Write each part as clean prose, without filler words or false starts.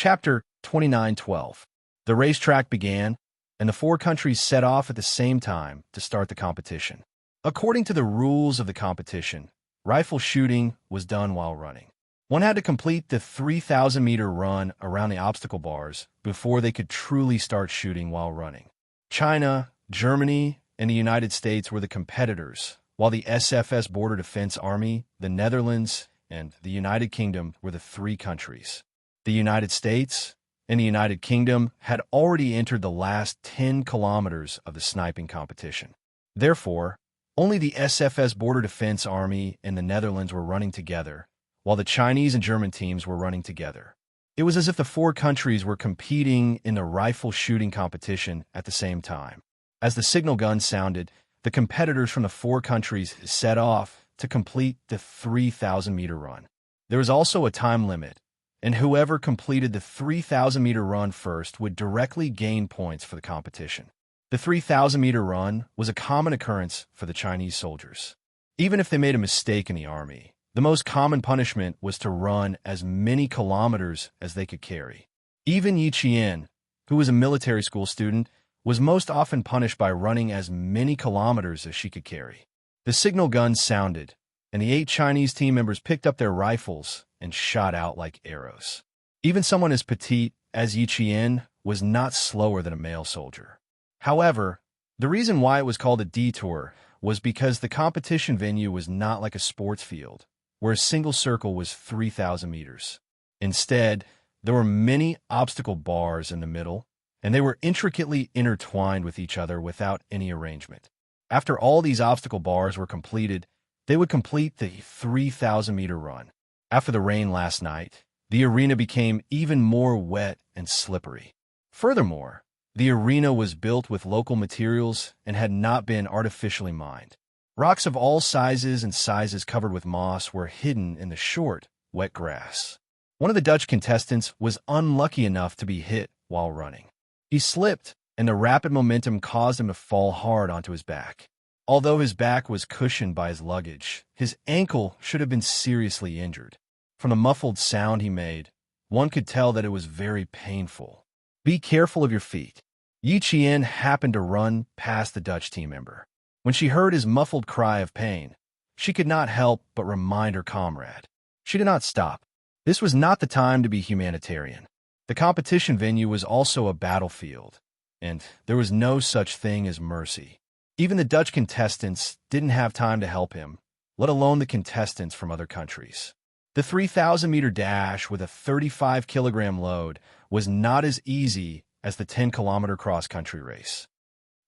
Chapter 29:12. The racetrack began, and the four countries set off at the same time to start the competition. According to the rules of the competition, rifle shooting was done while running. One had to complete the 3,000-meter run around the obstacle bars before they could truly start shooting while running. China, Germany, and the United States were the competitors, while the SFS Border Defense Army, the Netherlands, and the United Kingdom were the three countries. The United States and the United Kingdom had already entered the last 10 kilometers of the sniping competition. Therefore, only the SFS Border Defense Army and the Netherlands were running together, while the Chinese and German teams were running together. It was as if the four countries were competing in the rifle shooting competition at the same time. As the signal gun sounded, the competitors from the four countries set off to complete the 3,000-meter run. There was also a time limit, and whoever completed the 3,000-meter run first would directly gain points for the competition. The 3,000-meter run was a common occurrence for the Chinese soldiers. Even if they made a mistake in the army, the most common punishment was to run as many kilometers as they could carry. Even Yi Qian, who was a military school student, was most often punished by running as many kilometers as she could carry. The signal gun sounded, and the 8 Chinese team members picked up their rifles and shot out like arrows. Even someone as petite as Yi Qian was not slower than a male soldier. However, the reason why it was called a detour was because the competition venue was not like a sports field, where a single circle was 3,000 meters. Instead, there were many obstacle bars in the middle, and they were intricately intertwined with each other without any arrangement. After all these obstacle bars were completed, they would complete the 3,000-meter run. After the rain last night, the arena became even more wet and slippery. Furthermore, the arena was built with local materials and had not been artificially mined. Rocks of all sizes and sizes covered with moss were hidden in the short, wet grass. One of the Dutch contestants was unlucky enough to be hit while running. He slipped, and the rapid momentum caused him to fall hard onto his back. Although his back was cushioned by his luggage, his ankle should have been seriously injured. From the muffled sound he made, one could tell that it was very painful. Be careful of your feet. Yi Qian happened to run past the Dutch team member. When she heard his muffled cry of pain, she could not help but remind her comrade. She did not stop. This was not the time to be humanitarian. The competition venue was also a battlefield, and there was no such thing as mercy. Even the Dutch contestants didn't have time to help him, let alone the contestants from other countries. The 3,000-meter dash with a 35-kilogram load was not as easy as the 10-kilometer cross-country race.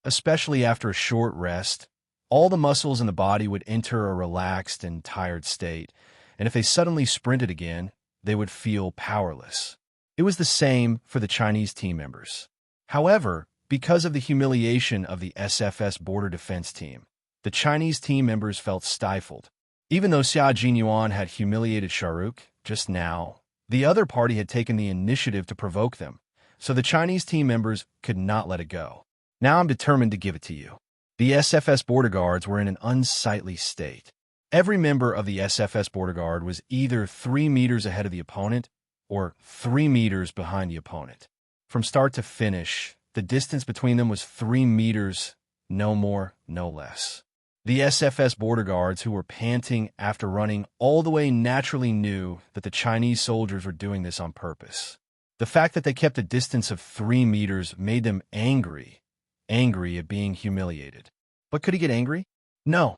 Especially after a short rest, all the muscles in the body would enter a relaxed and tired state, and if they suddenly sprinted again, they would feel powerless. It was the same for the Chinese team members. However, because of the humiliation of the SFS Border Defense Team, the Chinese team members felt stifled. Even though Xia Jinyuan had humiliated Shahrukh just now, the other party had taken the initiative to provoke them, so the Chinese team members could not let it go. Now I'm determined to give it to you. The SFS Border Guards were in an unsightly state. Every member of the SFS Border Guard was either 3 meters ahead of the opponent or 3 meters behind the opponent. From start to finish, the distance between them was 3 meters, no more, no less. The SFS Border Guards, who were panting after running all the way, naturally knew that the Chinese soldiers were doing this on purpose. The fact that they kept a distance of 3 meters made them angry at being humiliated. But could he get angry? No.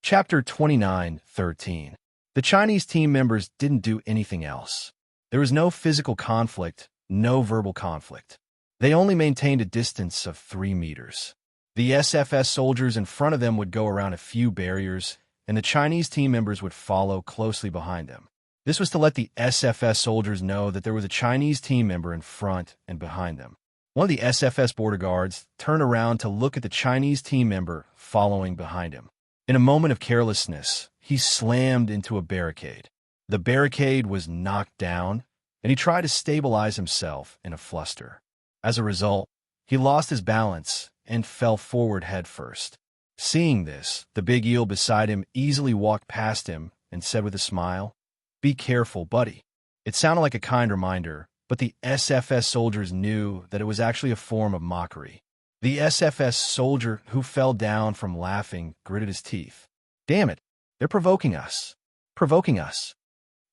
Chapter 29:13. The Chinese team members didn't do anything else. There was no physical conflict, no verbal conflict. They only maintained a distance of 3 meters. The SFS soldiers in front of them would go around a few barriers, and the Chinese team members would follow closely behind them. This was to let the SFS soldiers know that there was a Chinese team member in front and behind them. One of the SFS border guards turned around to look at the Chinese team member following behind him. In a moment of carelessness, he slammed into a barricade. The barricade was knocked down, and he tried to stabilize himself in a fluster. As a result, he lost his balance and fell forward headfirst. Seeing this, the big eel beside him easily walked past him and said with a smile, "Be careful, buddy." It sounded like a kind reminder, but the SFS soldiers knew that it was actually a form of mockery. The SFS soldier who fell down from laughing gritted his teeth. Damn it, they're provoking us. Provoking us.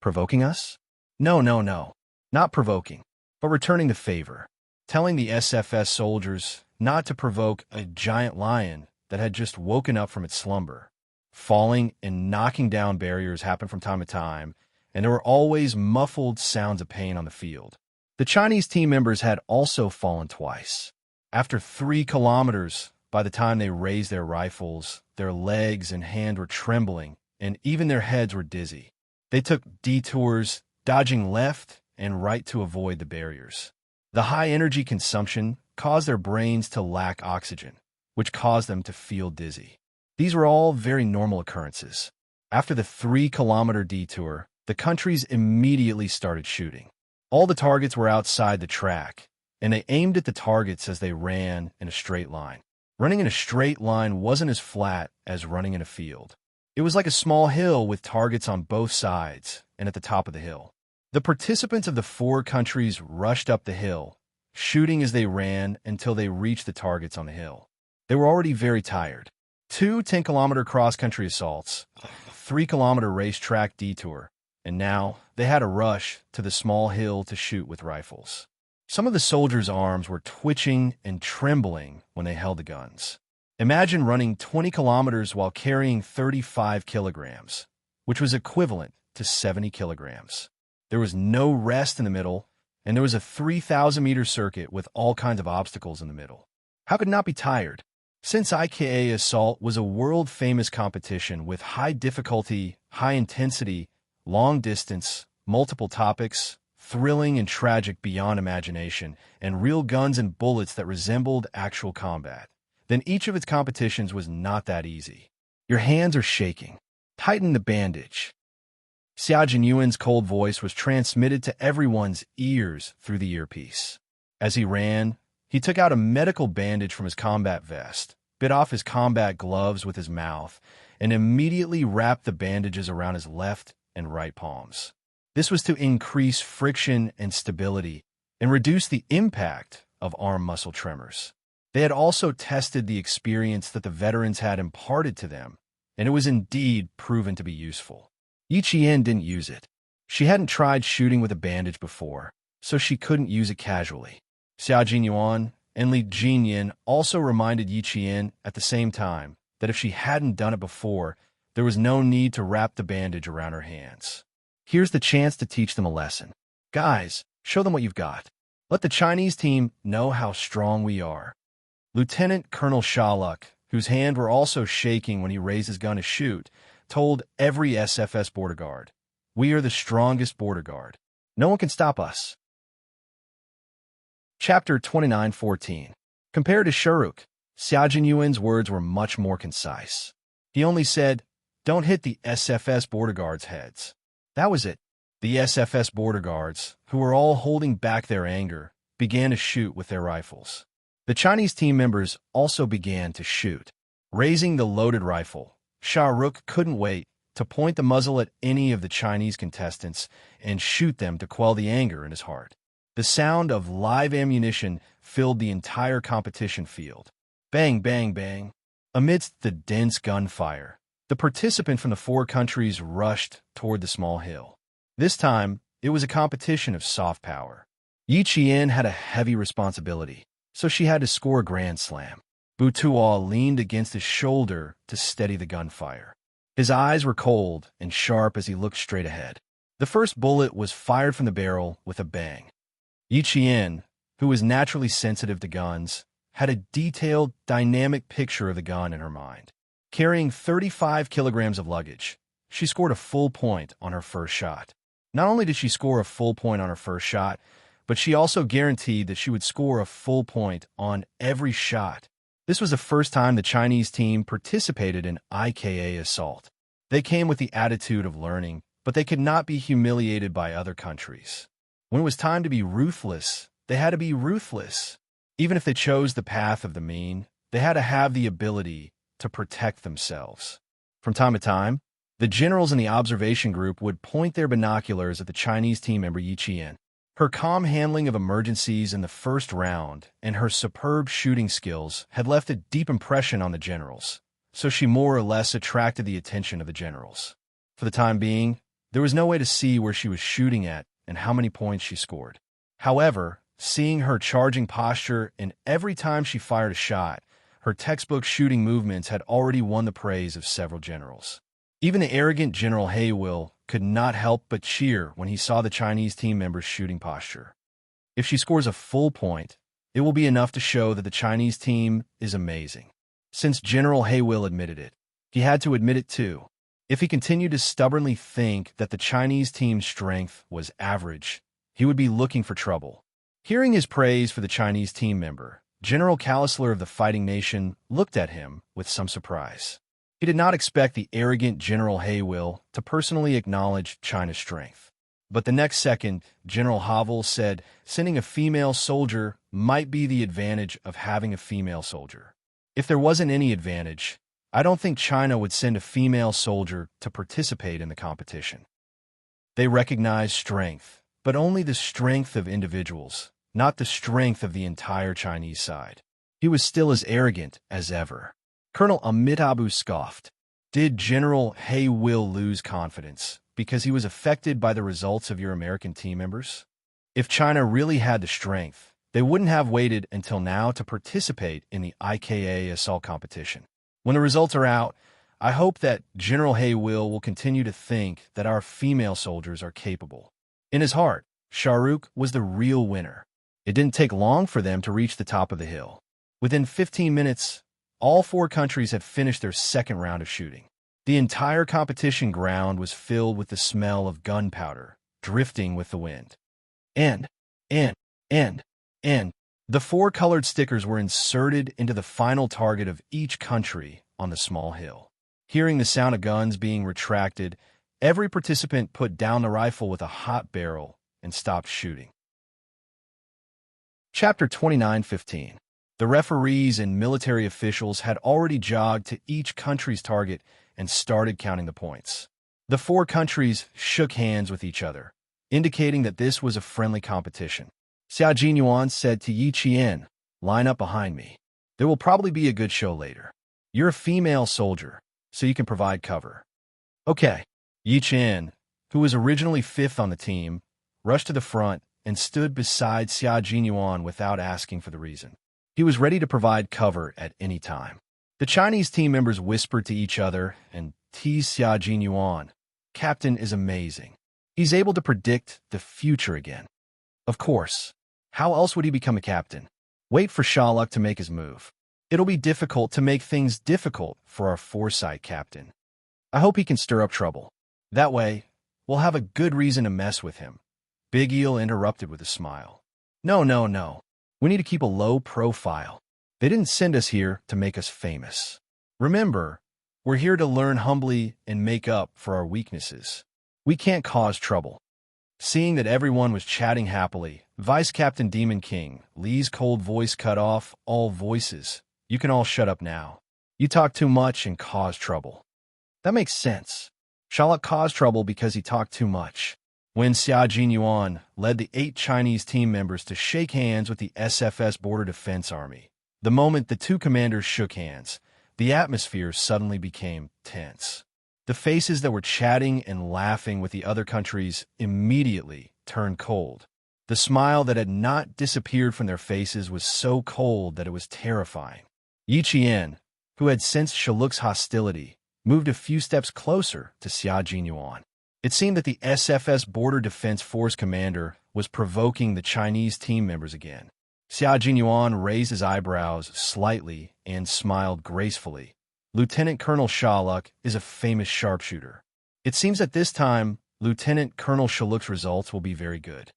Provoking us? No, no, no. Not provoking, but returning the favor. Telling the SFS soldiers not to provoke a giant lion that had just woken up from its slumber. Falling and knocking down barriers happened from time to time, and there were always muffled sounds of pain on the field. The Chinese team members had also fallen twice. After 3 kilometers, by the time they raised their rifles, their legs and hand were trembling, and even their heads were dizzy. They took detours, dodging left and right to avoid the barriers. The high energy consumption caused their brains to lack oxygen, which caused them to feel dizzy. These were all very normal occurrences. After the 3-kilometer detour, the countries immediately started shooting. All the targets were outside the track, and they aimed at the targets as they ran in a straight line. Running in a straight line wasn't as flat as running in a field. It was like a small hill with targets on both sides and at the top of the hill. The participants of the 4 countries rushed up the hill, shooting as they ran until they reached the targets on the hill. They were already very tired. 2 10-kilometer cross-country assaults, a 3-kilometer racetrack detour, and now they had to rush to the small hill to shoot with rifles. Some of the soldiers' arms were twitching and trembling when they held the guns. Imagine running 20 kilometers while carrying 35 kilograms, which was equivalent to 70 kilograms. There was no rest in the middle, and there was a 3,000-meter circuit with all kinds of obstacles in the middle. How could not be tired? Since IKA Assault was a world-famous competition with high difficulty, high intensity, long distance, multiple topics, thrilling and tragic beyond imagination, and real guns and bullets that resembled actual combat, then each of its competitions was not that easy. Your hands are shaking. Tighten the bandage. Xia Jinyuan's cold voice was transmitted to everyone's ears through the earpiece. As he ran, he took out a medical bandage from his combat vest, bit off his combat gloves with his mouth, and immediately wrapped the bandages around his left and right palms. This was to increase friction and stability and reduce the impact of arm muscle tremors. They had also tested the experience that the veterans had imparted to them, and it was indeed proven to be useful. Yi Qian didn't use it. She hadn't tried shooting with a bandage before, so she couldn't use it casually. Xia Jinyuan and Li Jinyan also reminded Yi Qian at the same time that if she hadn't done it before, there was no need to wrap the bandage around her hands. Here's the chance to teach them a lesson. Guys, show them what you've got. Let the Chinese team know how strong we are. Lieutenant Colonel Shaluk, whose hand were also shaking when he raised his gun to shoot, told every SFS border guard, "We are the strongest border guard. No one can stop us." Chapter 29:14. Compared to Sharuk, Xia Jinyuan's words were much more concise. He only said, "Don't hit the SFS border guards' heads." That was it. The SFS border guards, who were all holding back their anger, began to shoot with their rifles. The Chinese team members also began to shoot. Raising the loaded rifle, Sharuk couldn't wait to point the muzzle at any of the Chinese contestants and shoot them to quell the anger in his heart. The sound of live ammunition filled the entire competition field. Bang, bang, bang. Amidst the dense gunfire, the participant from the 4 countries rushed toward the small hill. This time, it was a competition of soft power. Yi Qian had a heavy responsibility, so she had to score a grand slam. Bu Tuo leaned against his shoulder to steady the gunfire. His eyes were cold and sharp as he looked straight ahead. The first bullet was fired from the barrel with a bang. Yi Qian, who was naturally sensitive to guns, had a detailed, dynamic picture of the gun in her mind. Carrying 35 kilograms of luggage, she scored a full point on her first shot. Not only did she score a full point on her first shot, but she also guaranteed that she would score a full point on every shot. This was the first time the Chinese team participated in IKA Assault. They came with the attitude of learning, but they could not be humiliated by other countries. When it was time to be ruthless, they had to be ruthless. Even if they chose the path of the mean, they had to have the ability to protect themselves. From time to time, The generals in the observation group would point their binoculars at the Chinese team member Yi Qian. Her calm handling of emergencies in the first round and her superb shooting skills had left a deep impression on the generals, so she more or less attracted the attention of the generals. For the time being, there was no way to see where she was shooting at and how many points she scored. However, seeing her charging posture and every time she fired a shot, her textbook shooting movements had already won the praise of several generals. Even the arrogant General Will could not help but cheer when he saw the Chinese team member's shooting posture. If she scores a full point, it will be enough to show that the Chinese team is amazing. Since General Will admitted it, he had to admit it too. If he continued to stubbornly think that the Chinese team's strength was average, he would be looking for trouble. Hearing his praise for the Chinese team member, General Counselor of the fighting nation looked at him with some surprise. He did not expect the arrogant General Will to personally acknowledge China's strength. But the next second, General Havel said sending a female soldier might be the advantage of having a female soldier. If there wasn't any advantage, I don't think China would send a female soldier to participate in the competition. They recognize strength, but only the strength of individuals, not the strength of the entire Chinese side. He was still as arrogant as ever. Colonel Amitabh scoffed. Did General Will lose confidence because he was affected by the results of your American team members? If China really had the strength, they wouldn't have waited until now to participate in the IKA assault competition. When the results are out, I hope that General will continue to think that our female soldiers are capable. In his heart, Shahrukh was the real winner. It didn't take long for them to reach the top of the hill. Within 15 minutes, all four countries had finished their second round of shooting. The entire competition ground was filled with the smell of gunpowder, drifting with the wind. The four colored stickers were inserted into the final target of each country on the small hill. Hearing the sound of guns being retracted, every participant put down the rifle with a hot barrel and stopped shooting. Chapter 29:15. The referees and military officials had already jogged to each country's target and started counting the points. The four countries shook hands with each other, indicating that this was a friendly competition. Xia Jinyuan said to Yi Qian, "Line up behind me. There will probably be a good show later. You're a female soldier, so you can provide cover." Okay. Yi Qian, who was originally fifth on the team, rushed to the front and stood beside Xia Jinyuan without asking for the reason. He was ready to provide cover at any time. The Chinese team members whispered to each other and teased Xia Jinyuan. Captain is amazing. He's able to predict the future again. Of course. How else would he become a captain? Wait for Sherlock to make his move. It'll be difficult to make things difficult for our foresight captain. I hope he can stir up trouble. That way, we'll have a good reason to mess with him. Big Eel interrupted with a smile. No. We need to keep a low profile. They didn't send us here to make us famous. Remember, we're here to learn humbly and make up for our weaknesses. We can't cause trouble. Seeing that everyone was chatting happily, Vice Captain Demon King, Lee's cold voice cut off all voices. You can all shut up now. You talk too much and cause trouble. That makes sense. Sherlock caused trouble because he talked too much. When Xia Jinyuan led the 8 Chinese team members to shake hands with the SFS Border Defense Army, the moment the two commanders shook hands, the atmosphere suddenly became tense. The faces that were chatting and laughing with the other countries immediately turned cold. The smile that had not disappeared from their faces was so cold that it was terrifying. Yi Qian, who had sensed Shaluk's hostility, moved a few steps closer to Xia Jinyuan. It seemed that the SFS Border Defense Force commander was provoking the Chinese team members again. Xia Jinyuan raised his eyebrows slightly and smiled gracefully. Lieutenant Colonel Sherlock is a famous sharpshooter. It seems that this time, Lieutenant Colonel Shaluk's results will be very good.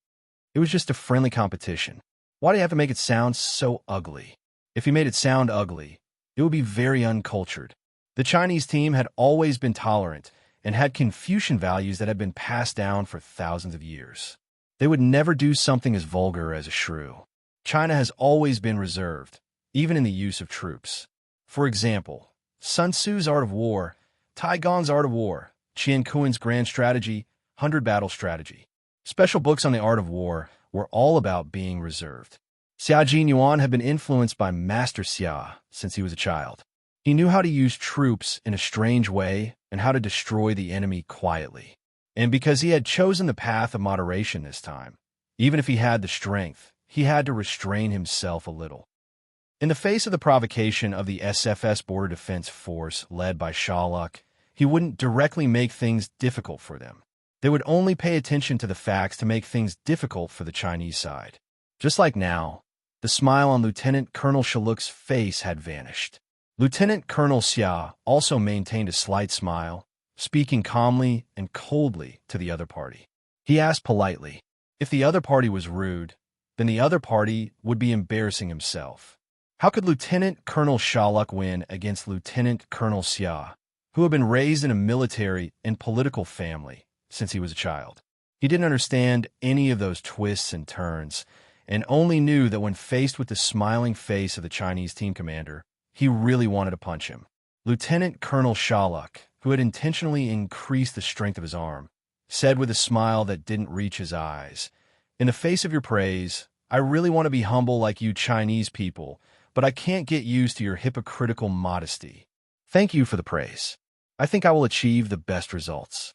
It was just a friendly competition. Why do you have to make it sound so ugly? If he made it sound ugly, it would be very uncultured. The Chinese team had always been tolerant and had Confucian values that had been passed down for thousands of years. They would never do something as vulgar as a shrew. China has always been reserved, even in the use of troops. For example, Sun Tzu's Art of War, Tai Gon's Art of War, Qian Kuan's Grand Strategy, 100 Battle Strategy. Special books on the art of war were all about being reserved. Xia Jinyuan had been influenced by Master Xia since he was a child. He knew how to use troops in a strange way and how to destroy the enemy quietly. And because he had chosen the path of moderation this time, even if he had the strength, he had to restrain himself a little. In the face of the provocation of the SFS Border Defense Force led by Shaluk, he wouldn't directly make things difficult for them. They would only pay attention to the facts to make things difficult for the Chinese side. Just like now, the smile on Lieutenant Colonel Shaluk's face had vanished. Lieutenant Colonel Xia also maintained a slight smile, speaking calmly and coldly to the other party. He asked politely, if the other party was rude, then the other party would be embarrassing himself. How could Lieutenant Colonel Shaluk win against Lieutenant Colonel Xia, who had been raised in a military and political family since he was a child? He didn't understand any of those twists and turns, and only knew that when faced with the smiling face of the Chinese team commander, he really wanted to punch him. Lieutenant Colonel Shaluk, who had intentionally increased the strength of his arm, said with a smile that didn't reach his eyes, "In the face of your praise, I really want to be humble like you Chinese people, but I can't get used to your hypocritical modesty. Thank you for the praise. I think I will achieve the best results."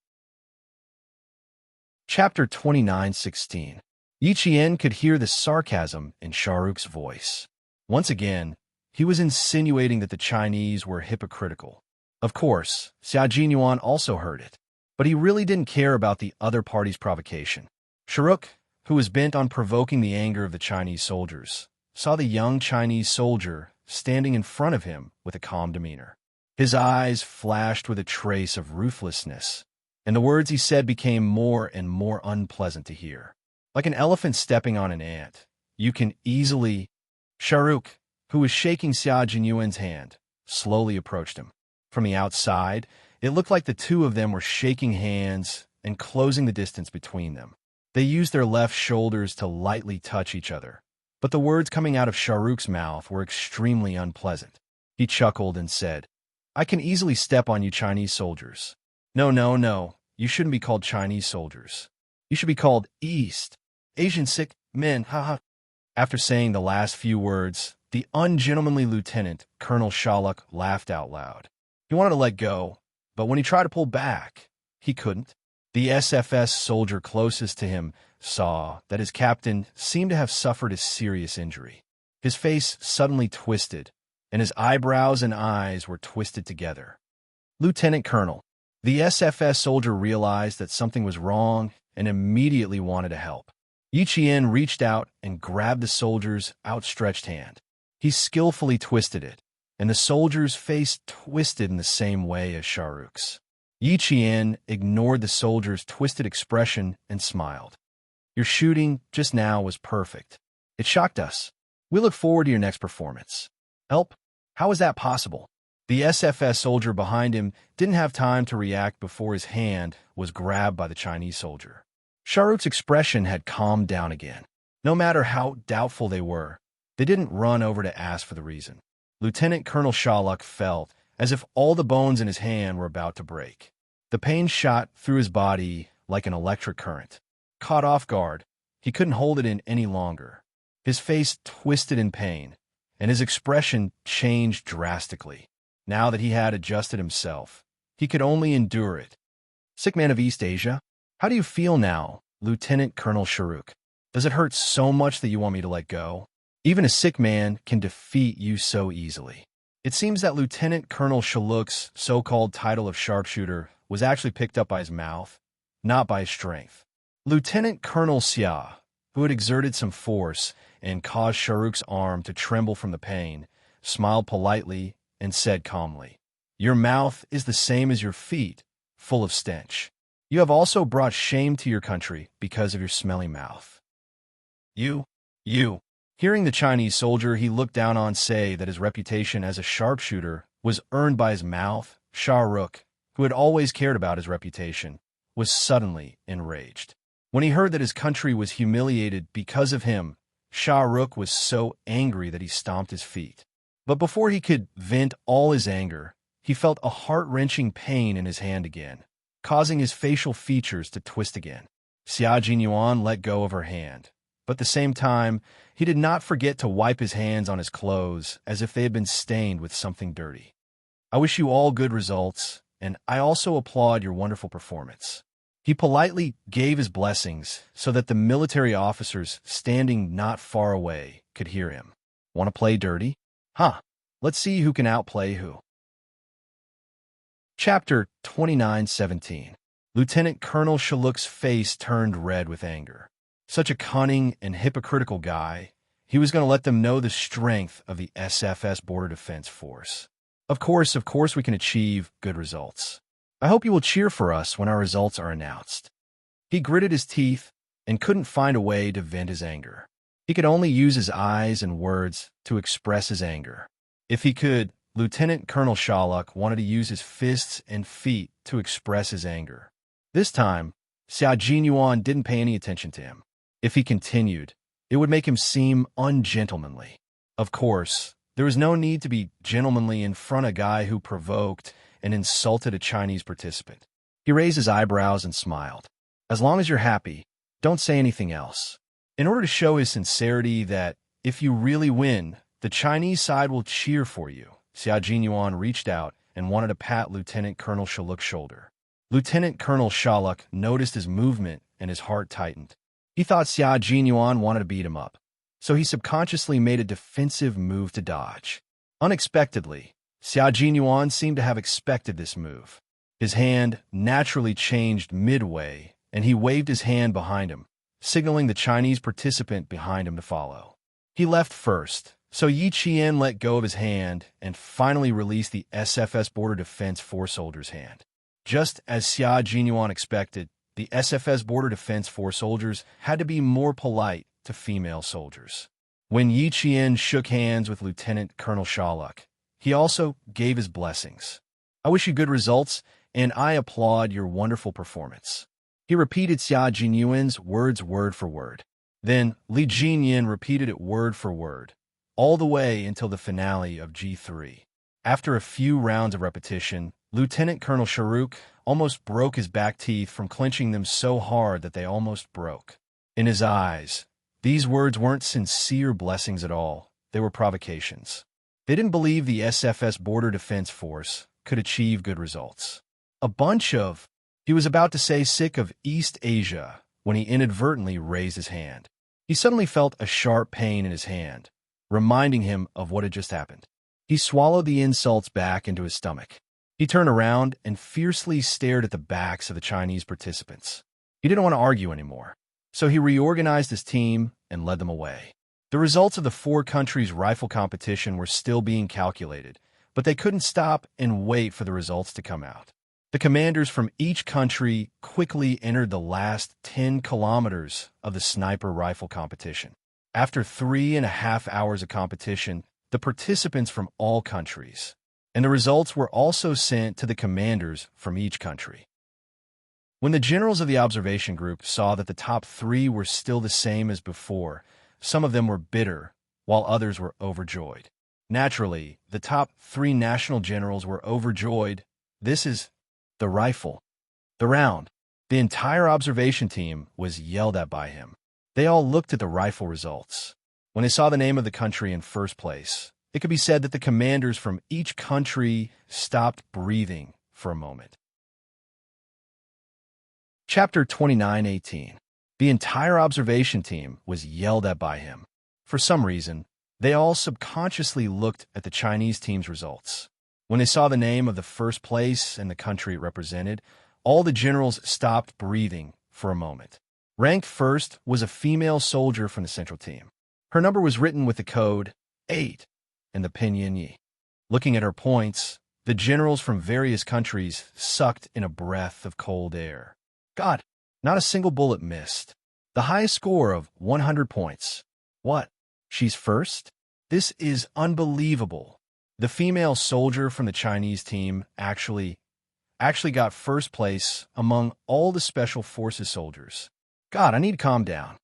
Chapter 29:16. Yi Qian could hear the sarcasm in Shahruk's voice. Once again, he was insinuating that the Chinese were hypocritical. Of course, Xia Jinyuan also heard it, but he really didn't care about the other party's provocation. Shahruk, who was bent on provoking the anger of the Chinese soldiers, saw the young Chinese soldier standing in front of him with a calm demeanor. His eyes flashed with a trace of ruthlessness, and the words he said became more and more unpleasant to hear. Like an elephant stepping on an ant, you can easily... Shahruk, who was shaking Xia Jinyuan's hand, slowly approached him. From the outside, it looked like the two of them were shaking hands and closing the distance between them. They used their left shoulders to lightly touch each other, but the words coming out of Shahruk's mouth were extremely unpleasant. He chuckled and said, "I can easily step on you Chinese soldiers." No, you shouldn't be called Chinese soldiers. You should be called East Asian sick men, haha. After saying the last few words, the ungentlemanly Lieutenant Colonel Shaluk laughed out loud. He wanted to let go, but when he tried to pull back, he couldn't. The SFS soldier closest to him saw that his captain seemed to have suffered a serious injury. His face suddenly twisted, and his eyebrows and eyes were twisted together. "Lieutenant Colonel." The SFS soldier realized that something was wrong and immediately wanted to help. Yi Qian reached out and grabbed the soldier's outstretched hand. He skillfully twisted it, and the soldier's face twisted in the same way as Shahruk's. Yi Qian ignored the soldier's twisted expression and smiled. "Your shooting just now was perfect. It shocked us. We look forward to your next performance." "Help? How is that possible?" The SFS soldier behind him didn't have time to react before his hand was grabbed by the Chinese soldier. Shahruk's expression had calmed down again. No matter how doubtful they were, they didn't run over to ask for the reason. Lieutenant Colonel Shaluk felt as if all the bones in his hand were about to break. The pain shot through his body like an electric current. Caught off guard, he couldn't hold it in any longer. His face twisted in pain, and his expression changed drastically. Now that he had adjusted himself, he could only endure it. "Sick man of East Asia, how do you feel now, Lieutenant Colonel Shahruk? Does it hurt so much that you want me to let go? Even a sick man can defeat you so easily." It seems that Lieutenant Colonel Shaluk's so-called title of sharpshooter was actually picked up by his mouth, not by his strength. Lieutenant Colonel Xia, who had exerted some force and caused Shahruk's arm to tremble from the pain, smiled politely and said calmly, "Your mouth is the same as your feet, full of stench. You have also brought shame to your country because of your smelly mouth." You. Hearing the Chinese soldier he looked down on say that his reputation as a sharpshooter was earned by his mouth, Shahruk, who had always cared about his reputation, was suddenly enraged. When he heard that his country was humiliated because of him, Shahruk was so angry that he stomped his feet. But before he could vent all his anger, he felt a heart-wrenching pain in his hand again. causing his facial features to twist again. Xia Jinyuan let go of her hand, but at the same time, he did not forget to wipe his hands on his clothes as if they had been stained with something dirty. I wish you all good results, and I also applaud your wonderful performance. He politely gave his blessings so that the military officers standing not far away could hear him. Want to play dirty? Huh. Let's see who can outplay who. Chapter 29:17. Lieutenant Colonel Shalluk's face turned red with anger. Such a cunning and hypocritical guy, he was going to let them know the strength of the SFS Border Defense Force. Of course, we can achieve good results. I hope you will cheer for us when our results are announced. He gritted his teeth and couldn't find a way to vent his anger. He could only use his eyes and words to express his anger. If he could, Lieutenant Colonel Shalluk wanted to use his fists and feet to express his anger. This time, Xia Jinyuan didn't pay any attention to him. If he continued, it would make him seem ungentlemanly. Of course, there was no need to be gentlemanly in front of a guy who provoked and insulted a Chinese participant. He raised his eyebrows and smiled. As long as you're happy, don't say anything else. In order to show his sincerity that if you really win, the Chinese side will cheer for you, Xia Jinyuan reached out and wanted to pat Lieutenant Colonel Shalluk's shoulder. Lieutenant Colonel Shalluk noticed his movement and his heart tightened. He thought Xia Jinyuan wanted to beat him up, so he subconsciously made a defensive move to dodge. Unexpectedly, Xia Jinyuan seemed to have expected this move. His hand naturally changed midway, and he waved his hand behind him, signaling the Chinese participant behind him to follow. He left first, so Yi Qian let go of his hand and finally released the SFS Border Defense Force soldier's hand. Just as Xia Jinyuan expected, the SFS Border Defense Force soldiers had to be more polite to female soldiers. When Yi Qian shook hands with Lieutenant Colonel Shalluk, he also gave his blessings. I wish you good results, and I applaud your wonderful performance. He repeated Xia Jinyuan's words word for word. Then Li Jinyan repeated it word for word, all the way until the finale of G3. After a few rounds of repetition, Lieutenant Colonel Shalluk almost broke his back teeth from clenching them so hard that they almost broke. In his eyes, these words weren't sincere blessings at all. They were provocations. They didn't believe the SFS Border Defense Force could achieve good results. He was about to say sick of East Asia when he inadvertently raised his hand. He suddenly felt a sharp pain in his hand, reminding him of what had just happened. He swallowed the insults back into his stomach. He turned around and fiercely stared at the backs of the Chinese participants. He didn't want to argue anymore, so he reorganized his team and led them away. The results of the four countries' rifle competition were still being calculated, but they couldn't stop and wait for the results to come out. The commanders from each country quickly entered the last 10 kilometers of the sniper rifle competition. After 3.5 hours of competition, the participants from all countries, and the results were also sent to the commanders from each country. When the generals of the observation group saw that the top 3 were still the same as before, some of them were bitter, while others were overjoyed. Naturally, the top 3 national generals were overjoyed. This is the rifle. The round. The entire observation team was yelled at by him. They all looked at the rifle results. When they saw the name of the country in first place, it could be said that the commanders from each country stopped breathing for a moment. Chapter 29:18. The entire observation team was yelled at by him. For some reason, they all subconsciously looked at the Chinese team's results. When they saw the name of the first place and the country it represented, all the generals stopped breathing for a moment. Ranked first was a female soldier from the central team. Her number was written with the code 8 in the pinyin yi. Looking at her points, the generals from various countries sucked in a breath of cold air. God, not a single bullet missed. The highest score of 100 points. What? She's first? This is unbelievable. The female soldier from the Chinese team actually got first place among all the special forces soldiers. God, I need to calm down.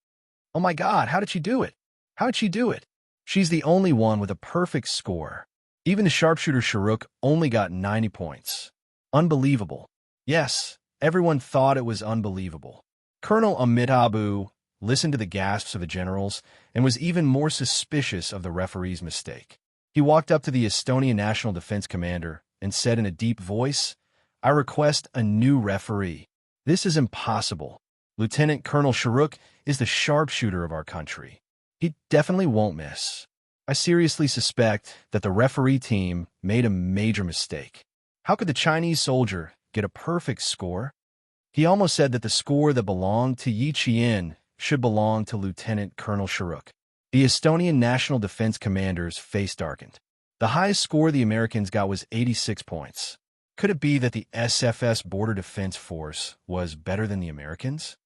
Oh my God, how did she do it? How did she do it? She's the only one with a perfect score. Even the sharpshooter Shalluk only got 90 points. Unbelievable. Yes, Everyone thought it was unbelievable. Colonel Amitabh listened to the gasps of the generals and was even more suspicious of the referee's mistake. He walked up to the Estonian National Defense Commander and said in a deep voice, "I request a new referee. This is impossible. Lieutenant Colonel Sharuk is the sharpshooter of our country. He definitely won't miss. I seriously suspect that the referee team made a major mistake. How could the Chinese soldier get a perfect score?" He almost said that the score that belonged to Yi Qian should belong to Lieutenant Colonel Sharuk. The Estonian National Defense Commander's face darkened. The highest score the Americans got was 86 points. Could it be that the SFS Border Defense Force was better than the Americans?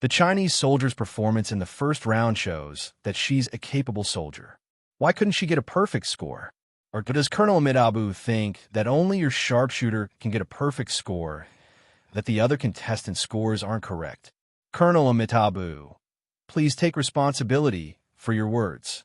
The Chinese soldier's performance in the first round shows that she's a capable soldier. Why couldn't she get a perfect score? Or does Colonel Amitabh think that only your sharpshooter can get a perfect score, that the other contestants' scores aren't correct? Colonel Amitabh, please take responsibility for your words.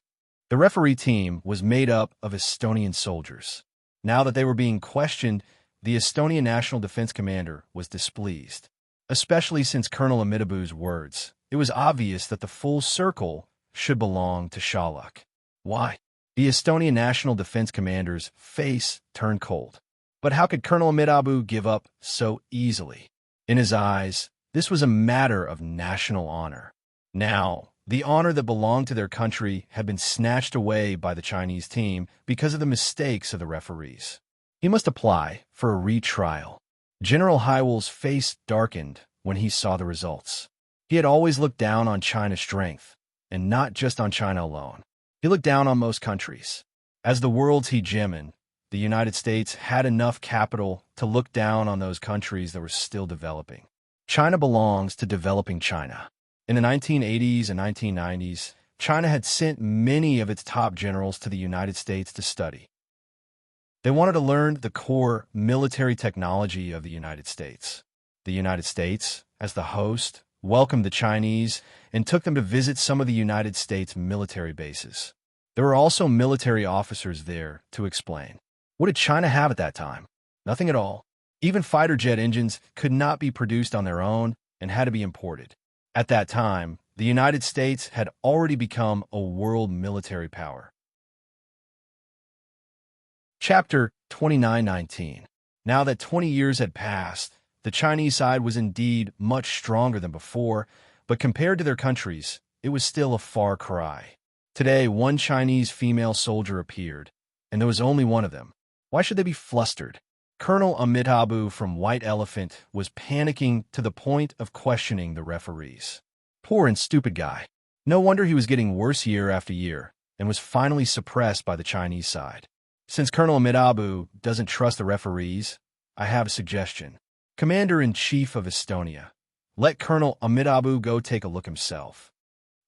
The referee team was made up of Estonian soldiers. Now that they were being questioned, the Estonian National Defense Commander was displeased, especially since Colonel Amitabh's words. It was obvious that the full circle should belong to Shaluk. Why? The Estonian National Defense Commander's face turned cold. But how could Colonel Amitabh give up so easily? In his eyes, this was a matter of national honor. Now, the honor that belonged to their country had been snatched away by the Chinese team because of the mistakes of the referees. He must apply for a retrial. General Hywell's face darkened when he saw the results. He had always looked down on China's strength, and not just on China alone. He looked down on most countries. As the world's hegemon, the United States had enough capital to look down on those countries that were still developing. China belongs to developing China. In the 1980s and 1990s, China had sent many of its top generals to the United States to study. They wanted to learn the core military technology of the United States. The United States, as the host, welcomed the Chinese and took them to visit some of the United States military bases. There were also military officers there to explain. What did China have at that time? Nothing at all. Even fighter jet engines could not be produced on their own and had to be imported. At that time, the United States had already become a world military power. Chapter 29:19. Now that 20 years had passed, the Chinese side was indeed much stronger than before, but compared to their countries, it was still a far cry. Today, one Chinese female soldier appeared, and there was only one of them. Why should they be flustered? Colonel Amitabh from White Elephant was panicking to the point of questioning the referees. Poor and stupid guy. No wonder he was getting worse year after year, and was finally suppressed by the Chinese side. Since Colonel Amitabh doesn't trust the referees, I have a suggestion. Commander-in-Chief of Estonia, let Colonel Amitabh go take a look himself.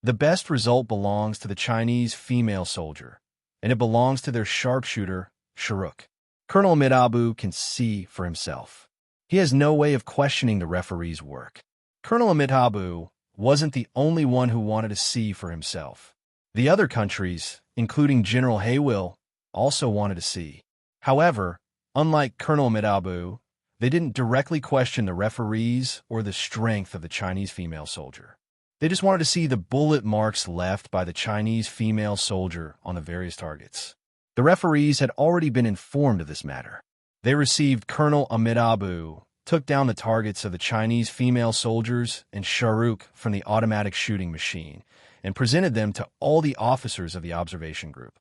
The best result belongs to the Chinese female soldier, and it belongs to their sharpshooter, Sharuk. Colonel Amitabh can see for himself. He has no way of questioning the referee's work. Colonel Amitabh wasn't the only one who wanted to see for himself. The other countries, including General Hywell, also wanted to see. However, unlike Colonel Amitabh, they didn't directly question the referees or the strength of the Chinese female soldier. They just wanted to see the bullet marks left by the Chinese female soldier on the various targets. The referees had already been informed of this matter. They received Colonel Amitabh, took down the targets of the Chinese female soldiers and Sharuk from the automatic shooting machine, and presented them to all the officers of the observation group.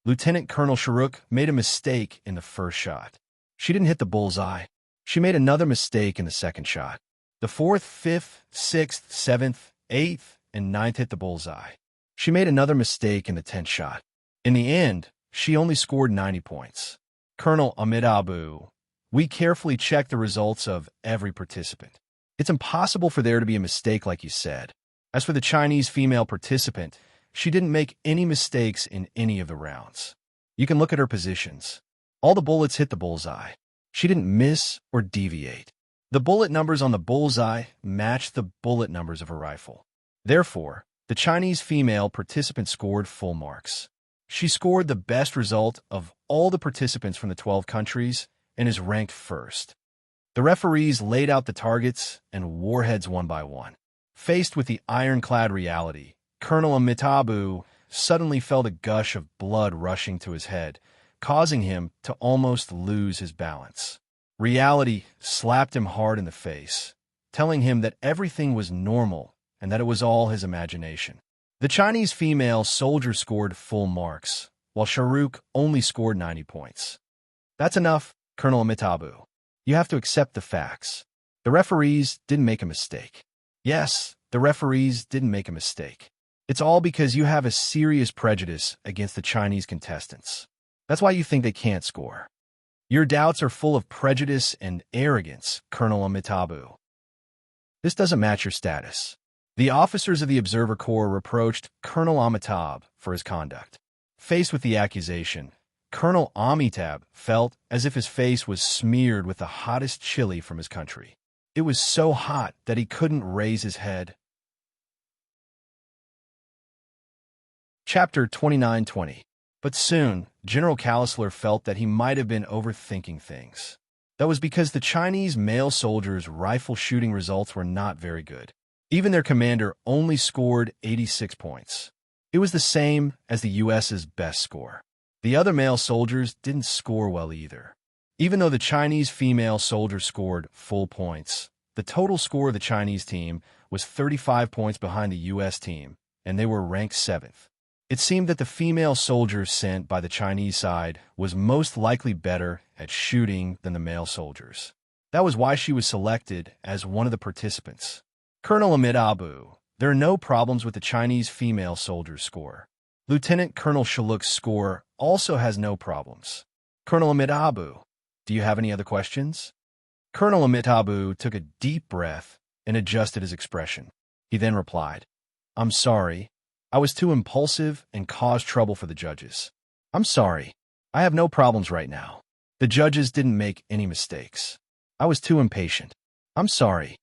Lieutenant Colonel Sharuk made a mistake in the first shot. She didn't hit the bullseye. She made another mistake in the second shot. The 4th, 5th, 6th, 7th, 8th, and 9th hit the bullseye. She made another mistake in the 10th shot. In the end, she only scored 90 points. Colonel Amitabh, we carefully checked the results of every participant. It's impossible for there to be a mistake like you said. As for the Chinese female participant, she didn't make any mistakes in any of the rounds. You can look at her positions. All the bullets hit the bullseye. She didn't miss or deviate. The bullet numbers on the bullseye matched the bullet numbers of her rifle. Therefore, the Chinese female participant scored full marks. She scored the best result of all the participants from the 12 countries and is ranked first. The referees laid out the targets and warheads one by one. Faced with the ironclad reality, Colonel Amitabu suddenly felt a gush of blood rushing to his head, causing him to almost lose his balance. Reality slapped him hard in the face, telling him that everything was normal and that it was all his imagination. The Chinese female soldier scored full marks, while Shahrukh only scored 90 points. That's enough, Colonel Amitabu. You have to accept the facts. The referees didn't make a mistake. Yes, the referees didn't make a mistake. It's all because you have a serious prejudice against the Chinese contestants. That's why you think they can't score. Your doubts are full of prejudice and arrogance, Colonel Amitabu. This doesn't match your status. The officers of the Observer Corps reproached Colonel Amitabh for his conduct. Faced with the accusation, Colonel Amitabh felt as if his face was smeared with the hottest chili from his country. It was so hot that he couldn't raise his head. Chapter 29:20. But soon, General Kallisler felt that he might have been overthinking things. That was because the Chinese male soldiers' rifle shooting results were not very good. Even their commander only scored 86 points. It was the same as the U.S.'s best score. The other male soldiers didn't score well either. Even though the Chinese female soldiers scored full points, the total score of the Chinese team was 35 points behind the U.S. team, and they were ranked 7th. It seemed that the female soldier sent by the Chinese side was most likely better at shooting than the male soldiers. That was why she was selected as one of the participants. Colonel Amitabu, there are no problems with the Chinese female soldier's score. Lieutenant Colonel Shalukh's score also has no problems. Colonel Amitabu, do you have any other questions? Colonel Amitabu took a deep breath and adjusted his expression. He then replied, I'm sorry. I was too impulsive and caused trouble for the judges. I'm sorry. I have no problems right now. The judges didn't make any mistakes. I was too impatient. I'm sorry.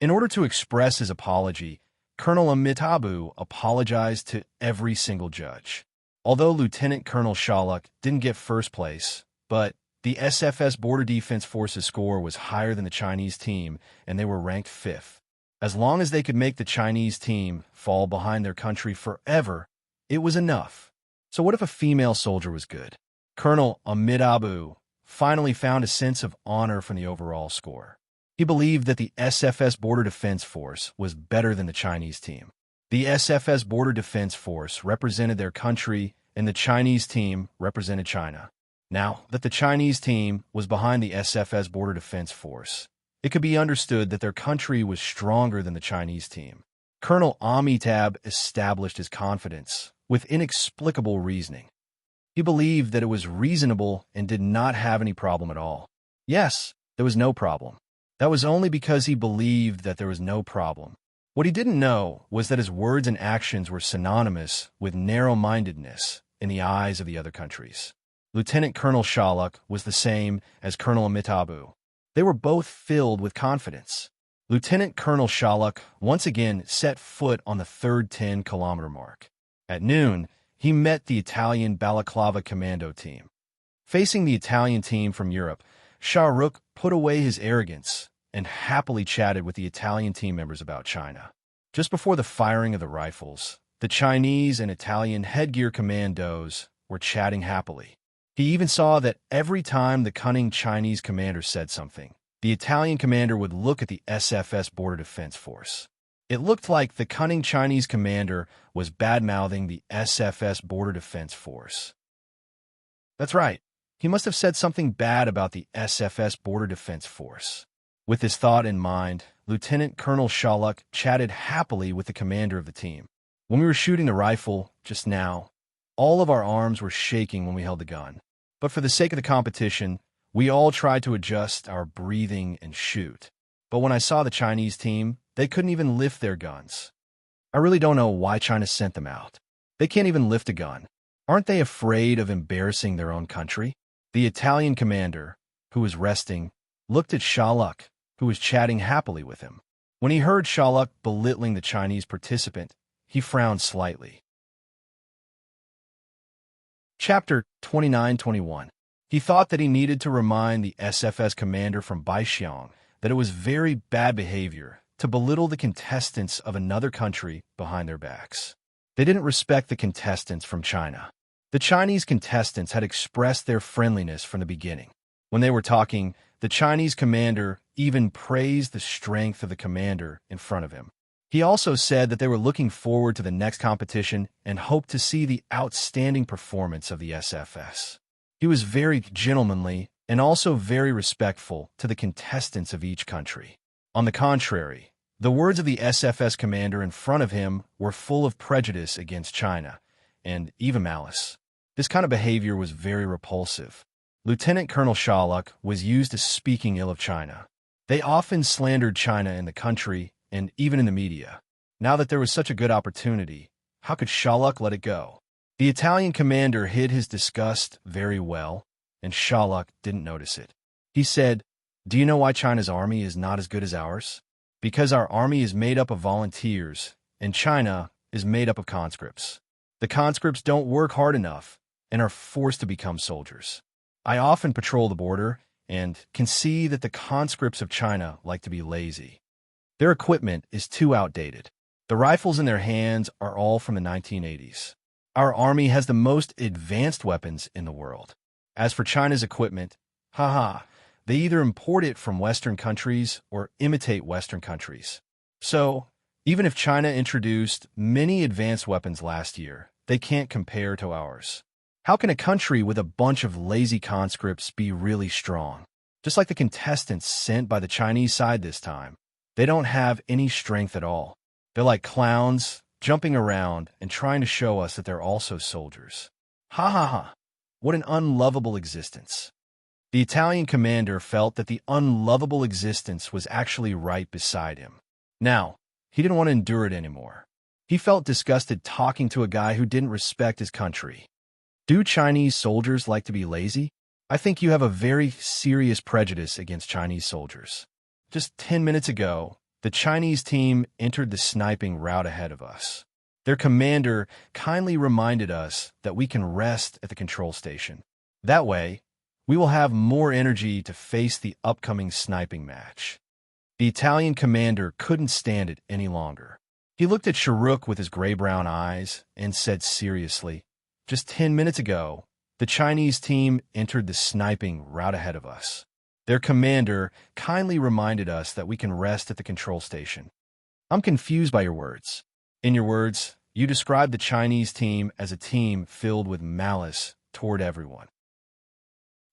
In order to express his apology, Colonel Amitabu apologized to every single judge. Although Lieutenant Colonel Shaluk didn't get first place, but the SFS Border Defense Force's score was higher than the Chinese team, and they were ranked 5th. As long as they could make the Chinese team fall behind their country forever, it was enough. So what if a female soldier was good? Colonel Amitabu finally found a sense of honor from the overall score. He believed that the SFS Border Defense Force was better than the Chinese team. The SFS Border Defense Force represented their country, and the Chinese team represented China. Now that the Chinese team was behind the SFS Border Defense Force, it could be understood that their country was stronger than the Chinese team. Colonel Amitabh established his confidence with inexplicable reasoning. He believed that it was reasonable and did not have any problem at all. Yes, there was no problem. That was only because he believed that there was no problem. What he didn't know was that his words and actions were synonymous with narrow-mindedness in the eyes of the other countries. Lieutenant Colonel Shaluk was the same as Colonel Amitabu. They were both filled with confidence. Lieutenant Colonel Shaluk once again set foot on the third 10-kilometer mark. At noon, he met the Italian Balaclava Commando team. Facing the Italian team from Europe, Shahrukh put away his arrogance and happily chatted with the Italian team members about China. Just before the firing of the rifles, the Chinese and Italian headgear commandos were chatting happily. He even saw that every time the cunning Chinese commander said something, the Italian commander would look at the SFS Border Defense Force. It looked like the cunning Chinese commander was bad-mouthing the SFS Border Defense Force. That's right. He must have said something bad about the SFS Border Defense Force. With this thought in mind, Lieutenant Colonel Shaluk chatted happily with the commander of the team. When we were shooting the rifle just now, all of our arms were shaking when we held the gun. But for the sake of the competition, we all tried to adjust our breathing and shoot. But when I saw the Chinese team, they couldn't even lift their guns. I really don't know why China sent them out. They can't even lift a gun. Aren't they afraid of embarrassing their own country? The Italian commander, who was resting, looked at Shaluk, who was chatting happily with him. When he heard Shaluk belittling the Chinese participant, he frowned slightly. Chapter 29:21. He thought that he needed to remind the SFS commander from Baixiang that it was very bad behavior to belittle the contestants of another country behind their backs. They didn't respect the contestants from China. The Chinese contestants had expressed their friendliness from the beginning. When they were talking, the Chinese commander even praised the strength of the commander in front of him. He also said that they were looking forward to the next competition and hoped to see the outstanding performance of the SFS. He was very gentlemanly and also very respectful to the contestants of each country. On the contrary, the words of the SFS commander in front of him were full of prejudice against China and even malice. This kind of behavior was very repulsive. Lieutenant Colonel Sherlock was used to speaking ill of China. They often slandered China in the country and even in the media. Now that there was such a good opportunity, how could Sherlock let it go? The Italian commander hid his disgust very well, and Sherlock didn't notice it. He said, "Do you know why China's army is not as good as ours? Because our army is made up of volunteers, and China is made up of conscripts. The conscripts don't work hard enough and are forced to become soldiers. I often patrol the border and can see that the conscripts of China like to be lazy. Their equipment is too outdated. The rifles in their hands are all from the 1980s. Our army has the most advanced weapons in the world. As for China's equipment, they either import it from Western countries or imitate Western countries. So, even if China introduced many advanced weapons last year, they can't compare to ours. How can a country with a bunch of lazy conscripts be really strong? Just like the contestants sent by the Chinese side this time, they don't have any strength at all. They're like clowns, jumping around and trying to show us that they're also soldiers. What an unlovable existence." The Italian commander felt that the unlovable existence was actually right beside him. Now, he didn't want to endure it anymore. He felt disgusted talking to a guy who didn't respect his country. Do Chinese soldiers like to be lazy? I think you have a very serious prejudice against Chinese soldiers. Just 10 minutes ago, the Chinese team entered the sniping route ahead of us. Their commander kindly reminded us that we can rest at the control station. That way, we will have more energy to face the upcoming sniping match. The Italian commander couldn't stand it any longer. He looked at Sharuk with his gray-brown eyes and said seriously, "Just 10 minutes ago, the Chinese team entered the sniping route ahead of us. Their commander kindly reminded us that we can rest at the control station. I'm confused by your words. In your words, you described the Chinese team as a team filled with malice toward everyone.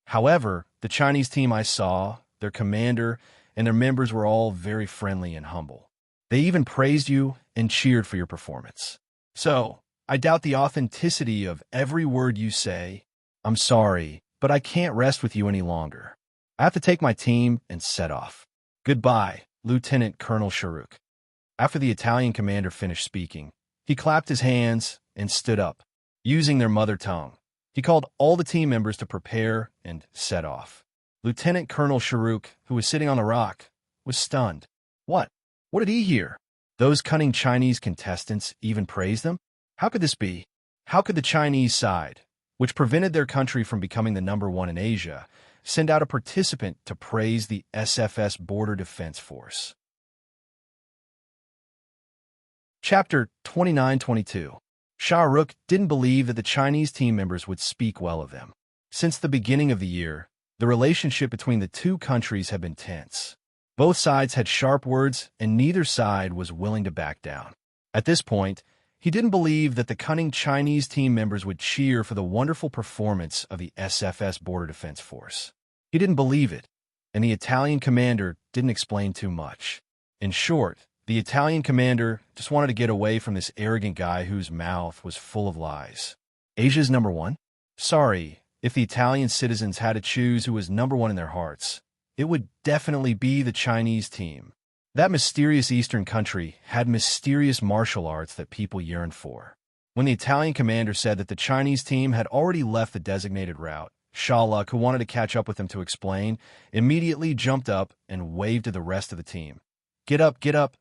However, the Chinese team I saw, their commander, and their members were all very friendly and humble. They even praised you and cheered for your performance. So, I doubt the authenticity of every word you say. I'm sorry, but I can't rest with you any longer. I have to take my team and set off. Goodbye, Lieutenant Colonel Sharuk." After the Italian commander finished speaking, he clapped his hands and stood up. Using their mother tongue, he called all the team members to prepare and set off. Lieutenant Colonel Sharuk, who was sitting on the rock, was stunned. What? What did he hear? Those cunning Chinese contestants even praised them? How could this be? How could the Chinese side, which prevented their country from becoming the #1 in Asia, send out a participant to praise the SFS Border Defense Force? Chapter 29-22. Shah Rukh didn't believe that the Chinese team members would speak well of them. Since the beginning of the year, the relationship between the two countries had been tense. Both sides had sharp words, and neither side was willing to back down. At this point, he didn't believe that the cunning Chinese team members would cheer for the wonderful performance of the SFS Border Defense Force. He didn't believe it, and the Italian commander didn't explain too much. In short, the Italian commander just wanted to get away from this arrogant guy whose mouth was full of lies. Asia's #1? Sorry, if the Italian citizens had to choose who was #1 in their hearts, it would definitely be the Chinese team. That mysterious Eastern country had mysterious martial arts that people yearned for. When the Italian commander said that the Chinese team had already left the designated route, Sherlock, who wanted to catch up with him to explain, immediately jumped up and waved to the rest of the team. Get up, get up,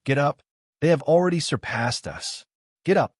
get up. They have already surpassed us. Get up.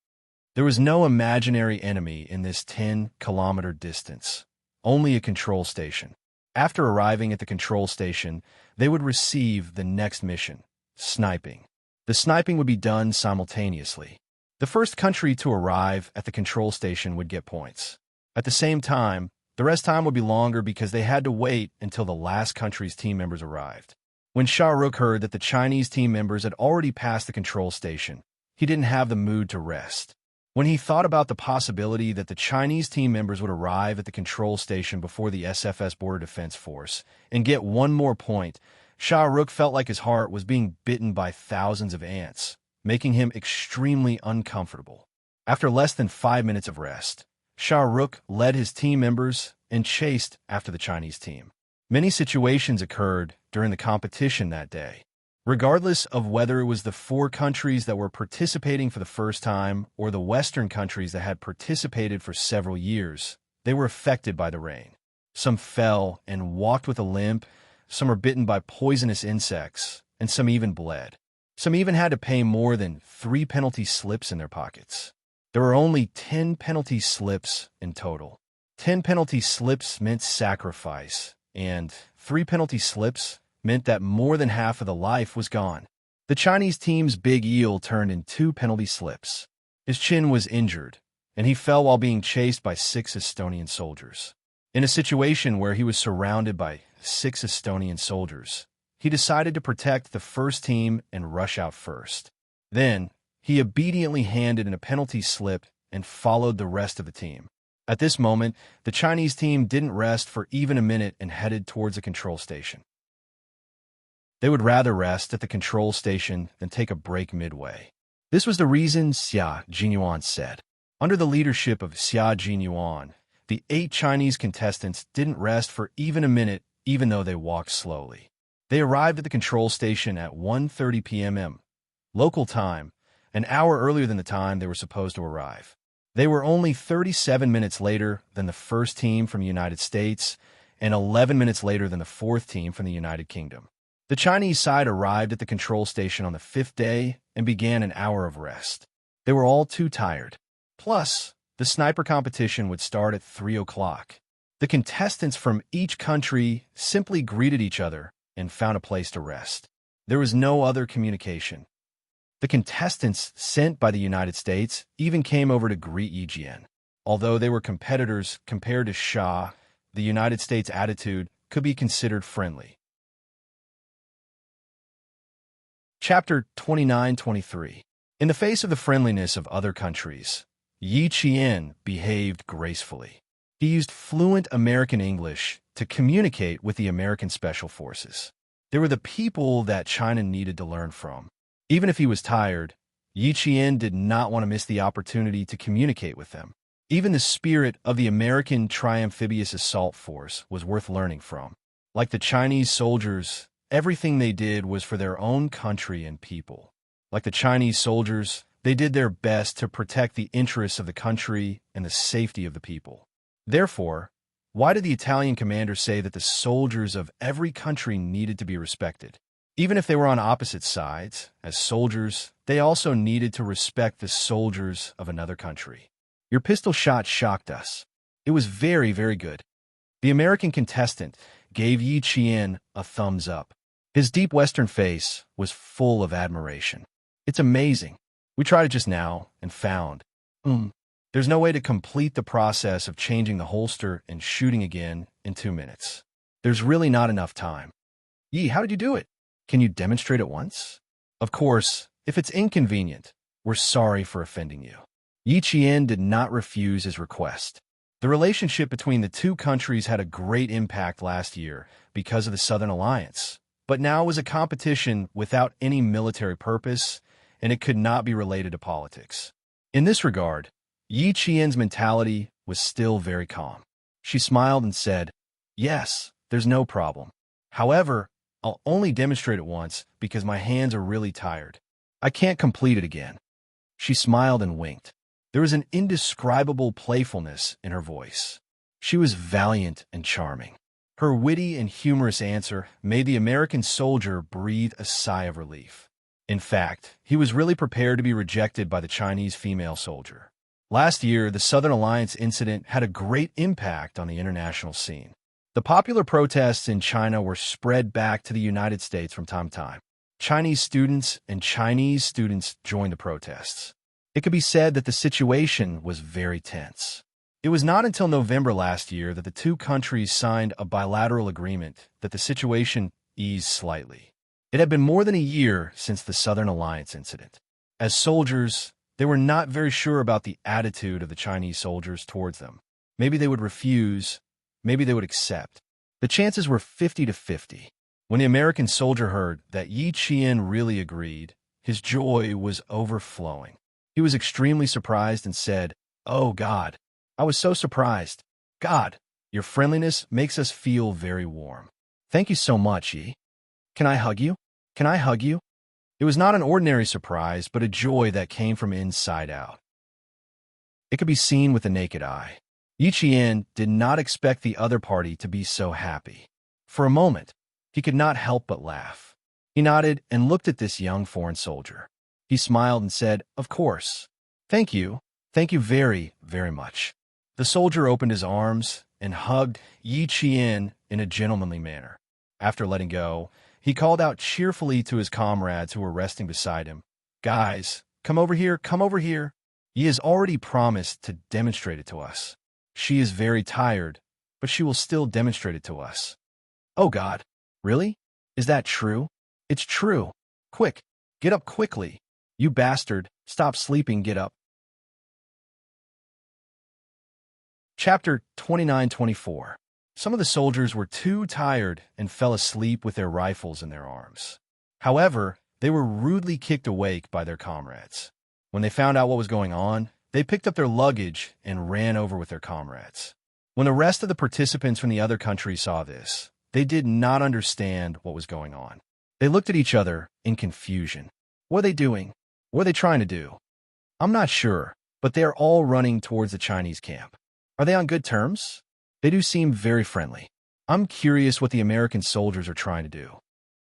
There was no imaginary enemy in this 10-kilometer distance. only a control station. After arriving at the control station, they would receive the next mission, sniping. The sniping would be done simultaneously. The first country to arrive at the control station would get points. At the same time, the rest time would be longer because they had to wait until the last country's team members arrived. When Shah Rukh heard that the Chinese team members had already passed the control station, he didn't have the mood to rest. When he thought about the possibility that the Chinese team members would arrive at the control station before the SFS Border Defense Force and get one more point, Shah Rukh felt like his heart was being bitten by thousands of ants, making him extremely uncomfortable. After less than 5 minutes of rest, Shah Rukh led his team members and chased after the Chinese team. Many situations occurred during the competition that day. Regardless of whether it was the 4 countries that were participating for the first time or the Western countries that had participated for several years, they were affected by the rain. Some fell and walked with a limp, some were bitten by poisonous insects, and some even bled. Some even had to pay more than 3 penalty slips in their pockets. There were only 10 penalty slips in total. 10 penalty slips meant sacrifice, and 3 penalty slips meant that more than half of the life was gone. The Chinese team's big eel turned in 2 penalty slips. His chin was injured, and he fell while being chased by 6 Estonian soldiers. In a situation where he was surrounded by 6 Estonian soldiers, he decided to protect the first team and rush out first. Then, he obediently handed in a penalty slip and followed the rest of the team. At this moment, the Chinese team didn't rest for even a minute and headed towards the control station. They would rather rest at the control station than take a break midway. This was the reason Xia Jinyuan said. Under the leadership of Xia Jinyuan, the 8 Chinese contestants didn't rest for even a minute, even though they walked slowly. They arrived at the control station at 1:30 p.m. local time, an hour earlier than the time they were supposed to arrive. They were only 37 minutes later than the first team from the United States and 11 minutes later than the 4th team from the United Kingdom. The Chinese side arrived at the control station on the 5th day and began an hour of rest. They were all too tired. Plus, the sniper competition would start at 3 o'clock. The contestants from each country simply greeted each other and found a place to rest. There was no other communication. The contestants sent by the United States even came over to greet Yi Jian. Although they were competitors compared to Shah, the United States' attitude could be considered friendly. Chapter 29-23. In the face of the friendliness of other countries, Yi Jian behaved gracefully. He used fluent American English to communicate with the American Special Forces. They were the people that China needed to learn from. Even if he was tired, Yi Jian did not want to miss the opportunity to communicate with them. Even the spirit of the American Triamphibious Assault Force was worth learning from. Like the Chinese soldiers, everything they did was for their own country and people. Like the Chinese soldiers, they did their best to protect the interests of the country and the safety of the people. Therefore, why did the Italian commander say that the soldiers of every country needed to be respected? Even if they were on opposite sides, as soldiers, they also needed to respect the soldiers of another country. Your pistol shot shocked us. It was very, very good. The American contestant gave Yi Jian a thumbs up. His deep Western face was full of admiration. It's amazing. We tried it just now and found, there's no way to complete the process of changing the holster and shooting again in 2 minutes. There's really not enough time. Yi, how did you do it? Can you demonstrate it once? Of course, if it's inconvenient, we're sorry for offending you. Yi Jian did not refuse his request. The relationship between the 2 countries had a great impact last year because of the Southern Alliance, but now it was a competition without any military purpose, and it could not be related to politics. In this regard, Yi Jian's mentality was still very calm. She smiled and said, "Yes, there's no problem. However, I'll only demonstrate it once because my hands are really tired. I can't complete it again." She smiled and winked. There was an indescribable playfulness in her voice. She was valiant and charming. Her witty and humorous answer made the American soldier breathe a sigh of relief. In fact, he was really prepared to be rejected by the Chinese female soldier. Last year, the Southern Alliance incident had a great impact on the international scene. The popular protests in China were spread back to the United States from time to time. Chinese students joined the protests. It could be said that the situation was very tense. It was not until November last year that the two countries signed a bilateral agreement that the situation eased slightly. It had been more than a year since the Southern Alliance incident. As soldiers, they were not very sure about the attitude of the Chinese soldiers towards them. Maybe they would refuse, maybe they would accept. The chances were 50-50. When the American soldier heard that Yi Qian really agreed, his joy was overflowing. He was extremely surprised and said, "Oh God, I was so surprised. God, your friendliness makes us feel very warm. Thank you so much, Yi. Can I hug you? Can I hug you?" It was not an ordinary surprise, but a joy that came from inside out. It could be seen with the naked eye. Yi Qian did not expect the other party to be so happy. For a moment, he could not help but laugh. He nodded and looked at this young foreign soldier. He smiled and said, "Of course. Thank you. Thank you very, very much." The soldier opened his arms and hugged Yi Qian in a gentlemanly manner. After letting go, he called out cheerfully to his comrades who were resting beside him, "Guys, come over here, come over here. Yi has already promised to demonstrate it to us. She is very tired, but she will still demonstrate it to us." "Oh God, really? Is that true?" "It's true. Quick, get up quickly. You bastard, stop sleeping, get up." Chapter 29-24. Some of the soldiers were too tired and fell asleep with their rifles in their arms. However, they were rudely kicked awake by their comrades. When they found out what was going on, they picked up their luggage and ran over with their comrades. When the rest of the participants from the other countries saw this, they did not understand what was going on. They looked at each other in confusion. What are they doing? What are they trying to do? I'm not sure, but they are all running towards the Chinese camp. Are they on good terms? They do seem very friendly. I'm curious what the American soldiers are trying to do.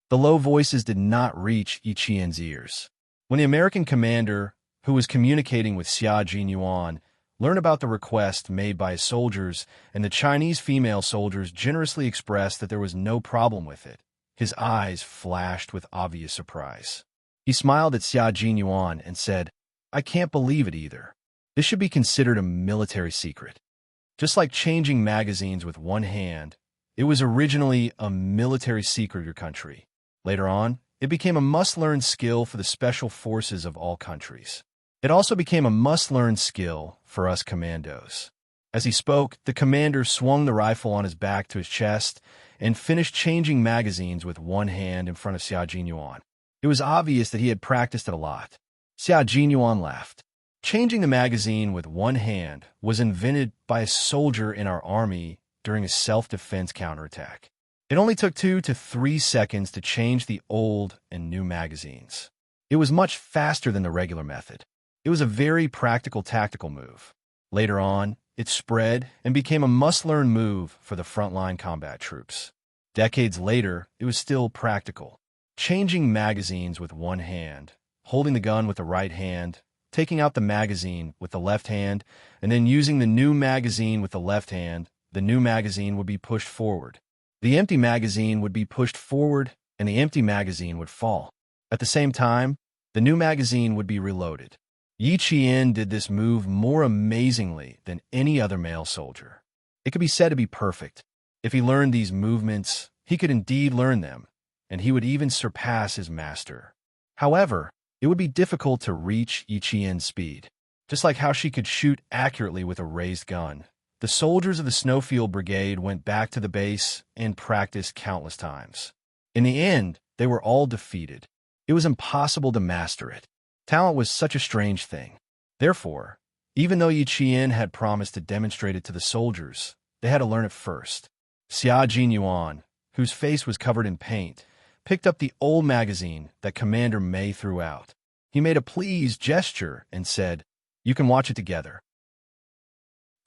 The low voices did not reach Yi Qian's ears. When the American commander, who was communicating with Xia Jinyuan, learned about the request made by his soldiers, and the Chinese female soldiers generously expressed that there was no problem with it, his eyes flashed with obvious surprise. He smiled at Xia Jinyuan and said, "I can't believe it either. This should be considered a military secret." Just like changing magazines with one hand, it was originally a military secret of your country. Later on, it became a must-learn skill for the special forces of all countries. It also became a must-learn skill for us commandos. As he spoke, the commander swung the rifle on his back to his chest and finished changing magazines with one hand in front of Xia Jinyuan. It was obvious that he had practiced it a lot. Xia Jinyuan laughed. Changing the magazine with one hand was invented by a soldier in our army during a self-defense counterattack. It only took 2 to 3 seconds to change the old and new magazines. It was much faster than the regular method. It was a very practical tactical move. Later on, it spread and became a must-learn move for the frontline combat troops. Decades later, it was still practical. Changing magazines with one hand, holding the gun with the right hand, taking out the magazine with the left hand, and then using the new magazine with the left hand, the new magazine would be pushed forward. The empty magazine would be pushed forward, and the empty magazine would fall. At the same time, the new magazine would be reloaded. Yi Qian did this move more amazingly than any other male soldier. It could be said to be perfect. If he learned these movements, he could indeed learn them, and he would even surpass his master. However, it would be difficult to reach Yi Qian's speed. Just like how she could shoot accurately with a raised gun, the soldiers of the Snowfield Brigade went back to the base and practiced countless times. In the end, they were all defeated. It was impossible to master it. Talent was such a strange thing. Therefore, even though Yi Qian had promised to demonstrate it to the soldiers, they had to learn it first. Xia Jinyuan, whose face was covered in paint, picked up the old magazine that Commander Mei threw out. He made a pleased gesture and said, "You can watch it together."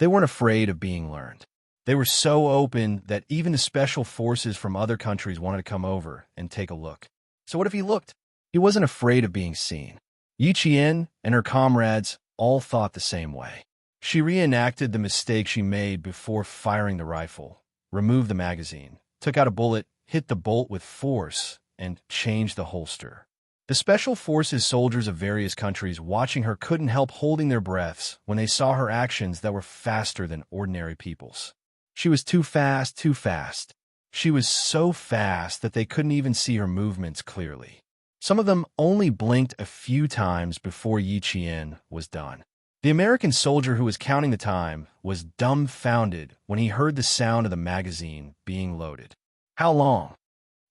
They weren't afraid of being learned. They were so open that even the special forces from other countries wanted to come over and take a look. So what if he looked? He wasn't afraid of being seen. Yi Qian and her comrades all thought the same way. She reenacted the mistake she made before firing the rifle, removed the magazine, took out a bullet, hit the bolt with force, and changed the holster. The Special Forces soldiers of various countries watching her couldn't help holding their breaths when they saw her actions that were faster than ordinary people's. She was too fast, too fast. She was so fast that they couldn't even see her movements clearly. Some of them only blinked a few times before Yi Qian was done. The American soldier who was counting the time was dumbfounded when he heard the sound of the magazine being loaded. "How long?"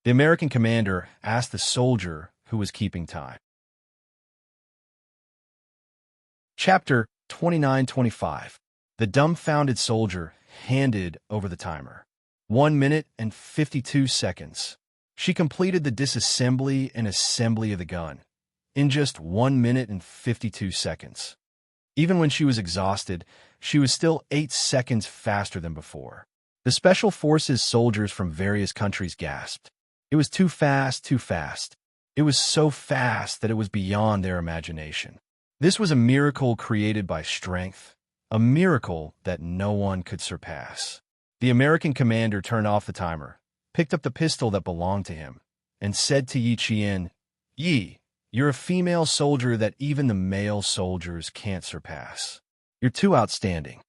the American commander asked the soldier who was keeping time. Chapter 29-25. The dumbfounded soldier handed over the timer. 1 minute and 52 seconds. She completed the disassembly and assembly of the gun in just 1 minute and 52 seconds. Even when she was exhausted, she was still 8 seconds faster than before. The Special Forces soldiers from various countries gasped. It was too fast, too fast. It was so fast that it was beyond their imagination. This was a miracle created by strength, a miracle that no one could surpass. The American commander turned off the timer, picked up the pistol that belonged to him, and said to Yi Qian, "Yi, you're a female soldier that even the male soldiers can't surpass. You're too outstanding.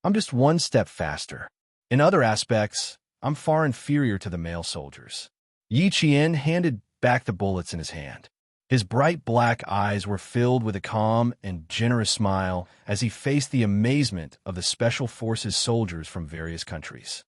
I'm just 1 step faster. In other aspects, I'm far inferior to the male soldiers." Yi Qian handed back the bullets in his hand. His bright black eyes were filled with a calm and generous smile as he faced the amazement of the Special Forces soldiers from various countries.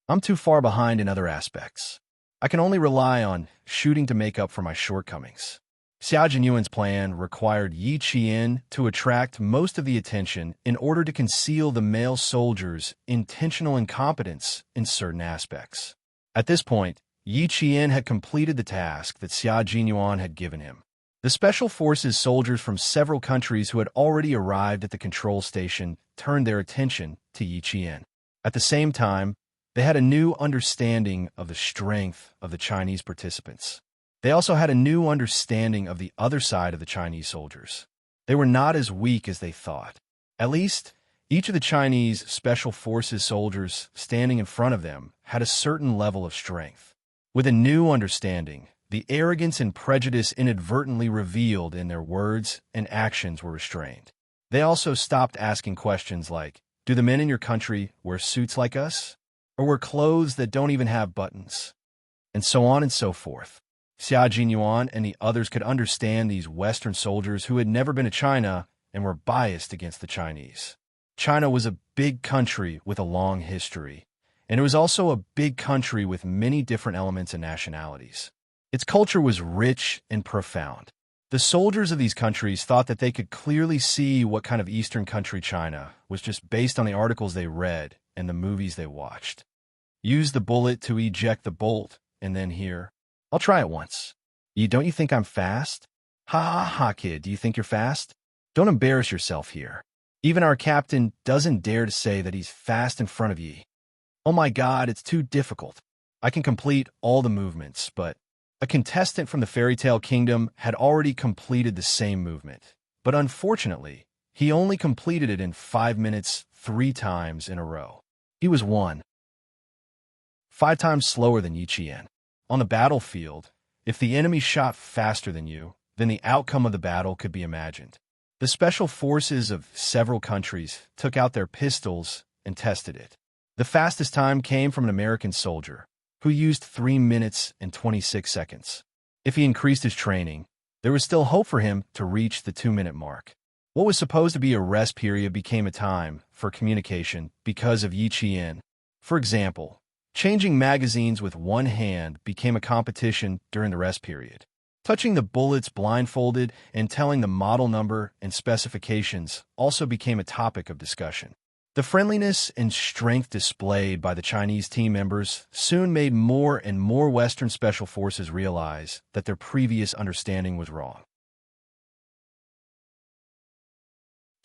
"I'm too far behind in other aspects. I can only rely on shooting to make up for my shortcomings." Xia Jinyuan's plan required Yi Qian to attract most of the attention in order to conceal the male soldiers' intentional incompetence in certain aspects. At this point, Yi Qian had completed the task that Xia Jinyuan had given him. The Special Forces soldiers from several countries who had already arrived at the control station turned their attention to Yi Qian. At the same time, they had a new understanding of the strength of the Chinese participants. They also had a new understanding of the other side of the Chinese soldiers. They were not as weak as they thought. At least, each of the Chinese Special Forces soldiers standing in front of them had a certain level of strength. With a new understanding, the arrogance and prejudice inadvertently revealed in their words and actions were restrained. They also stopped asking questions like, "Do the men in your country wear suits like us? Or wear clothes that don't even have buttons?" And so on and so forth. Xia Jinyuan and the others could understand these Western soldiers who had never been to China and were biased against the Chinese. China was a big country with a long history, and it was also a big country with many different elements and nationalities. Its culture was rich and profound. The soldiers of these countries thought that they could clearly see what kind of Eastern country China was just based on the articles they read and the movies they watched. Use the bullet to eject the bolt, and then here, "I'll try it once. Don't you think I'm fast?" "Ha ha ha, kid, do you think you're fast? Don't embarrass yourself here. Even our captain doesn't dare to say that he's fast in front of ye. Oh my God, it's too difficult. I can complete all the movements, but..." A contestant from the fairy tale kingdom had already completed the same movement, but unfortunately, he only completed it in 5 minutes 3 times in a row. He was 1.5 times slower than Yi Qian. On the battlefield, if the enemy shot faster than you, then the outcome of the battle could be imagined. The Special Forces of several countries took out their pistols and tested it. The fastest time came from an American soldier, who used 3 minutes and 26 seconds. If he increased his training, there was still hope for him to reach the 2-minute mark. What was supposed to be a rest period became a time for communication because of Yi Qian. For example, changing magazines with one hand became a competition during the rest period. Touching the bullets blindfolded and telling the model number and specifications also became a topic of discussion. The friendliness and strength displayed by the Chinese team members soon made more and more Western Special Forces realize that their previous understanding was wrong.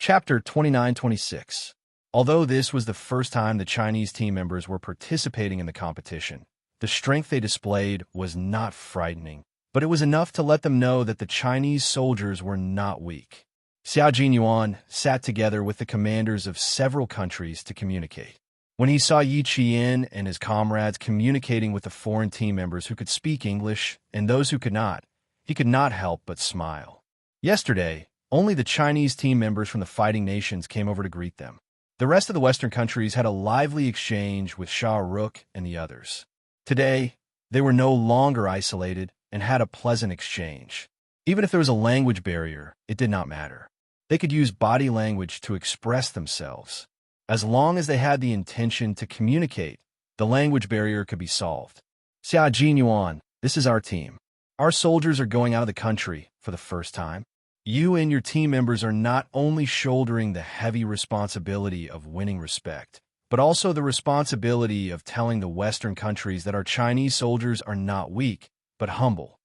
Chapter 29-26. Although this was the first time the Chinese team members were participating in the competition, the strength they displayed was not frightening, but it was enough to let them know that the Chinese soldiers were not weak. Xiao Jinyuan sat together with the commanders of several countries to communicate. When he saw Yi Qian and his comrades communicating with the foreign team members who could speak English and those who could not, he could not help but smile. Yesterday, only the Chinese team members from the fighting nations came over to greet them. The rest of the Western countries had a lively exchange with Shah Rukh and the others. Today, they were no longer isolated and had a pleasant exchange. Even if there was a language barrier, it did not matter. They could use body language to express themselves. As long as they had the intention to communicate, the language barrier could be solved. Xia Jinyuan, this is our team. Our soldiers are going out of the country for the first time. You and your team members are not only shouldering the heavy responsibility of winning respect, but also the responsibility of telling the Western countries that our Chinese soldiers are not weak, but humble.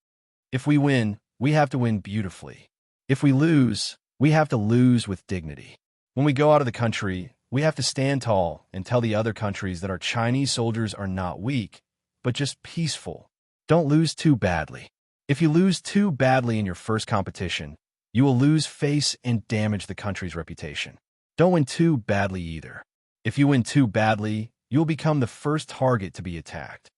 If we win, we have to win beautifully. If we lose, we have to lose with dignity. When we go out of the country, we have to stand tall and tell the other countries that our Chinese soldiers are not weak, but just peaceful. Don't lose too badly. If you lose too badly in your first competition, you will lose face and damage the country's reputation. Don't win too badly either. If you win too badly, you'll become the first target to be attacked.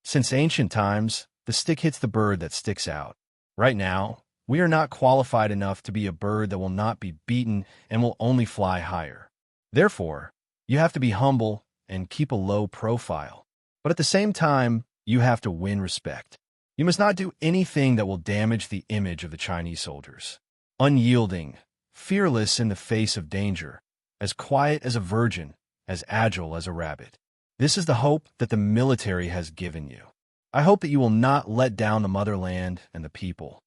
Since ancient times, the stick hits the bird that sticks out. Right now, we are not qualified enough to be a bird that will not be beaten and will only fly higher. Therefore, you have to be humble and keep a low profile. But at the same time, you have to win respect. You must not do anything that will damage the image of the Chinese soldiers. Unyielding, fearless in the face of danger, as quiet as a virgin, as agile as a rabbit. This is the hope that the military has given you. I hope that you will not let down the motherland and the people.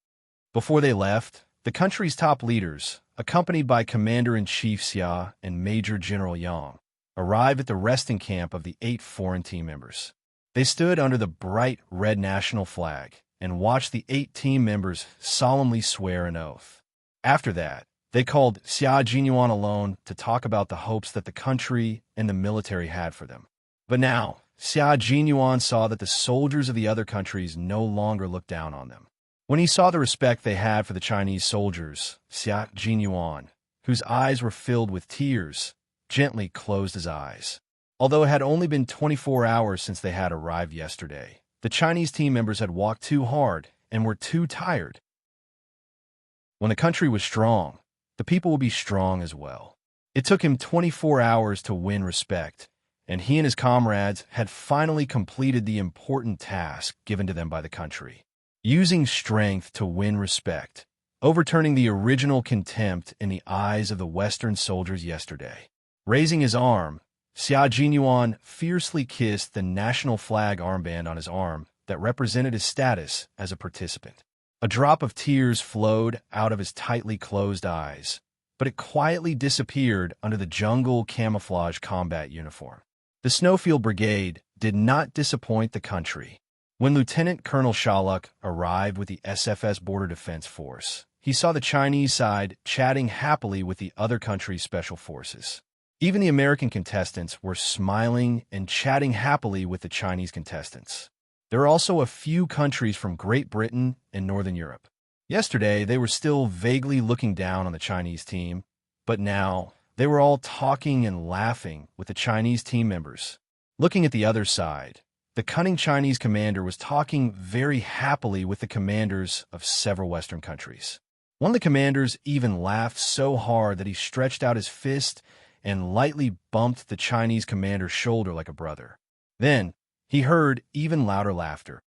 Before they left, the country's top leaders, accompanied by Commander-in-Chief Xia and Major General Yang, arrived at the resting camp of the 8 foreign team members. They stood under the bright red national flag and watched the 8 team members solemnly swear an oath. After that, they called Xia Jinyuan alone to talk about the hopes that the country and the military had for them. But now, Xia Jinyuan saw that the soldiers of the other countries no longer looked down on them. When he saw the respect they had for the Chinese soldiers, Xia Jinyuan, whose eyes were filled with tears, gently closed his eyes. Although it had only been 24 hours since they had arrived yesterday, the Chinese team members had walked too hard and were too tired. When the country was strong, the people will be strong as well. It took him 24 hours to win respect, and he and his comrades had finally completed the important task given to them by the country. Using strength to win respect, overturning the original contempt in the eyes of the Western soldiers yesterday. Raising his arm, Xia Jinyuan fiercely kissed the national flag armband on his arm that represented his status as a participant. A drop of tears flowed out of his tightly closed eyes, but it quietly disappeared under the jungle camouflage combat uniform. The Snowfield Brigade did not disappoint the country. When Lieutenant Colonel Shaluk arrived with the SFS Border Defense Force, he saw the Chinese side chatting happily with the other country's special forces. Even the American contestants were smiling and chatting happily with the Chinese contestants. There are also a few countries from Great Britain and Northern Europe. Yesterday, they were still vaguely looking down on the Chinese team, but now they were all talking and laughing with the Chinese team members. Looking at the other side, the cunning Chinese commander was talking very happily with the commanders of several Western countries. One of the commanders even laughed so hard that he stretched out his fist and lightly bumped the Chinese commander's shoulder like a brother. Then, he heard even louder laughter.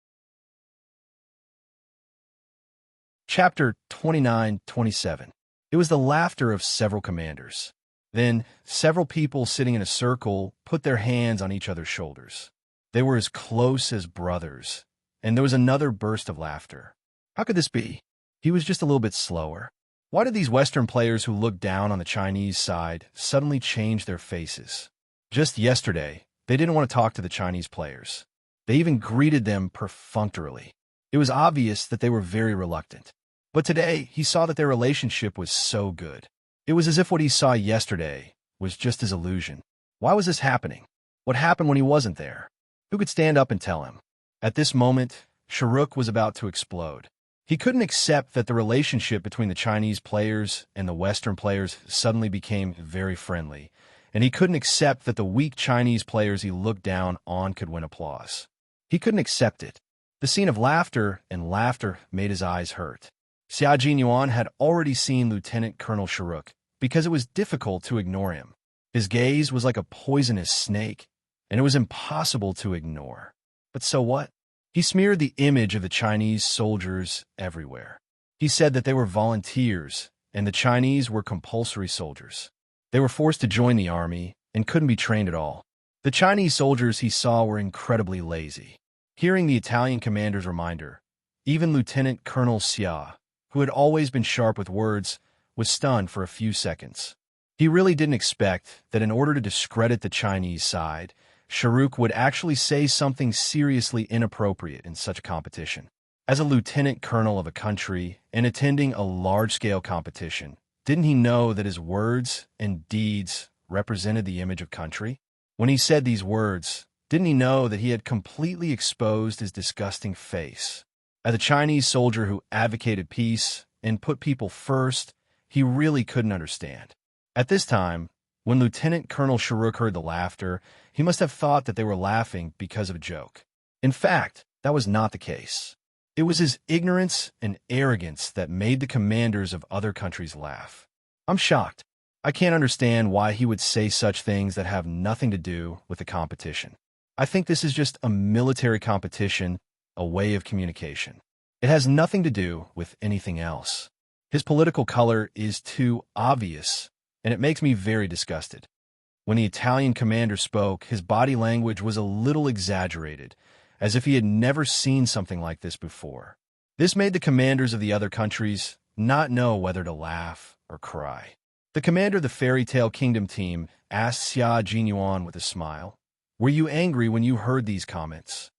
Chapter 29-27. It was the laughter of several commanders. Then, several people sitting in a circle put their hands on each other's shoulders. They were as close as brothers, and there was another burst of laughter. How could this be? He was just a little bit slower. Why did these Western players who looked down on the Chinese side suddenly change their faces? Just yesterday, they didn't want to talk to the Chinese players. They even greeted them perfunctorily. It was obvious that they were very reluctant. But today, he saw that their relationship was so good. It was as if what he saw yesterday was just his illusion. Why was this happening? What happened when he wasn't there? Who could stand up and tell him? At this moment, Sharuk was about to explode. He couldn't accept that the relationship between the Chinese players and the Western players suddenly became very friendly, and he couldn't accept that the weak Chinese players he looked down on could win applause. He couldn't accept it. The scene of laughter and laughter made his eyes hurt. Xia Jinyuan had already seen Lieutenant Colonel Sharuk because it was difficult to ignore him. His gaze was like a poisonous snake, and it was impossible to ignore. But so what? He smeared the image of the Chinese soldiers everywhere. He said that they were volunteers, and the Chinese were compulsory soldiers. They were forced to join the army and couldn't be trained at all. The Chinese soldiers he saw were incredibly lazy. Hearing the Italian commander's reminder, even Lieutenant Colonel Xia, who had always been sharp with words, was stunned for a few seconds. He really didn't expect that in order to discredit the Chinese side, Sharuk would actually say something seriously inappropriate in such a competition. As a lieutenant colonel of a country and attending a large-scale competition, didn't he know that his words and deeds represented the image of country? When he said these words, didn't he know that he had completely exposed his disgusting face? As a Chinese soldier who advocated peace and put people first, he really couldn't understand. At this time, when Lieutenant Colonel Sharuk heard the laughter, he must have thought that they were laughing because of a joke. In fact, that was not the case. It was his ignorance and arrogance that made the commanders of other countries laugh. I'm shocked. I can't understand why he would say such things that have nothing to do with the competition. I think this is just a military competition, a way of communication. It has nothing to do with anything else. His political color is too obvious, and it makes me very disgusted. When the Italian commander spoke, his body language was a little exaggerated, as if he had never seen something like this before. This made the commanders of the other countries not know whether to laugh or cry. The commander of the Fairy Tale Kingdom team asked Xia Jinyuan with a smile, "Were you angry when you heard these comments?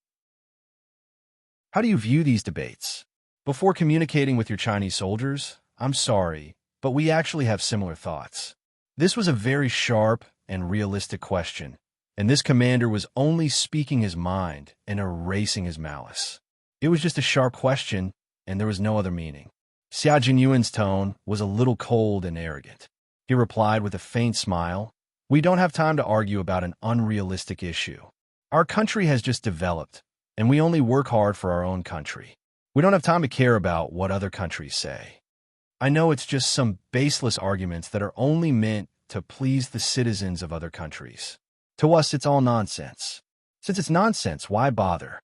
How do you view these debates? Before communicating with your Chinese soldiers, I'm sorry, but we actually have similar thoughts." This was a very sharp and realistic question, and this commander was only speaking his mind and erasing his malice. It was just a sharp question, and there was no other meaning. Xia Jinyuan's tone was a little cold and arrogant. He replied with a faint smile, "We don't have time to argue about an unrealistic issue. Our country has just developed, and we only work hard for our own country. We don't have time to care about what other countries say. I know it's just some baseless arguments that are only meant to please the citizens of other countries. To us, it's all nonsense. Since it's nonsense, why bother?"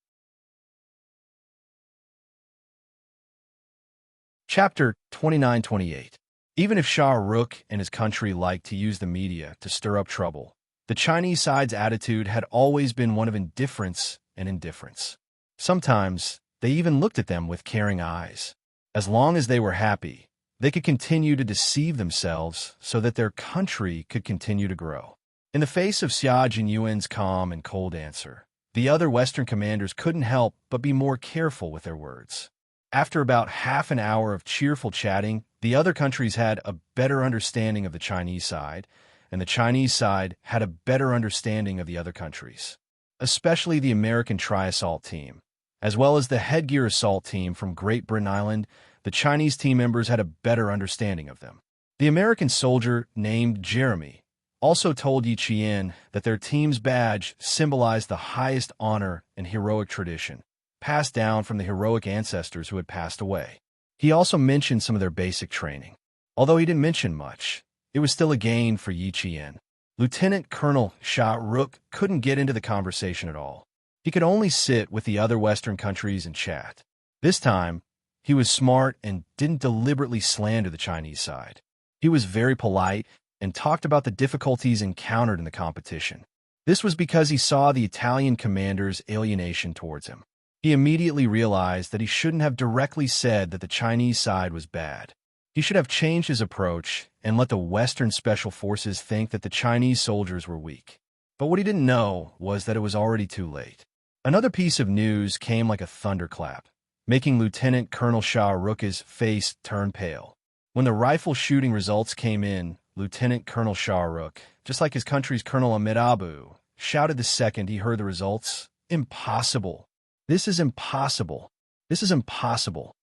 Chapter 29-28. Even if Shah Rukh and his country liked to use the media to stir up trouble, the Chinese side's attitude had always been one of indifference and indifference. Sometimes, they even looked at them with caring eyes. As long as they were happy, they could continue to deceive themselves so that their country could continue to grow. In the face of Xia Jinyuan's calm and cold answer, the other Western commanders couldn't help but be more careful with their words. After about half an hour of cheerful chatting, the other countries had a better understanding of the Chinese side, and the Chinese side had a better understanding of the other countries, especially the American tri-assault team. As well as the headgear assault team from Great Britain Island, the Chinese team members had a better understanding of them. The American soldier named Jeremy also told Yi Qian that their team's badge symbolized the highest honor and heroic tradition, passed down from the heroic ancestors who had passed away. He also mentioned some of their basic training. Although he didn't mention much, it was still a gain for Yi Qian. Lieutenant Colonel Shah Rukh couldn't get into the conversation at all. He could only sit with the other Western countries and chat. This time, he was smart and didn't deliberately slander the Chinese side. He was very polite and talked about the difficulties encountered in the competition. This was because he saw the Italian commander's alienation towards him. He immediately realized that he shouldn't have directly said that the Chinese side was bad. He should have changed his approach and let the Western Special Forces think that the Chinese soldiers were weak. But what he didn't know was that it was already too late. Another piece of news came like a thunderclap, making Lieutenant Colonel Shah Rukh's face turn pale. When the rifle shooting results came in, Lieutenant Colonel Shah Rukh, just like his country's Colonel Ahmed Abu, shouted the second he heard the results, "Impossible! This is impossible! This is impossible!"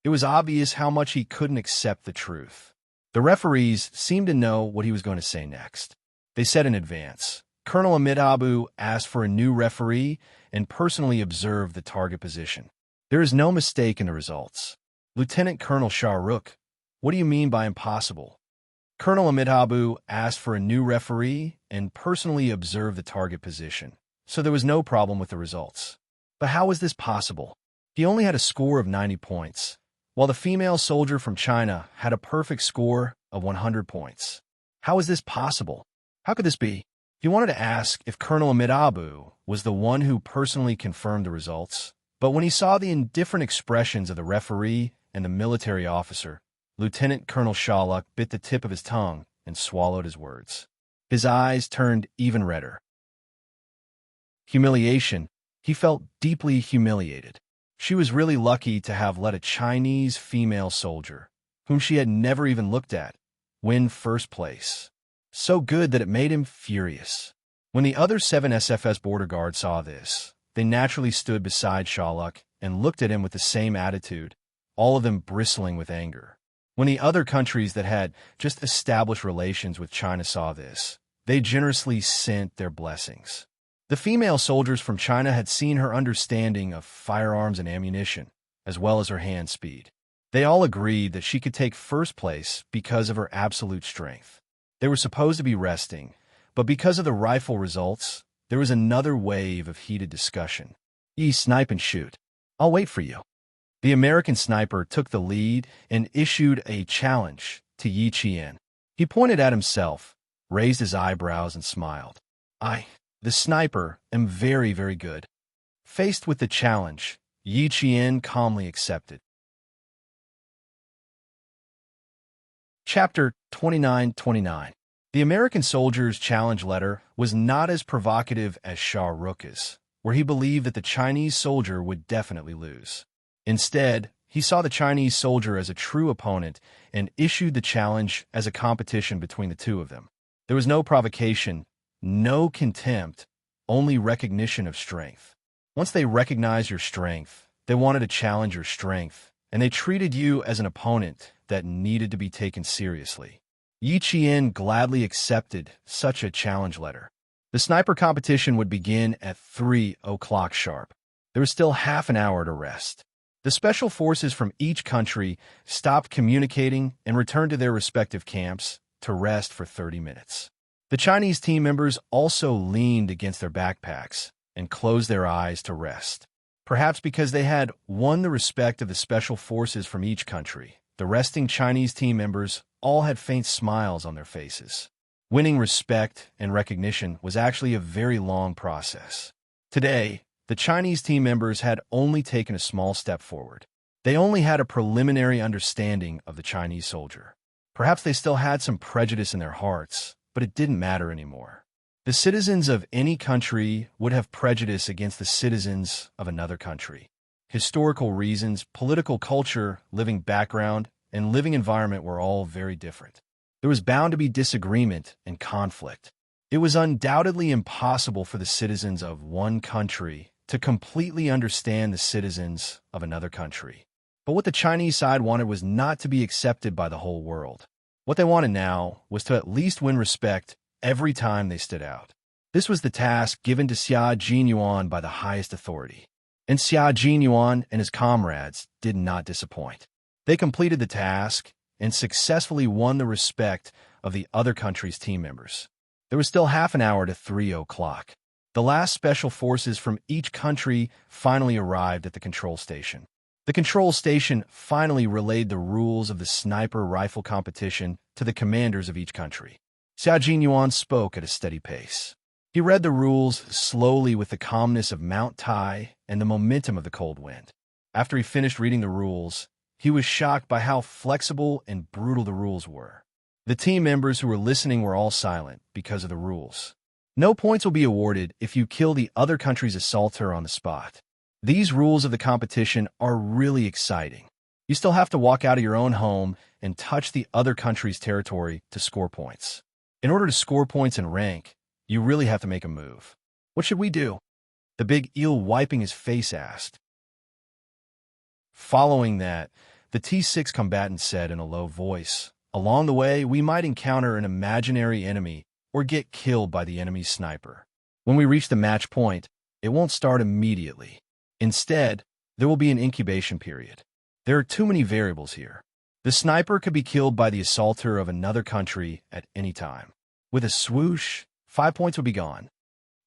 It was obvious how much he couldn't accept the truth. The referees seemed to know what he was going to say next. They said in advance, Colonel Amit Abu asked for a new referee and personally observed the target position. There is no mistake in the results. Lieutenant Colonel Shah Rukh, what do you mean by impossible? Colonel Amit Abu asked for a new referee and personally observed the target position, so there was no problem with the results. But how was this possible? He only had a score of 90 points, while the female soldier from China had a perfect score of 100 points. How is this possible? How could this be? He wanted to ask if Colonel Amit Abu was the one who personally confirmed the results, but when he saw the indifferent expressions of the referee and the military officer, Lieutenant Colonel Shalak bit the tip of his tongue and swallowed his words. His eyes turned even redder. Humiliation. He felt deeply humiliated. She was really lucky to have let a Chinese female soldier, whom she had never even looked at, win first place. So good that it made him furious. When the other 7 SFS border guards saw this, they naturally stood beside Shalak and looked at him with the same attitude, all of them bristling with anger. When the other countries that had just established relations with China saw this, they generously sent their blessings. The female soldiers from China had seen her understanding of firearms and ammunition, as well as her hand speed. They all agreed that she could take first place because of her absolute strength. They were supposed to be resting, but because of the rifle results, there was another wave of heated discussion. Ye snipe and shoot. I'll wait for you. The American sniper took the lead and issued a challenge to Yi Qian. He pointed at himself, raised his eyebrows, and smiled. I, the sniper, am very, very good. Faced with the challenge, Yi Qian calmly accepted. Chapter 29-29. The American soldier's challenge letter was not as provocative as Shah Rukh's, where he believed that the Chinese soldier would definitely lose. Instead, he saw the Chinese soldier as a true opponent and issued the challenge as a competition between the two of them. There was no provocation, no contempt, only recognition of strength. Once they recognized your strength, they wanted to challenge your strength, and they treated you as an opponent that needed to be taken seriously. Yi Qian gladly accepted such a challenge letter. The sniper competition would begin at 3 o'clock sharp. There was still half an hour to rest. The special forces from each country stopped communicating and returned to their respective camps to rest for 30 minutes. The Chinese team members also leaned against their backpacks and closed their eyes to rest. Perhaps because they had won the respect of the special forces from each country, the resting Chinese team members all had faint smiles on their faces. Winning respect and recognition was actually a very long process. Today, the Chinese team members had only taken a small step forward. They only had a preliminary understanding of the Chinese soldier. Perhaps they still had some prejudice in their hearts, but it didn't matter anymore. The citizens of any country would have prejudice against the citizens of another country. Historical reasons, political culture, living background, and living environment were all very different. There was bound to be disagreement and conflict. It was undoubtedly impossible for the citizens of one country to completely understand the citizens of another country. But what the Chinese side wanted was not to be accepted by the whole world. What they wanted now was to at least win respect every time they stood out. This was the task given to Xia Jinyuan by the highest authority. And Xia Jinyuan and his comrades did not disappoint. They completed the task and successfully won the respect of the other country's team members. There was still half an hour to 3 o'clock. The last special forces from each country finally arrived at the control station. The control station finally relayed the rules of the sniper rifle competition to the commanders of each country. Xia Jinyuan spoke at a steady pace. He read the rules slowly with the calmness of Mount Tai and the momentum of the cold wind. After he finished reading the rules, he was shocked by how flexible and brutal the rules were. The team members who were listening were all silent because of the rules. No points will be awarded if you kill the other country's assaulter on the spot. These rules of the competition are really exciting. You still have to walk out of your own home and touch the other country's territory to score points. In order to score points and rank, you really have to make a move. What should we do? The big eel wiping his face asked. Following that, The T6 combatant said in a low voice. Along the way, we might encounter an imaginary enemy or get killed by the enemy's sniper. When we reach the match point, it won't start immediately. Instead, there will be an incubation period. There are too many variables here. The sniper could be killed by the assaulter of another country at any time. With a swoosh, 5 points would be gone.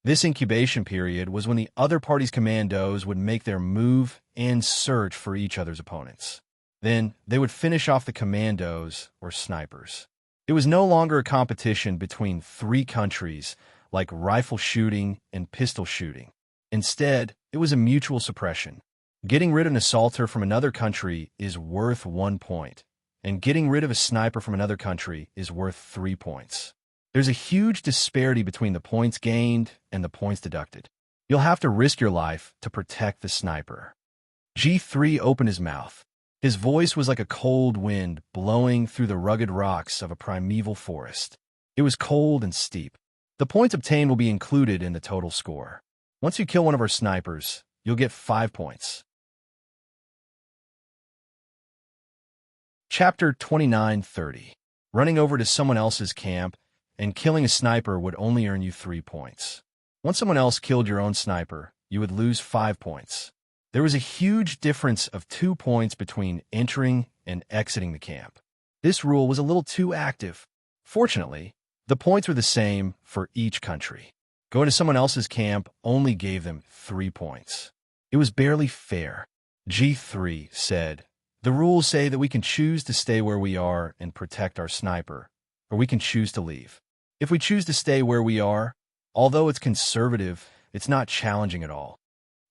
This incubation period was when the other party's commandos would make their move and search for each other's opponents. Then, they would finish off the commandos or snipers. It was no longer a competition between three countries like rifle shooting and pistol shooting. Instead, it was a mutual suppression. Getting rid of an assaulter from another country is worth 1 point, and getting rid of a sniper from another country is worth 3 points. There's a huge disparity between the points gained and the points deducted. You'll have to risk your life to protect the sniper. G3 opened his mouth. His voice was like a cold wind blowing through the rugged rocks of a primeval forest. It was cold and steep. The points obtained will be included in the total score. Once you kill one of our snipers, you'll get 5 points. Chapter 29:30. Running over to someone else's camp and killing a sniper would only earn you 3 points. Once someone else killed your own sniper, you would lose 5 points. There was a huge difference of 2 points between entering and exiting the camp. This rule was a little too active. Fortunately, the points were the same for each country. Going to someone else's camp only gave them 3 points. It was barely fair. G3 said, "The rules say that we can choose to stay where we are and protect our sniper, or we can choose to leave. If we choose to stay where we are, although it's conservative, it's not challenging at all."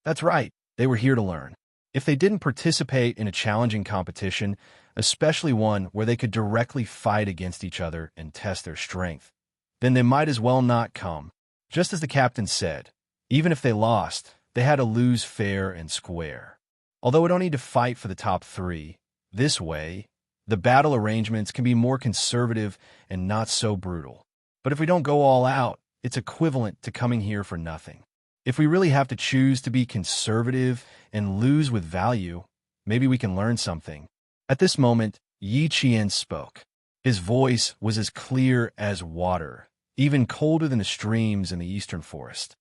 That's right, they were here to learn. If they didn't participate in a challenging competition, especially one where they could directly fight against each other and test their strength, then they might as well not come. Just as the captain said, even if they lost, they had to lose fair and square. Although we don't need to fight for the top 3, this way, the battle arrangements can be more conservative and not so brutal. But if we don't go all out, it's equivalent to coming here for nothing. If we really have to choose to be conservative and lose with value, maybe we can learn something. At this moment, Yi Qian spoke. His voice was as clear as water, even colder than the streams in the eastern forest.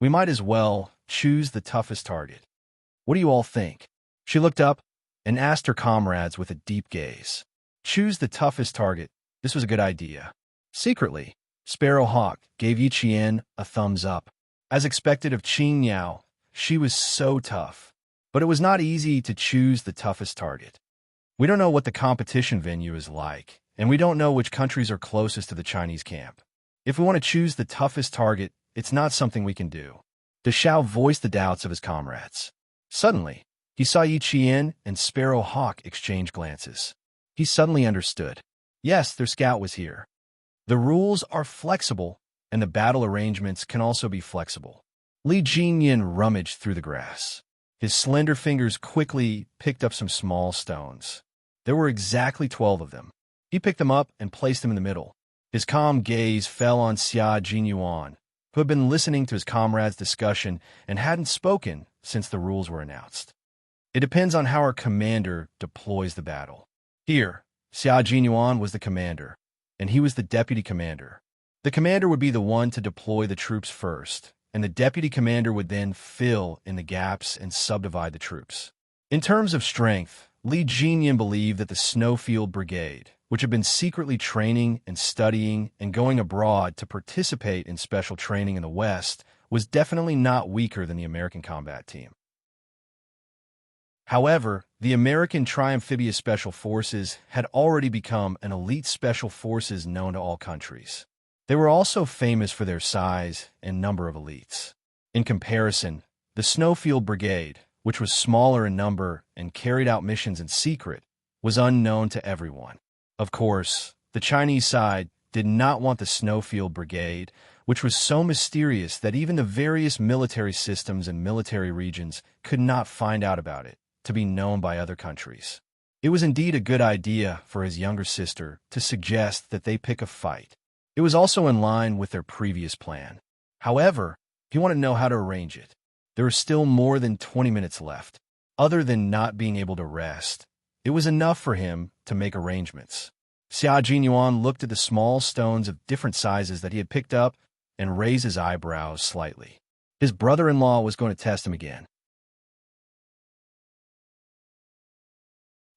We might as well choose the toughest target. What do you all think? She looked up and asked her comrades with a deep gaze. Choose the toughest target. This was a good idea. Secretly, Sparrowhawk gave Yi Qian a thumbs up. As expected of Qing Yao, she was so tough. But it was not easy to choose the toughest target. We don't know what the competition venue is like, and we don't know which countries are closest to the Chinese camp. If we want to choose the toughest target, it's not something we can do. De Xiao voiced the doubts of his comrades. Suddenly, he saw Yi Qian and Sparrowhawk exchange glances. He suddenly understood. Yes, their scout was here. The rules are flexible, and the battle arrangements can also be flexible. Li Jinyan rummaged through the grass. His slender fingers quickly picked up some small stones. There were exactly 12 of them. He picked them up and placed them in the middle. His calm gaze fell on Xia Jinyuan, who had been listening to his comrades' discussion and hadn't spoken since the rules were announced. It depends on how our commander deploys the battle. Here, Xia Jinyuan was the commander, and he was the deputy commander. The commander would be the one to deploy the troops first, and the deputy commander would then fill in the gaps and subdivide the troops. In terms of strength, Li Jinyan believed that the Snowfield Brigade, which had been secretly training and studying and going abroad to participate in special training in the West, was definitely not weaker than the American combat team. However, the American Triamphibious Special Forces had already become an elite special forces known to all countries. They were also famous for their size and number of elites. In comparison, the Snowfield Brigade, which was smaller in number and carried out missions in secret, was unknown to everyone. Of course, the Chinese side did not want the Snowfield Brigade, which was so mysterious that even the various military systems and military regions could not find out about it, to be known by other countries. It was indeed a good idea for his younger sister to suggest that they pick a fight. It was also in line with their previous plan. However, he wanted to know how to arrange it. There were still more than 20 minutes left. Other than not being able to rest, It was enough for him to make arrangements. Xia Jinyuan looked at the small stones of different sizes that he had picked up and raised his eyebrows slightly. His brother-in-law was going to test him again.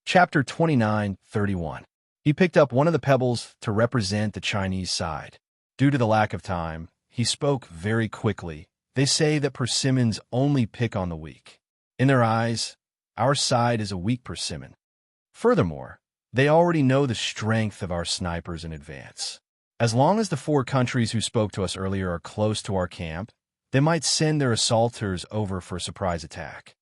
Chapter 29:31. He picked up one of the pebbles to represent the Chinese side. Due to the lack of time, he spoke very quickly. They say that persimmons only pick on the weak. In their eyes, our side is a weak persimmon. Furthermore, they already know the strength of our snipers in advance. As long as the 4 countries who spoke to us earlier are close to our camp, they might send their assaulters over for a surprise attack.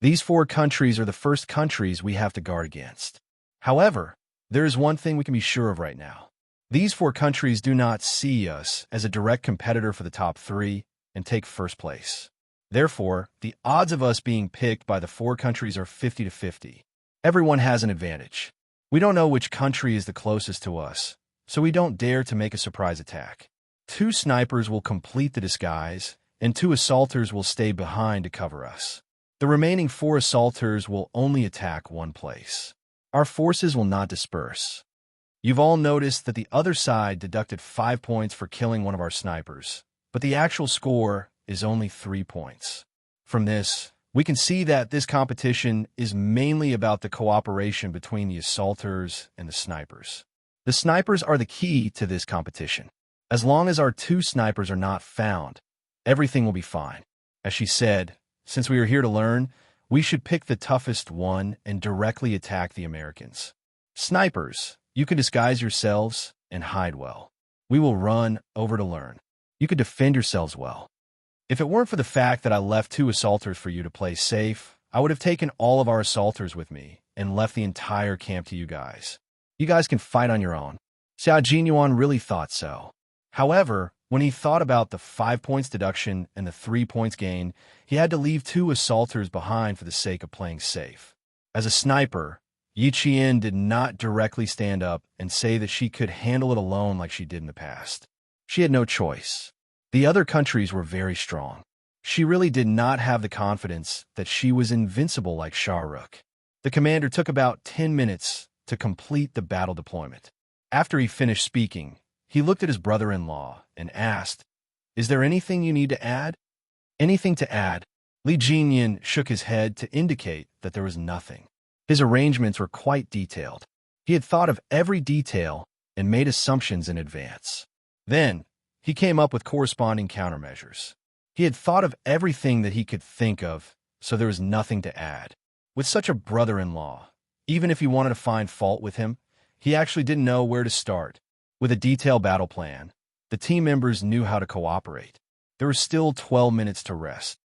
These 4 countries are the first countries we have to guard against. However, there is one thing we can be sure of right now. These 4 countries do not see us as a direct competitor for the top 3 and take first place. Therefore, the odds of us being picked by the 4 countries are 50-50. Everyone has an advantage. We don't know which country is the closest to us, so we don't dare to make a surprise attack. 2 snipers will complete the disguise, and 2 assaulters will stay behind to cover us. The remaining 4 assaulters will only attack one place. Our forces will not disperse. You've all noticed that the other side deducted 5 points for killing one of our snipers, but the actual score is only 3 points. From this, we can see that this competition is mainly about the cooperation between the assaulters and the snipers. The snipers are the key to this competition. As long as our 2 snipers are not found, everything will be fine. As she said, since we are here to learn, we should pick the toughest one and directly attack the Americans. Snipers, you can disguise yourselves and hide well. We will run over to learn. You could defend yourselves well. If it weren't for the fact that I left 2 assaulters for you to play safe, I would have taken all of our assaulters with me and left the entire camp to you guys. You guys can fight on your own. Xia Jinyuan really thought so. However, when he thought about the 5 points deduction and the 3 points gain, he had to leave 2 assaulters behind for the sake of playing safe. As a sniper, Yi Qian did not directly stand up and say that she could handle it alone like she did in the past. She had no choice. The other countries were very strong. She really did not have the confidence that she was invincible like Shah Rukh. The commander took about 10 minutes to complete the battle deployment. After he finished speaking, he looked at his brother-in-law and asked, "Is there anything you need to add?" "Anything to add?" Li Jinyan shook his head to indicate that there was nothing. His arrangements were quite detailed. He had thought of every detail and made assumptions in advance. Then, he came up with corresponding countermeasures. He had thought of everything that he could think of, so there was nothing to add. With such a brother-in-law, even if he wanted to find fault with him, he actually didn't know where to start. With a detailed battle plan, the team members knew how to cooperate. There were still 12 minutes to rest.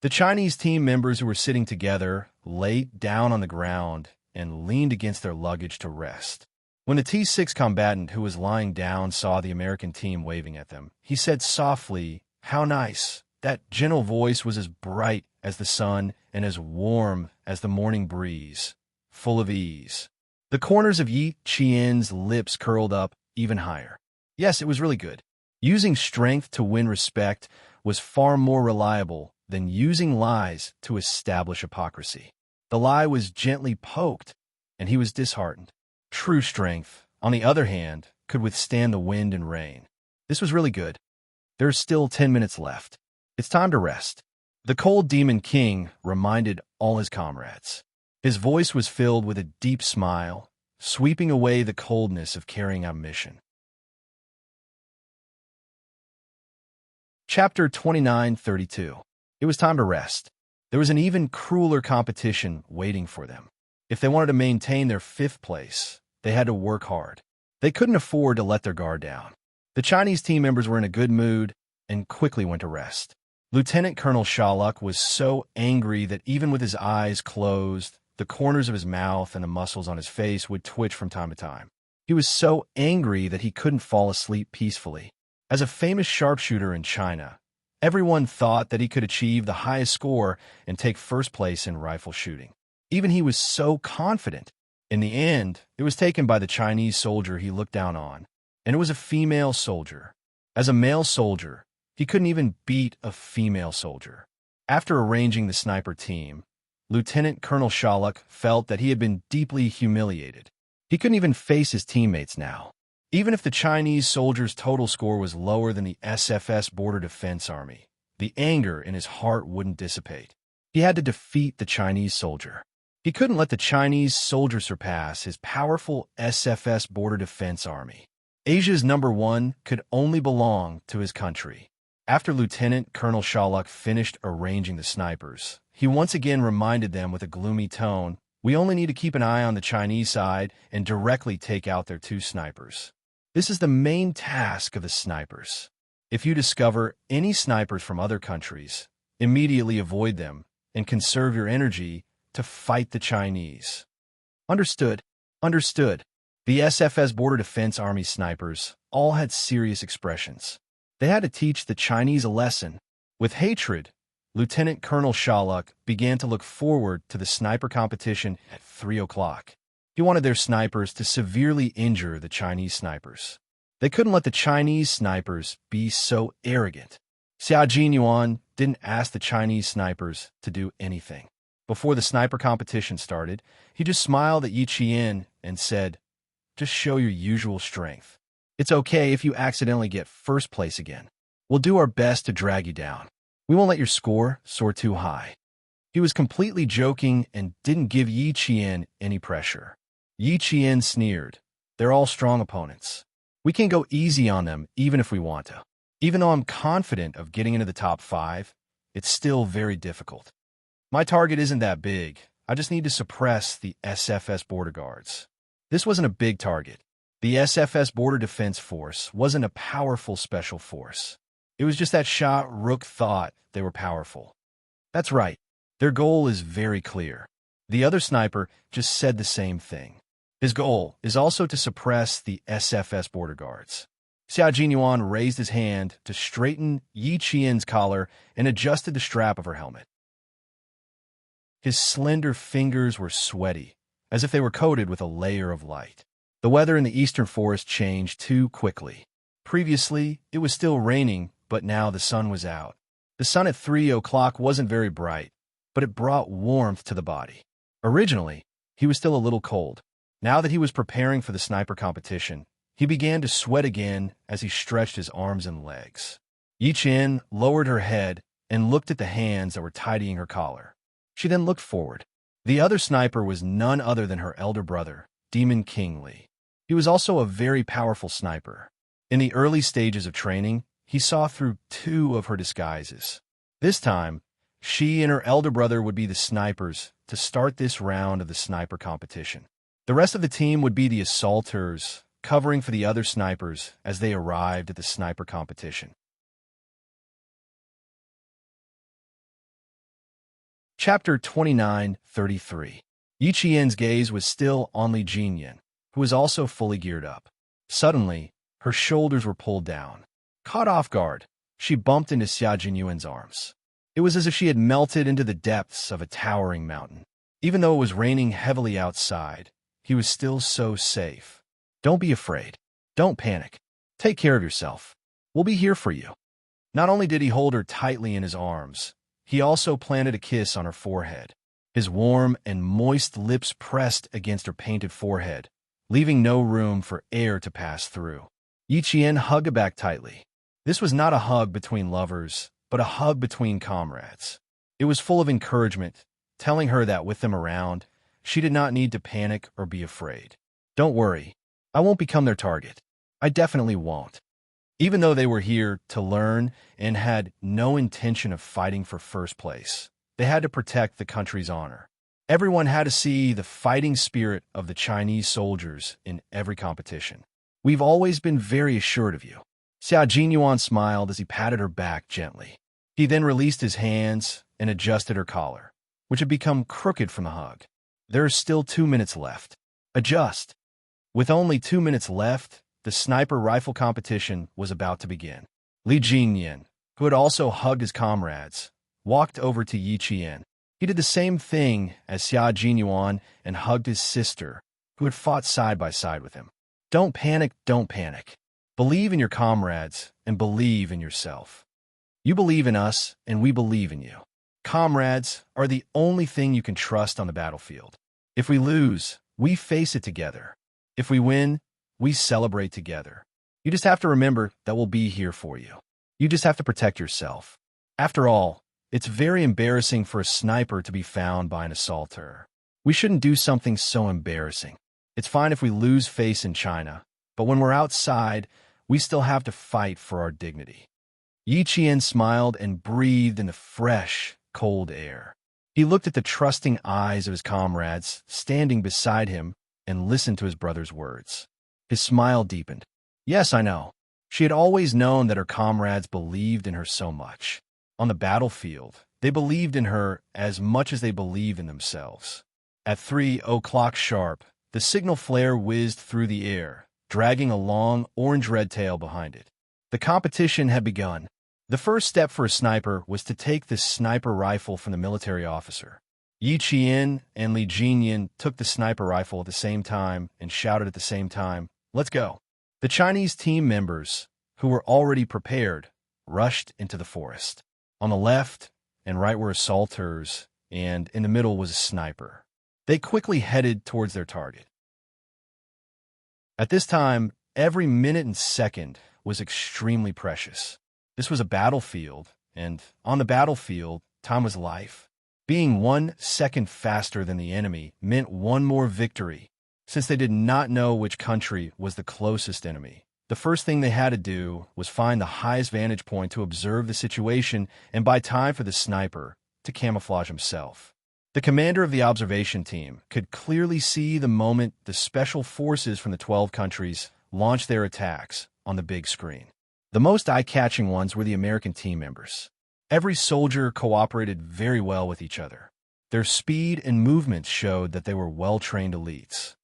The Chinese team members who were sitting together lay down on the ground and leaned against their luggage to rest. When the T6 combatant who was lying down saw the American team waving at them, he said softly, "How nice." That gentle voice was as bright as the sun and as warm as the morning breeze, full of ease. The corners of Yi Qian's lips curled up even higher. Yes, it was really good. Using strength to win respect was far more reliable than using lies to establish hypocrisy. The lie was gently poked, and he was disheartened. True strength, on the other hand, could withstand the wind and rain. This was really good. There's still 10 minutes left. It's time to rest. The cold demon king reminded all his comrades. His voice was filled with a deep smile, sweeping away the coldness of carrying out a mission. Chapter 29:32. It was time to rest. There was an even crueler competition waiting for them. If they wanted to maintain their 5th place, they had to work hard. They couldn't afford to let their guard down. The Chinese team members were in a good mood and quickly went to rest. Lieutenant Colonel Shaluk was so angry that even with his eyes closed, the corners of his mouth and the muscles on his face would twitch from time to time. He was so angry that he couldn't fall asleep peacefully. As a famous sharpshooter in China, everyone thought that he could achieve the highest score and take first place in rifle shooting. Even he was so confident. In the end, it was taken by the Chinese soldier he looked down on, and it was a female soldier. As a male soldier, he couldn't even beat a female soldier. After arranging the sniper team, Lieutenant Colonel Shaluk felt that he had been deeply humiliated. He couldn't even face his teammates now. Even if the Chinese soldiers' total score was lower than the SFS Border Defense Army, the anger in his heart wouldn't dissipate. He had to defeat the Chinese soldier. He couldn't let the Chinese soldier surpass his powerful SFS Border Defense Army. Asia's #1 could only belong to his country. After Lieutenant Colonel Shaluk finished arranging the snipers, he once again reminded them with a gloomy tone, "We only need to keep an eye on the Chinese side and directly take out their 2 snipers. This is the main task of the snipers. If you discover any snipers from other countries, immediately avoid them and conserve your energy to fight the Chinese." Understood. Understood. The SFS Border Defense Army snipers all had serious expressions. They had to teach the Chinese a lesson. With hatred, Lieutenant Colonel Shaluk began to look forward to the sniper competition at 3 o'clock. He wanted their snipers to severely injure the Chinese snipers. They couldn't let the Chinese snipers be so arrogant. Xia Jinyuan didn't ask the Chinese snipers to do anything. Before the sniper competition started, he just smiled at Yi Qian and said, "Just show your usual strength. It's okay if you accidentally get first place again. We'll do our best to drag you down. We won't let your score soar too high." He was completely joking and didn't give Yi Qian any pressure. Yi Qian sneered, "They're all strong opponents. We can't go easy on them even if we want to. Even though I'm confident of getting into the top 5, it's still very difficult. My target isn't that big. I just need to suppress the SFS border guards." This wasn't a big target. The SFS Border Defense Force wasn't a powerful special force. It was just that Shah Rukh thought they were powerful. That's right. Their goal is very clear. The other sniper just said the same thing. His goal is also to suppress the SFS border guards. Xia Jinyuan raised his hand to straighten Yi Qian's collar and adjusted the strap of her helmet. His slender fingers were sweaty, as if they were coated with a layer of light. The weather in the eastern forest changed too quickly. Previously, it was still raining, but now the sun was out. The sun at 3 o'clock wasn't very bright, but it brought warmth to the body. Originally, he was still a little cold. Now that he was preparing for the sniper competition, he began to sweat again as he stretched his arms and legs. Yi Qian lowered her head and looked at the hands that were tidying her collar. She then looked forward. The other sniper was none other than her elder brother, Demon King Li. He was also a very powerful sniper. In the early stages of training, he saw through 2 of her disguises. This time, she and her elder brother would be the snipers to start this round of the sniper competition. The rest of the team would be the assaulters, covering for the other snipers as they arrived at the sniper competition. Chapter 29:33. Yi Qian's gaze was still on Li Jinyan, who was also fully geared up. Suddenly, her shoulders were pulled down. Caught off guard, she bumped into Xia Jinyuan's arms. It was as if she had melted into the depths of a towering mountain. Even though it was raining heavily outside, he was still so safe. "Don't be afraid. Don't panic. Take care of yourself. We'll be here for you." Not only did he hold her tightly in his arms, he also planted a kiss on her forehead. His warm and moist lips pressed against her painted forehead, leaving no room for air to pass through. Yi Qian hugged her back tightly. This was not a hug between lovers, but a hug between comrades. It was full of encouragement, telling her that with them around, she did not need to panic or be afraid. "Don't worry. I won't become their target. I definitely won't." Even though they were here to learn and had no intention of fighting for first place, they had to protect the country's honor. Everyone had to see the fighting spirit of the Chinese soldiers in every competition. "We've always been very assured of you." Xia Jinyuan smiled as he patted her back gently. He then released his hands and adjusted her collar, which had become crooked from the hug. "There are still 2 minutes left. Adjust." With only 2 minutes left, the sniper rifle competition was about to begin. Li Jinyan, who had also hugged his comrades, walked over to Yi Qian. He did the same thing as Xia Jinyuan and hugged his sister, who had fought side by side with him. "Don't panic, don't panic. Believe in your comrades and believe in yourself. You believe in us, and we believe in you. Comrades are the only thing you can trust on the battlefield. If we lose, we face it together. If we win, we celebrate together. You just have to remember that we'll be here for you. You just have to protect yourself. After all, it's very embarrassing for a sniper to be found by an assaulter. We shouldn't do something so embarrassing. It's fine if we lose face in China, but when we're outside, we still have to fight for our dignity. Yi Qian smiled and breathed in the fresh, cold air. He looked at the trusting eyes of his comrades standing beside him and listened to his brother's words. His smile deepened. Yes, I know. She had always known that her comrades believed in her so much. On the battlefield, they believed in her as much as they believed in themselves. At 3 o'clock sharp, the signal flare whizzed through the air, dragging a long orange-red tail behind it. The competition had begun. The first step for a sniper was to take this sniper rifle from the military officer. Yi Qian and Li Jinyan took the sniper rifle at the same time and shouted at the same time, "Let's go." The Chinese team members, who were already prepared, rushed into the forest. On the left and right were assaulters, and in the middle was a sniper. They quickly headed towards their target. At this time, every minute and second was extremely precious. This was a battlefield, and on the battlefield, time was life. Being 1 second faster than the enemy meant one more victory. Since they did not know which country was the closest enemy, the first thing they had to do was find the highest vantage point to observe the situation and buy time for the sniper to camouflage himself. The commander of the observation team could clearly see the moment the special forces from the 12 countries launched their attacks on the big screen. The most eye-catching ones were the American team members. Every soldier cooperated very well with each other. Their speed and movements showed that they were well-trained elites.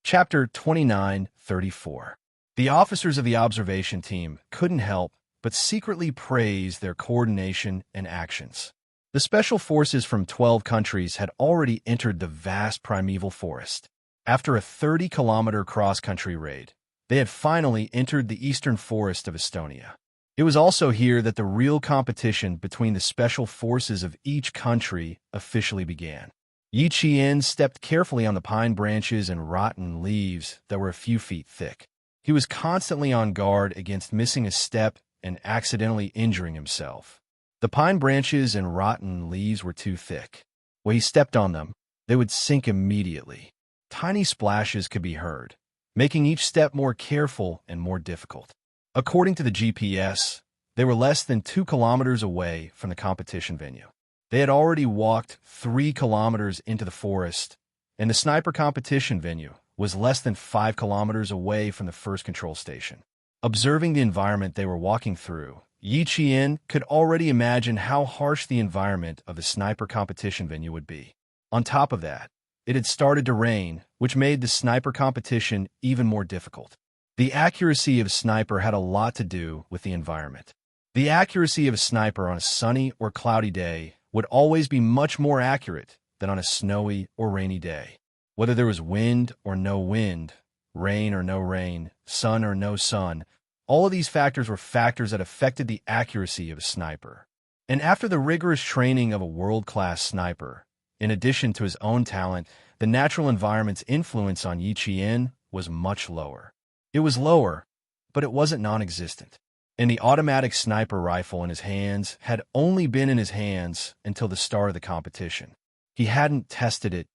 Chapter 29:34. The officers of the observation team couldn't help but secretly praise their coordination and actions. The special forces from 12 countries had already entered the vast primeval forest. After a 30-kilometer cross-country raid, they had finally entered the eastern forest of Estonia. It was also here that the real competition between the special forces of each country officially began. Yi Qian stepped carefully on the pine branches and rotten leaves that were a few feet thick. He was constantly on guard against missing a step and accidentally injuring himself. The pine branches and rotten leaves were too thick. When he stepped on them, they would sink immediately. Tiny splashes could be heard, making each step more careful and more difficult. According to the GPS, they were less than 2 kilometers away from the competition venue. They had already walked 3 kilometers into the forest, and the sniper competition venue was less than 5 kilometers away from the first control station. Observing the environment they were walking through, Yi Qian could already imagine how harsh the environment of the sniper competition venue would be. On top of that, it had started to rain, which made the sniper competition even more difficult. The accuracy of a sniper had a lot to do with the environment. The accuracy of a sniper on a sunny or cloudy day would always be much more accurate than on a snowy or rainy day. Whether there was wind or no wind, rain or no rain, sun or no sun, all of these factors were factors that affected the accuracy of a sniper. And after the rigorous training of a world-class sniper, in addition to his own talent, the natural environment's influence on Yi Qian was much lower. It was lower, but it wasn't non-existent. And the automatic sniper rifle in his hands had only been in his hands until the start of the competition. He hadn't tested it,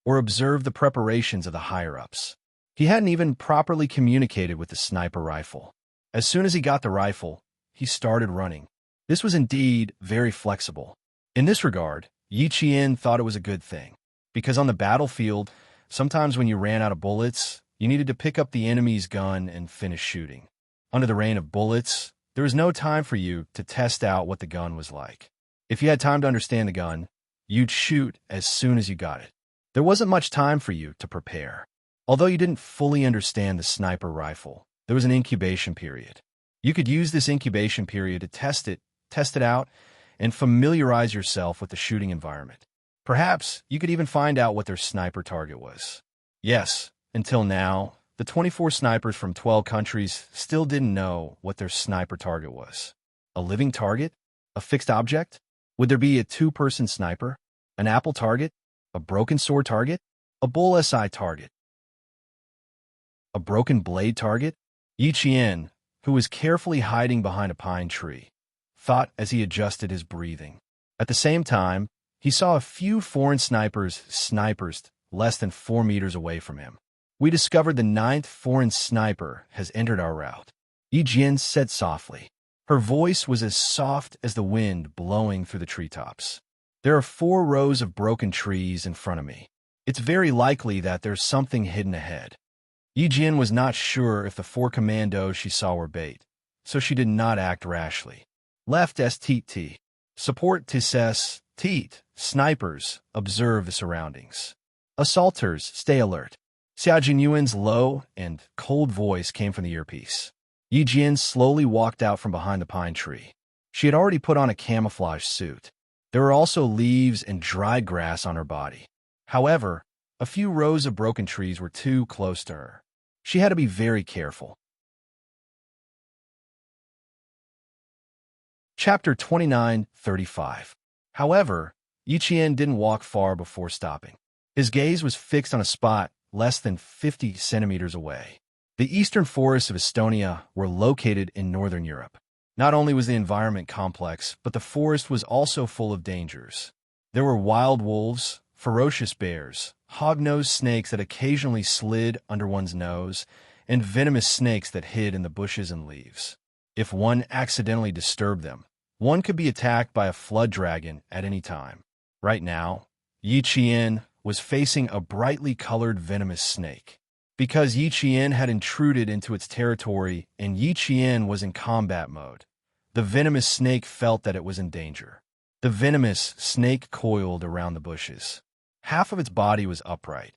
or observed the preparations of the higher-ups. He hadn't even properly communicated with the sniper rifle. As soon as he got the rifle, he started running. This was indeed very flexible. In this regard, Yi Qian thought it was a good thing, because on the battlefield, sometimes when you ran out of bullets, you needed to pick up the enemy's gun and finish shooting. Under the rain of bullets, there was no time for you to test out what the gun was like. If you had time to understand the gun, you'd shoot as soon as you got it. There wasn't much time for you to prepare. Although you didn't fully understand the sniper rifle, there was an incubation period. You could use this incubation period to test it out, and familiarize yourself with the shooting environment. Perhaps you could even find out what their sniper target was. Yes, until now, the 24 snipers from 12 countries still didn't know what their sniper target was. A living target? A fixed object? Would there be a two-person sniper? An apple target? A broken sword target? A bull SI target? A broken blade target? Yi Qian, who was carefully hiding behind a pine tree, thought as he adjusted his breathing. At the same time, he saw a few foreign snipers less than 4 meters away from him. We discovered the 9th foreign sniper has entered our route, Yi Qian said softly. Her voice was as soft as the wind blowing through the treetops. There are 4 rows of broken trees in front of me. It's very likely that there's something hidden ahead. Yi Qian was not sure if the 4 commandos she saw were bait, so she did not act rashly. Left STT. Support TSS. Teat. Snipers. Observe the surroundings. Assaulters. Stay alert. Xia Jinyuan's low and cold voice came from the earpiece. Yi Qian slowly walked out from behind the pine tree. She had already put on a camouflage suit. There were also leaves and dried grass on her body. However, a few rows of broken trees were too close to her. She had to be very careful. Chapter 29:35. However, Yi Qian didn't walk far before stopping. His gaze was fixed on a spot less than 50 centimeters away. The eastern forests of Estonia were located in northern Europe. Not only was the environment complex, but the forest was also full of dangers. There were wild wolves, ferocious bears, hog-nosed snakes that occasionally slid under one's nose, and venomous snakes that hid in the bushes and leaves. If one accidentally disturbed them, one could be attacked by a flood dragon at any time. Right now, Yi Qian was facing a brightly colored venomous snake. Because Yi Qian had intruded into its territory and Yi Qian was in combat mode, the venomous snake felt that it was in danger. The venomous snake coiled around the bushes. Half of its body was upright,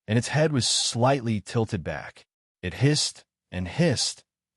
and its head was slightly tilted back. It hissed, and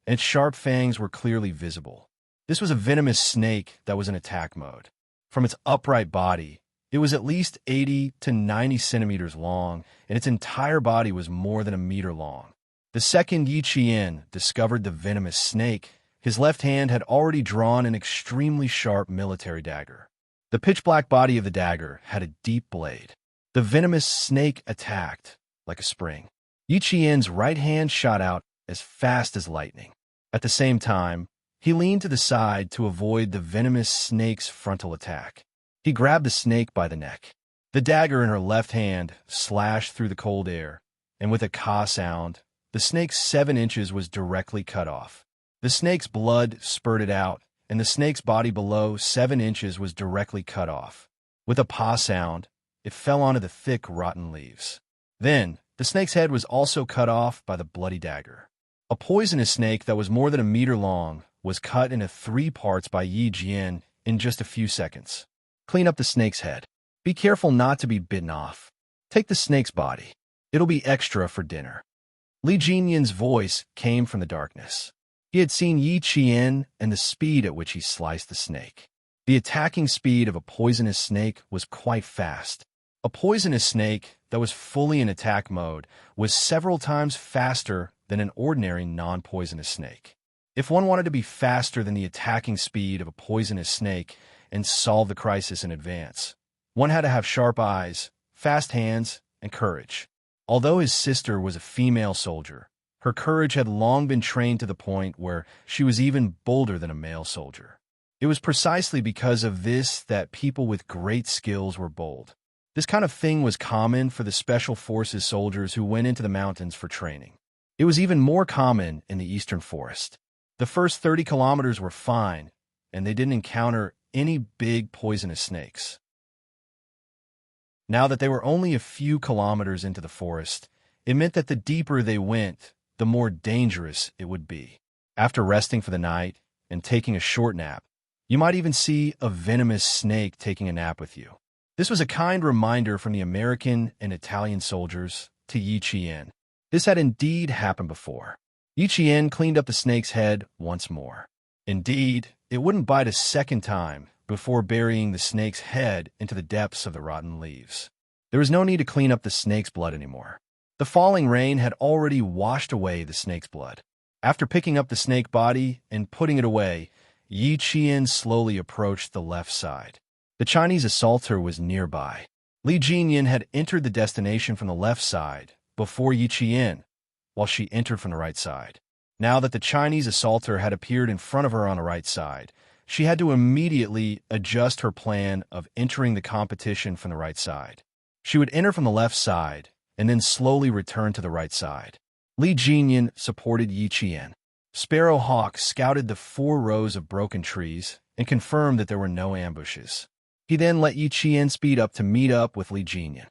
its sharp fangs were clearly visible. This was a venomous snake that was in attack mode. From its upright body, it was at least 80 to 90 centimeters long, and its entire body was more than a meter long. The second Yi Qian discovered the venomous snake, his left hand had already drawn an extremely sharp military dagger. The pitch-black body of the dagger had a deep blade. The venomous snake attacked like a spring. Yi Qian's right hand shot out as fast as lightning. At the same time, he leaned to the side to avoid the venomous snake's frontal attack. He grabbed the snake by the neck. The dagger in her left hand slashed through the cold air, and with a caw sound, the snake's 7 inches was directly cut off. The snake's blood spurted out, and the snake's body below 7 inches was directly cut off. With a paw sound, it fell onto the thick, rotten leaves. Then, the snake's head was also cut off by the bloody dagger. A poisonous snake that was more than a meter long was cut into 3 parts by Yi Qian in just a few seconds. Clean up the snake's head. Be careful not to be bitten off. Take the snake's body. It'll be extra for dinner. Li Jinyan's voice came from the darkness. He had seen Yi Qian and the speed at which he sliced the snake. The attacking speed of a poisonous snake was quite fast. A poisonous snake that was fully in attack mode was several times faster than an ordinary non-poisonous snake. If one wanted to be faster than the attacking speed of a poisonous snake and solve the crisis in advance, one had to have sharp eyes, fast hands, and courage. Although his sister was a female soldier, her courage had long been trained to the point where she was even bolder than a male soldier. It was precisely because of this that people with great skills were bold. This kind of thing was common for the Special Forces soldiers who went into the mountains for training. It was even more common in the eastern forest. The first 30 kilometers were fine, and they didn't encounter any big poisonous snakes. Now that they were only a few kilometers into the forest, it meant that the deeper they went, the more dangerous it would be. After resting for the night and taking a short nap, you might even see a venomous snake taking a nap with you. This was a kind reminder from the American and Italian soldiers to Yi Qian. This had indeed happened before. Yi Qian cleaned up the snake's head once more. Indeed, it wouldn't bite a second time before burying the snake's head into the depths of the rotten leaves. There was no need to clean up the snake's blood anymore. The falling rain had already washed away the snake's blood. After picking up the snake body and putting it away, Yi Qian slowly approached the left side. The Chinese assaulter was nearby. Li Jinyan had entered the destination from the left side before Yi Qian, while she entered from the right side. Now that the Chinese assaulter had appeared in front of her on the right side, she had to immediately adjust her plan of entering the competition from the right side. She would enter from the left side and then slowly return to the right side. Li Jinyan supported Yi Qian. Sparrow Hawk scouted the 4 rows of broken trees and confirmed that there were no ambushes. He then let Yi Qian speed up to meet up with Li Jinyan.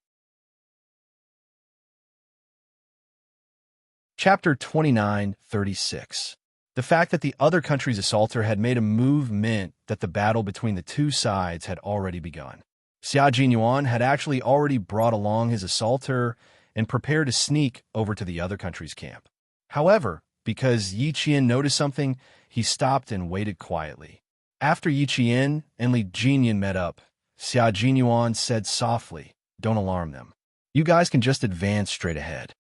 Chapter 29:36. The fact that the other country's assaulter had made a move meant that the battle between the two sides had already begun. Xia Jinyuan had actually already brought along his assaulter and prepared to sneak over to the other country's camp. However, because Yi Qian noticed something, he stopped and waited quietly. After Yi Qian and Li Jinyan met up, Xia Jinyuan said softly, "Don't alarm them. You guys can just advance straight ahead."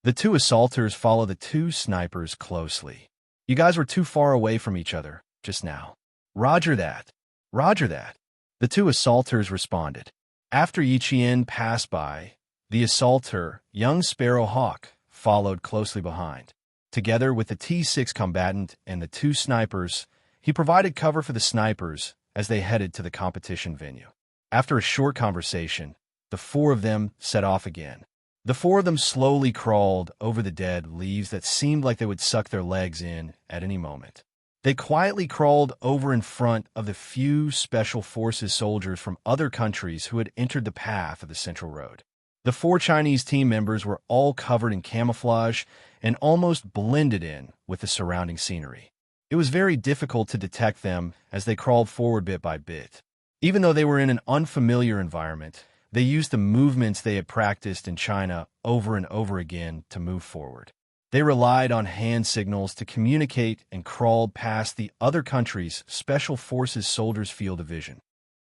The two assaulters followed the 2 snipers closely. "You guys were too far away from each other just now." "Roger that. Roger that." The 2 assaulters responded. After Yi Qian passed by, the assaulter, young Sparrow Hawk, followed closely behind. Together with the T6 combatant and the 2 snipers, he provided cover for the snipers as they headed to the competition venue. After a short conversation, the 4 of them set off again. The 4 of them slowly crawled over the dead leaves that seemed like they would suck their legs in at any moment. They quietly crawled over in front of the few Special Forces soldiers from other countries who had entered the path of the Central Road. The 4 Chinese team members were all covered in camouflage and almost blended in with the surrounding scenery. It was very difficult to detect them as they crawled forward bit by bit. Even though they were in an unfamiliar environment, they used the movements they had practiced in China over and over again to move forward. They relied on hand signals to communicate and crawled past the other country's Special Forces soldiers' field of vision.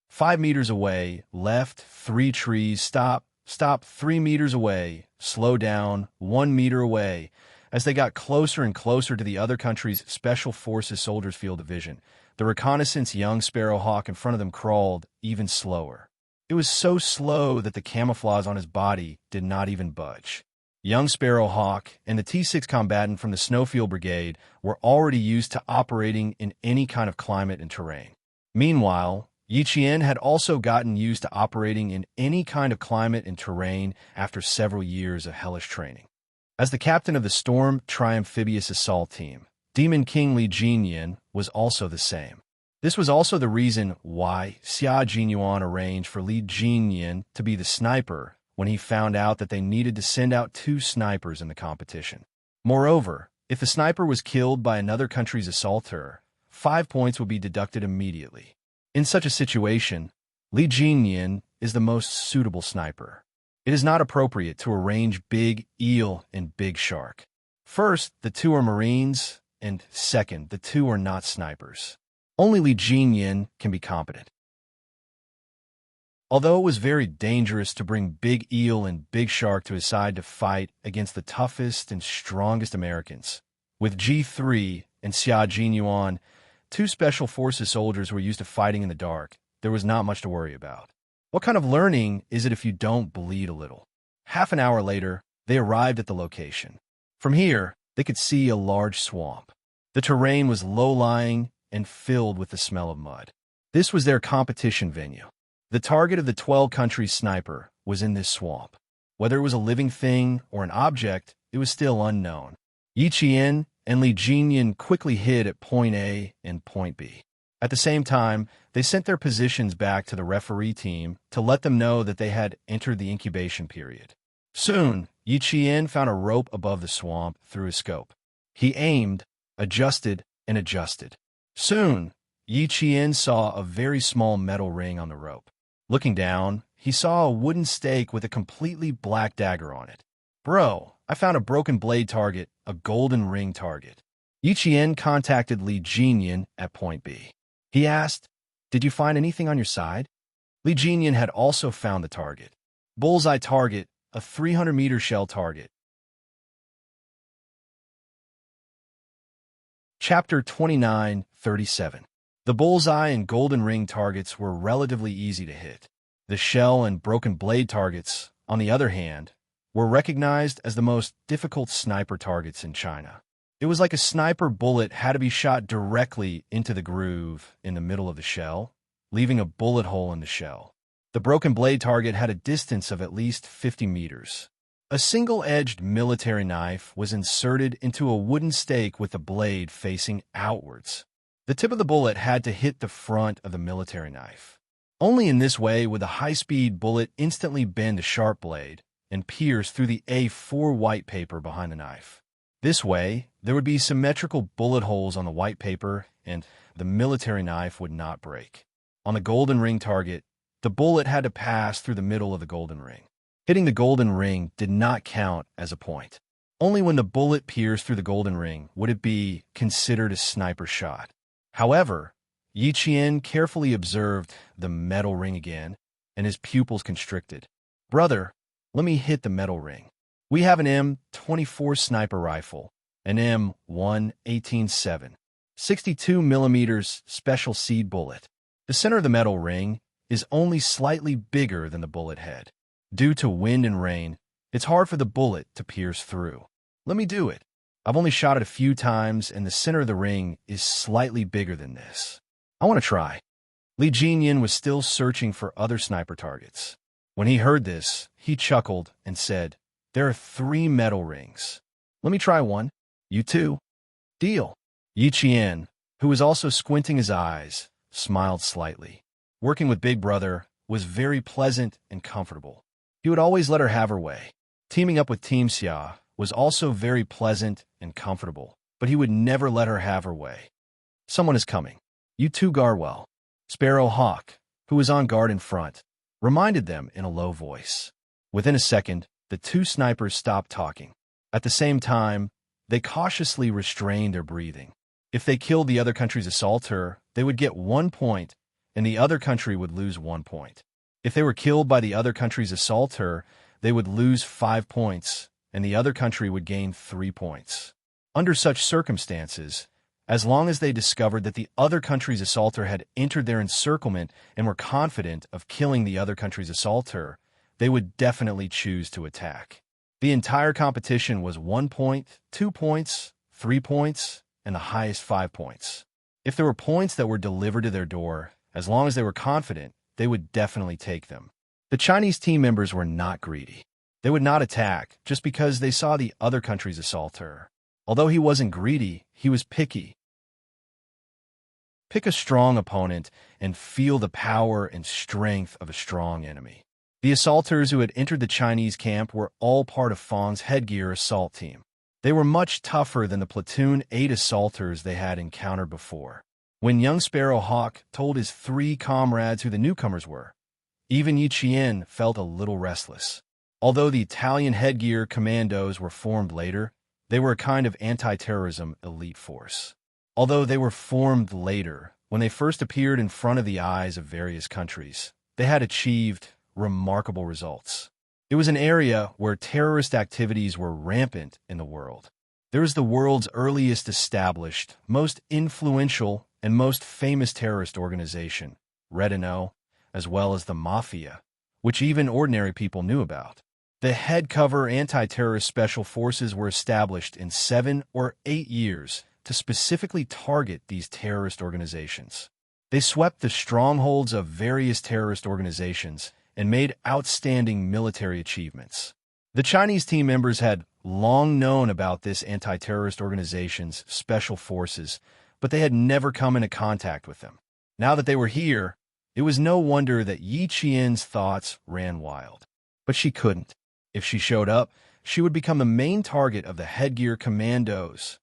5 meters away, left, 3 trees, stop, 3 meters away, slow down, 1 meter away. As they got closer and closer to the other country's Special Forces soldiers' field of vision, the reconnaissance young Sparrow Hawk in front of them crawled even slower. It was so slow that the camouflage on his body did not even budge. Young Sparrow Hawk and the T6 combatant from the Snowfield Brigade were already used to operating in any kind of climate and terrain. Meanwhile, Yi Qian had also gotten used to operating in any kind of climate and terrain after several years of hellish training. As the captain of the Storm Triamphibious Assault Team, Demon King Li Jinyan was also the same. This was also the reason why Xia Jinyuan arranged for Li Jinyan to be the sniper when he found out that they needed to send out 2 snipers in the competition. Moreover, if the sniper was killed by another country's assaulter, 5 points would be deducted immediately. In such a situation, Li Jinyan is the most suitable sniper. It is not appropriate to arrange Big Eel and Big Shark. First, the 2 are Marines, and second, the 2 are not snipers. Only Li Jinyan can be competent. Although it was very dangerous to bring Big Eel and Big Shark to his side to fight against the toughest and strongest Americans, with G3 and Xia Jinyuan, 2 Special Forces soldiers who were used to fighting in the dark, there was not much to worry about. What kind of learning is it if you don't bleed a little? Half an hour later, they arrived at the location. From here, they could see a large swamp. The terrain was low-lying and filled with the smell of mud. This was their competition venue. The target of the 12 countries sniper was in this swamp. Whether it was a living thing or an object, it was still unknown. Yi Qian and Li Jinyan quickly hid at point A and point B. At the same time, they sent their positions back to the referee team to let them know that they had entered the incubation period. Soon, Yi Qian found a rope above the swamp through his scope. He aimed, adjusted, and adjusted. Soon, Yi Qian saw a very small metal ring on the rope. Looking down, he saw a wooden stake with a completely black dagger on it. "Bro, I found a broken blade target, a golden ring target." Yi Qian contacted Li Jinyan at point B. He asked, "Did you find anything on your side?" Li Jinyan had also found the target. Bullseye target, a 300-meter shell target, Chapter 29:37. The bullseye and golden ring targets were relatively easy to hit. The shell and broken blade targets, on the other hand, were recognized as the most difficult sniper targets in China. It was like a sniper bullet had to be shot directly into the groove in the middle of the shell, leaving a bullet hole in the shell. The broken blade target had a distance of at least 50 meters. A single-edged military knife was inserted into a wooden stake with the blade facing outwards. The tip of the bullet had to hit the front of the military knife. Only in this way would the high-speed bullet instantly bend the sharp blade and pierce through the A4 white paper behind the knife. This way, there would be symmetrical bullet holes on the white paper and the military knife would not break. On the golden ring target, the bullet had to pass through the middle of the golden ring. Hitting the golden ring did not count as a point. Only when the bullet pierced through the golden ring would it be considered a sniper shot. However, Yi Qian carefully observed the metal ring again, and his pupils constricted. "Brother, let me hit the metal ring. We have an M24 sniper rifle, an M1 18-7, 62 millimeters special seed bullet. The center of the metal ring is only slightly bigger than the bullet head. Due to wind and rain, it's hard for the bullet to pierce through. Let me do it. I've only shot it a few times, and the center of the ring is slightly bigger than this. I want to try." Li Jinyan was still searching for other sniper targets. When he heard this, he chuckled and said, "There are 3 metal rings. Let me try one. You too." "Deal." Yi Qian, who was also squinting his eyes, smiled slightly. Working with Big Brother was very pleasant and comfortable. He would always let her have her way. Teaming up with Team Xia was also very pleasant and comfortable, but he would never let her have her way. "Someone is coming. You two guard well." Sparrow Hawk, who was on guard in front, reminded them in a low voice. Within a second, the 2 snipers stopped talking. At the same time, they cautiously restrained their breathing. If they killed the other country's assaulter, they would get 1 point, and the other country would lose 1 point. If they were killed by the other country's assaulter, they would lose 5 points, and the other country would gain 3 points. Under such circumstances, as long as they discovered that the other country's assaulter had entered their encirclement and were confident of killing the other country's assaulter, they would definitely choose to attack. The entire competition was 1 point, 2 points, 3 points, and the highest 5 points. If there were points that were delivered to their door, as long as they were confident, they would definitely take them. The Chinese team members were not greedy. They would not attack just because they saw the other country's assaulter. Although he wasn't greedy, he was picky. Pick a strong opponent and feel the power and strength of a strong enemy. The assaulters who had entered the Chinese camp were all part of Fang's headgear assault team. They were much tougher than the platoon 8 assaulters they had encountered before. When young Sparrow Hawk told his 3 comrades who the newcomers were, even Yi Qian felt a little restless. Although the Italian headgear commandos were formed later, they were a kind of anti-terrorism elite force. Although they were formed later, when they first appeared in front of the eyes of various countries, they had achieved remarkable results. It was an area where terrorist activities were rampant in the world. There is the world's earliest established, most influential, and most famous terrorist organization, Redino, as well as the Mafia, which even ordinary people knew about. The head-cover anti-terrorist special forces were established in 7 or 8 years to specifically target these terrorist organizations. They swept the strongholds of various terrorist organizations and made outstanding military achievements. The Chinese team members had long known about this anti-terrorist organization's special forces, but they had never come into contact with them. Now that they were here, it was no wonder that Yi Qian's thoughts ran wild. But she couldn't. If she showed up, she would become the main target of the headgear commandos.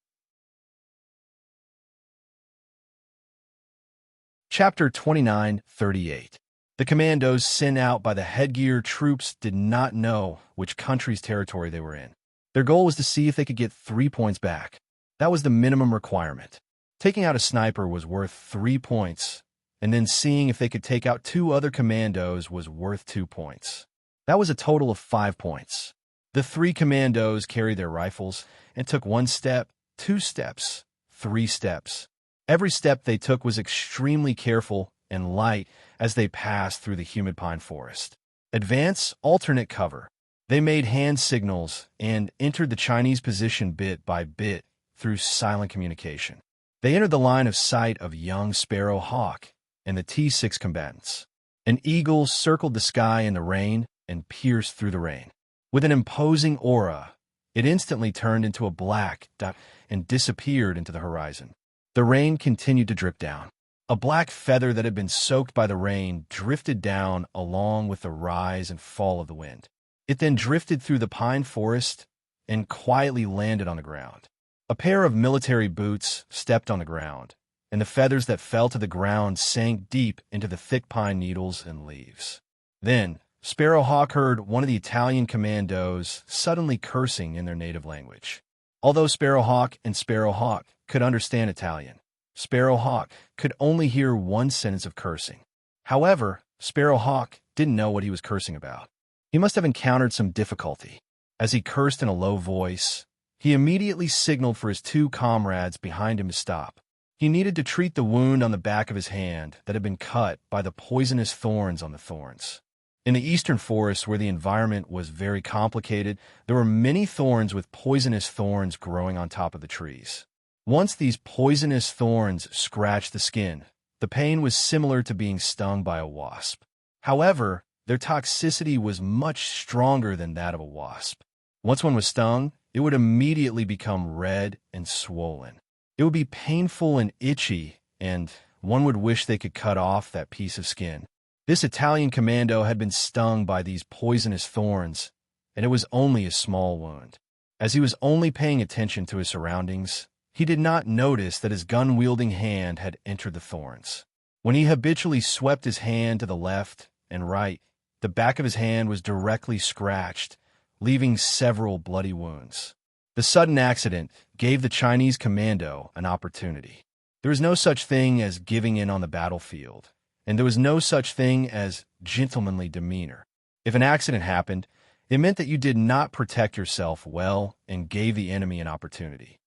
Chapter 29:38. The commandos sent out by the headgear troops did not know which country's territory they were in. Their goal was to see if they could get 3 points back. That was the minimum requirement. Taking out a sniper was worth 3 points, and then seeing if they could take out 2 other commandos was worth 2 points. That was a total of 5 points. The 3 commandos carried their rifles and took 1 step, 2 steps, 3 steps. Every step they took was extremely careful and light as they passed through the humid pine forest. Advance, alternate cover. They made hand signals and entered the Chinese position bit by bit through silent communication. They entered the line of sight of young Sparrow Hawk and the T6 combatants. An eagle circled the sky in the rain and pierced through the rain. With an imposing aura, it instantly turned into a black dot and disappeared into the horizon. The rain continued to drip down. A black feather that had been soaked by the rain drifted down along with the rise and fall of the wind. It then drifted through the pine forest and quietly landed on the ground. A pair of military boots stepped on the ground, and the feathers that fell to the ground sank deep into the thick pine needles and leaves. Then, Sparrowhawk heard one of the Italian commandos suddenly cursing in their native language. Although Sparrowhawk and Sparrowhawk could understand Italian, Sparrowhawk could only hear one sentence of cursing. However, Sparrowhawk didn't know what he was cursing about. He must have encountered some difficulty. As he cursed in a low voice, he immediately signaled for his 2 comrades behind him to stop. He needed to treat the wound on the back of his hand that had been cut by the poisonous thorns on the thorns. In the eastern forest, where the environment was very complicated, there were many thorns with poisonous thorns growing on top of the trees. Once these poisonous thorns scratched the skin, the pain was similar to being stung by a wasp. However, their toxicity was much stronger than that of a wasp. Once one was stung, it would immediately become red and swollen. It would be painful and itchy, and one would wish they could cut off that piece of skin. This Italian commando had been stung by these poisonous thorns, and it was only a small wound. As he was only paying attention to his surroundings, he did not notice that his gun-wielding hand had entered the thorns. When he habitually swept his hand to the left and right, the back of his hand was directly scratched, leaving several bloody wounds. The sudden accident gave the Chinese commando an opportunity. There was no such thing as giving in on the battlefield, and there was no such thing as gentlemanly demeanor. If an accident happened, it meant that you did not protect yourself well and gave the enemy an opportunity.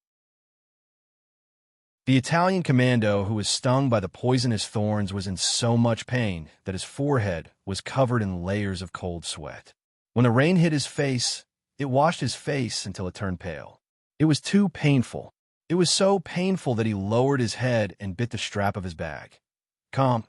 The Italian commando who was stung by the poisonous thorns was in so much pain that his forehead was covered in layers of cold sweat. When the rain hit his face, it washed his face until it turned pale. It was too painful. It was so painful that he lowered his head and bit the strap of his bag. Calm.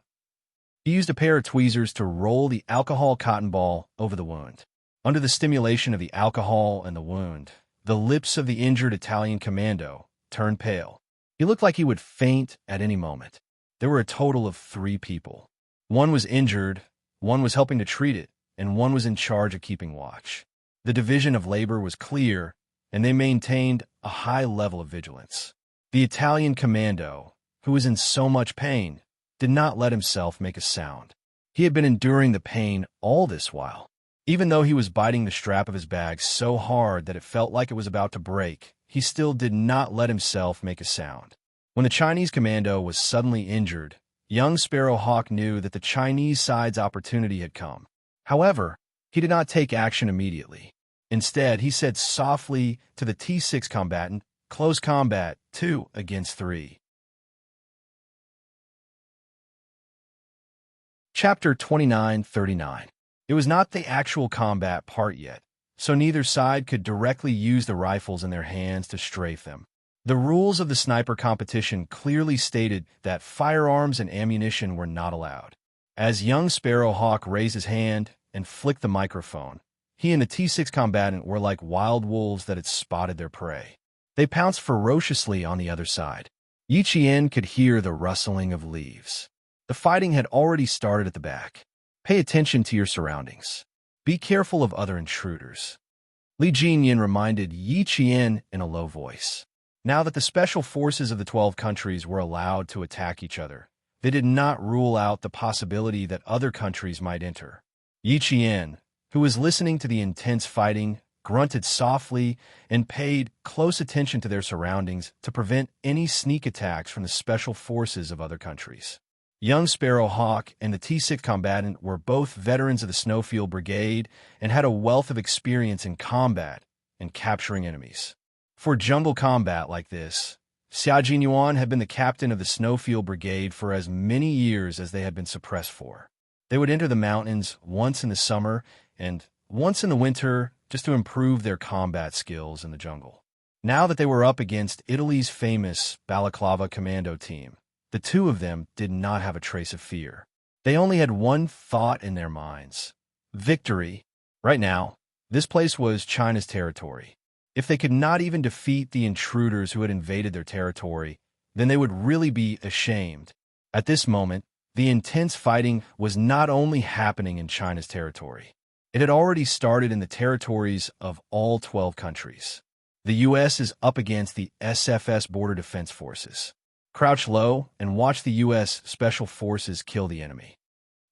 He used a pair of tweezers to roll the alcohol cotton ball over the wound. Under the stimulation of the alcohol and the wound, the lips of the injured Italian commando turned pale. He looked like he would faint at any moment. There were a total of 3 people. One was injured, one was helping to treat it, and one was in charge of keeping watch. The division of labor was clear, and they maintained a high level of vigilance. The Italian commando, who was in so much pain, did not let himself make a sound. He had been enduring the pain all this while. Even though he was biting the strap of his bag so hard that it felt like it was about to break, he still did not let himself make a sound. When the Chinese commando was suddenly injured, young Sparrowhawk knew that the Chinese side's opportunity had come. However, he did not take action immediately. Instead, he said softly to the T6 combatant, "Close combat, 2 against 3. Chapter 29:39. It was not the actual combat part yet, so neither side could directly use the rifles in their hands to strafe them. The rules of the sniper competition clearly stated that firearms and ammunition were not allowed. As young Sparrowhawk raised his hand and flicked the microphone, he and the T6 combatant were like wild wolves that had spotted their prey. They pounced ferociously on the other side. Yi Qian could hear the rustling of leaves. The fighting had already started at the back. Pay attention to your surroundings. Be careful of other intruders. Li Jinyin reminded Yi Qian in a low voice. Now that the special forces of the 12 countries were allowed to attack each other, they did not rule out the possibility that other countries might enter. Yi Qian, who was listening to the intense fighting, grunted softly and paid close attention to their surroundings to prevent any sneak attacks from the special forces of other countries. Young Sparrowhawk and the T6 combatant were both veterans of the Snowfield Brigade and had a wealth of experience in combat and capturing enemies. For jungle combat like this, Xia Jinyuan had been the captain of the Snowfield Brigade for as many years as they had been suppressed for. They would enter the mountains once in the summer and once in the winter just to improve their combat skills in the jungle. Now that they were up against Italy's famous Balaclava commando team, the two of them did not have a trace of fear. They only had one thought in their minds: victory. Right now, this place was China's territory. If they could not even defeat the intruders who had invaded their territory, then they would really be ashamed. At this moment, the intense fighting was not only happening in China's territory. It had already started in the territories of all 12 countries. The U.S. is up against the SFS Border Defense Forces. Crouch low and watch the U.S. Special Forces kill the enemy.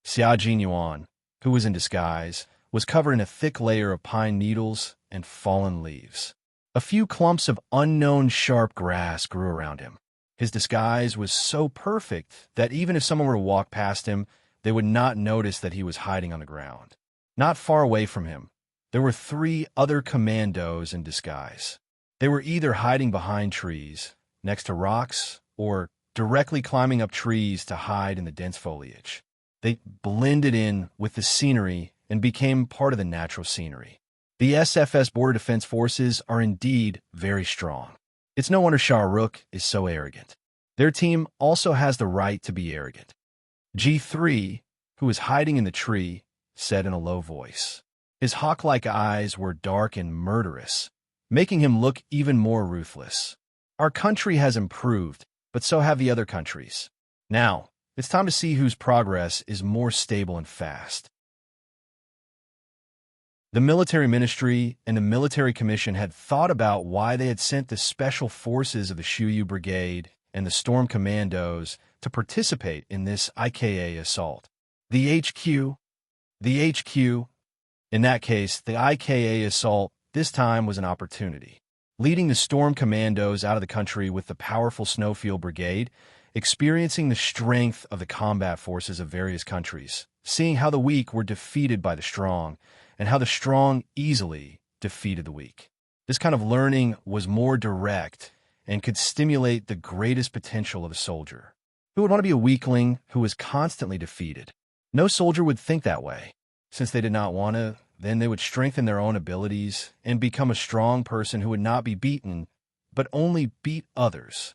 Xia Jinyuan, who was in disguise, was covered in a thick layer of pine needles and fallen leaves. A few clumps of unknown sharp grass grew around him. His disguise was so perfect that even if someone were to walk past him, they would not notice that he was hiding on the ground. Not far away from him, there were 3 other commandos in disguise. They were either hiding behind trees, next to rocks, or directly climbing up trees to hide in the dense foliage. They blended in with the scenery and became part of the natural scenery. The SFS Border Defense Forces are indeed very strong. It's no wonder Shah Rukh is so arrogant. Their team also has the right to be arrogant. G3, who was hiding in the tree, said in a low voice. His hawk-like eyes were dark and murderous, making him look even more ruthless. Our country has improved, but so have the other countries. Now, it's time to see whose progress is more stable and fast. The military ministry and the military commission had thought about why they had sent the special forces of the Shuyu Brigade and the Storm Commandos to participate in this IKA assault. The HQ. In that case, the IKA assault this time was an opportunity. Leading the Storm Commandos out of the country with the powerful Snowfield Brigade, experiencing the strength of the combat forces of various countries, seeing how the weak were defeated by the strong, and how the strong easily defeated the weak. This kind of learning was more direct and could stimulate the greatest potential of a soldier. Who would want to be a weakling who was constantly defeated? No soldier would think that way. Since they did not want to, then they would strengthen their own abilities and become a strong person who would not be beaten, but only beat others.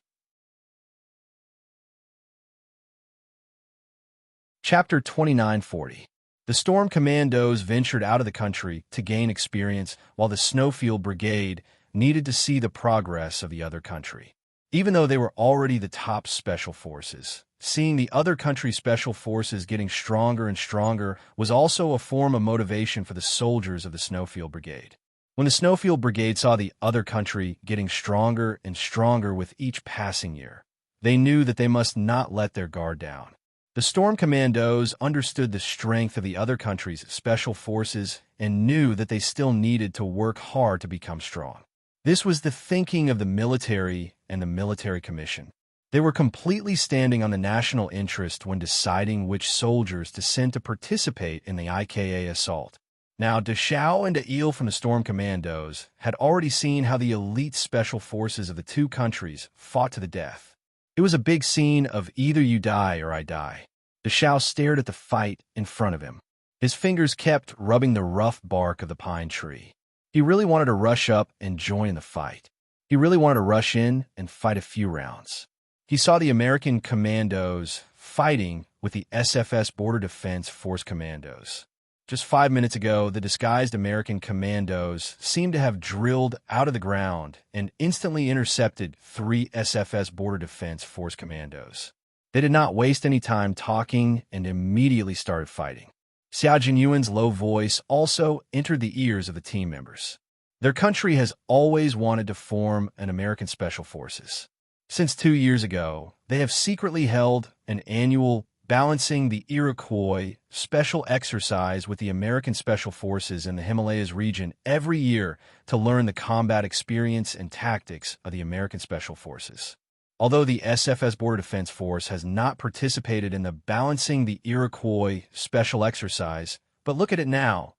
Chapter 2940. The Storm Commandos ventured out of the country to gain experience, while the Snowfield Brigade needed to see the progress of the other country. Even though they were already the top special forces, seeing the other country's special forces getting stronger and stronger was also a form of motivation for the soldiers of the Snowfield Brigade. When the Snowfield Brigade saw the other country getting stronger and stronger with each passing year, they knew that they must not let their guard down. The Storm Commandos understood the strength of the other country's special forces and knew that they still needed to work hard to become strong. This was the thinking of the military and the military commission. They were completely standing on the national interest when deciding which soldiers to send to participate in the IKA assault. Now, Deshao and Da'il from the Storm Commandos had already seen how the elite special forces of the two countries fought to the death. It was a big scene of either you die or I die. Deshao stared at the fight in front of him. His fingers kept rubbing the rough bark of the pine tree. He really wanted to rush up and join in the fight. He really wanted to rush in and fight a few rounds. He saw the American commandos fighting with the SFS Border Defense Force commandos. Just 5 minutes ago, the disguised American commandos seemed to have drilled out of the ground and instantly intercepted 3 SFS Border Defense Force commandos. They did not waste any time talking and immediately started fighting. Xia Jinyuan's low voice also entered the ears of the team members. Their country has always wanted to form an American Special Forces. Since 2 years ago, they have secretly held an annual Balancing the Iroquois special exercise with the American Special Forces in the Himalayas region every year to learn the combat experience and tactics of the American Special Forces. Although the SFS Border Defense Force has not participated in the Balancing the Iroquois special exercise, but look at it now.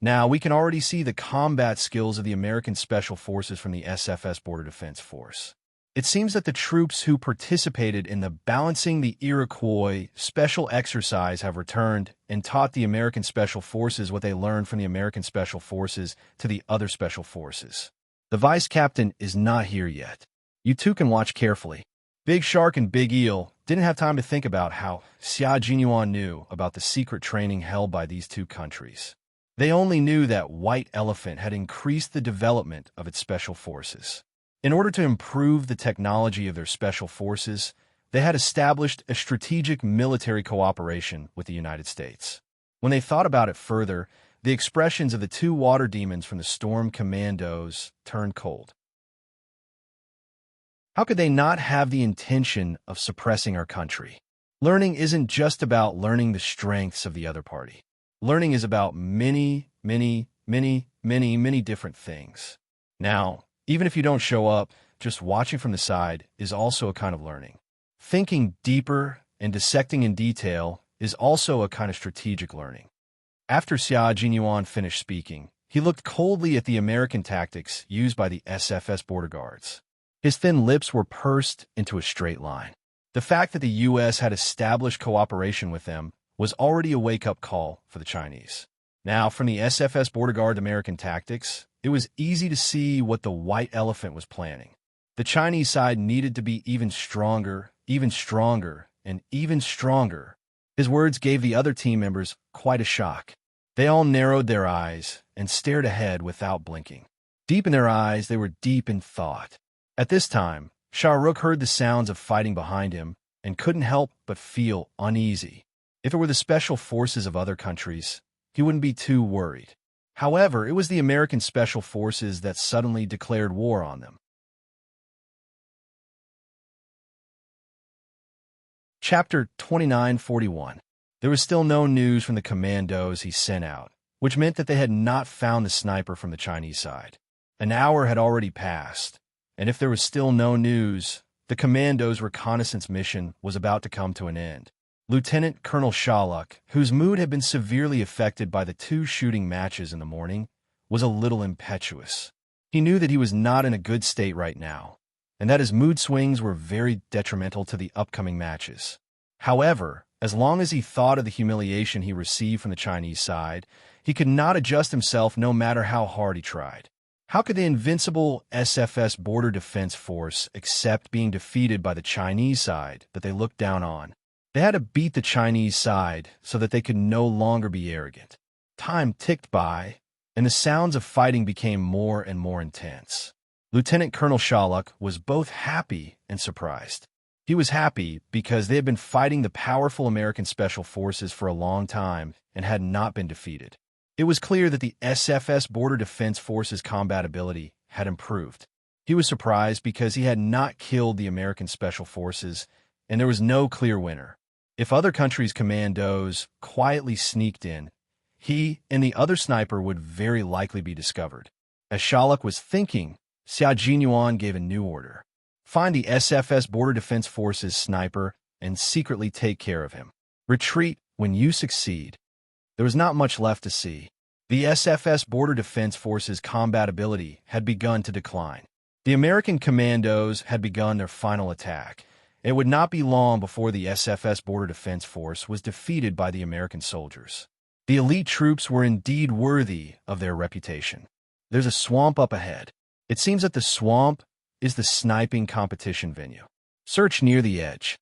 Now we can already see the combat skills of the American Special Forces from the SFS Border Defense Force. It seems that the troops who participated in the Balancing the Iroquois special exercise have returned and taught the American Special Forces what they learned from the American Special Forces to the other special forces. The vice captain is not here yet. You two can watch carefully. Big Shark and Big Eel didn't have time to think about how Xia Jinyuan knew about the secret training held by these two countries. They only knew that White Elephant had increased the development of its special forces. In order to improve the technology of their special forces, they had established a strategic military cooperation with the United States. When they thought about it further, the expressions of the two water demons from the Storm Commandos turned cold. How could they not have the intention of suppressing our country? Learning isn't just about learning the strengths of the other party. Learning is about many different things. Now, even if you don't show up, just watching from the side is also a kind of learning. Thinking deeper and dissecting in detail is also a kind of strategic learning. After Xia Jinyuan finished speaking, he looked coldly at the American tactics used by the SFS border guards. His thin lips were pursed into a straight line. The fact that the U.S. had established cooperation with them was already a wake-up call for the Chinese. Now, from the SFS border guard American tactics, it was easy to see what the White Elephant was planning. The Chinese side needed to be even stronger, and even stronger. His words gave the other team members quite a shock. They all narrowed their eyes and stared ahead without blinking. Deep in their eyes, they were deep in thought. At this time, Shah Rukh heard the sounds of fighting behind him and couldn't help but feel uneasy. If it were the special forces of other countries, he wouldn't be too worried. However, it was the American Special Forces that suddenly declared war on them. Chapter 2941. There was still no news from the commandos he sent out, which meant that they had not found the sniper from the Chinese side. An hour had already passed, and if there was still no news, the commandos' reconnaissance mission was about to come to an end. Lieutenant Colonel Shaluk, whose mood had been severely affected by the two shooting matches in the morning, was a little impetuous. He knew that he was not in a good state right now, and that his mood swings were very detrimental to the upcoming matches. However, as long as he thought of the humiliation he received from the Chinese side, he could not adjust himself no matter how hard he tried. How could the invincible SFS Border Defense Force accept being defeated by the Chinese side that they looked down on? They had to beat the Chinese side so that they could no longer be arrogant. Time ticked by, and the sounds of fighting became more and more intense. Lieutenant Colonel Shaluk was both happy and surprised. He was happy because they had been fighting the powerful American Special Forces for a long time and had not been defeated. It was clear that the SFS Border Defense Force's combat ability had improved. He was surprised because he had not killed the American Special Forces, and there was no clear winner. If other countries' commandos quietly sneaked in, he and the other sniper would very likely be discovered. As Shaluk was thinking, Xia Jinyuan gave a new order. Find the SFS Border Defense Force's sniper and secretly take care of him. Retreat when you succeed. There was not much left to see. The SFS Border Defense Force's combat ability had begun to decline. The American commandos had begun their final attack. It would not be long before the SFS Border Defense Force was defeated by the American soldiers. The elite troops were indeed worthy of their reputation. There's a swamp up ahead. It seems that the swamp is the sniping competition venue. Search near the edge.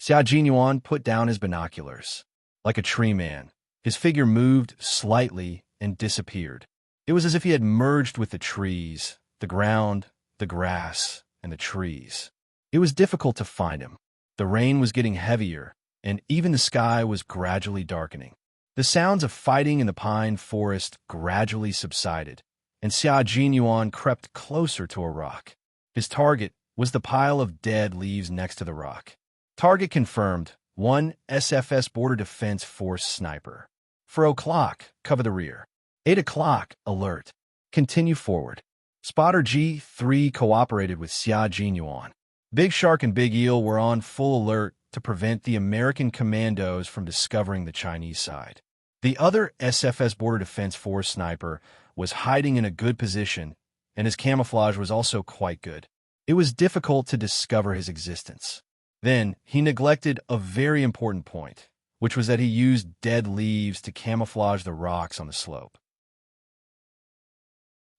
Xia Jinyuan put down his binoculars. Like a tree man, his figure moved slightly and disappeared. It was as if he had merged with the trees, the ground, the grass, and the trees. It was difficult to find him. The rain was getting heavier, and even the sky was gradually darkening. The sounds of fighting in the pine forest gradually subsided, and Xia Jinyuan crept closer to a rock. His target was the pile of dead leaves next to the rock. Target confirmed, 1 SFS Border Defense Force sniper. 4 o'clock, cover the rear. 8 o'clock, alert. Continue forward. Spotter G3 cooperated with Xia Jinyuan. Big Shark and Big Eel were on full alert to prevent the American commandos from discovering the Chinese side. The other SFS Border Defense Force sniper was hiding in a good position, and his camouflage was also quite good. It was difficult to discover his existence. Then, he neglected a very important point, which was that he used dead leaves to camouflage the rocks on the slope.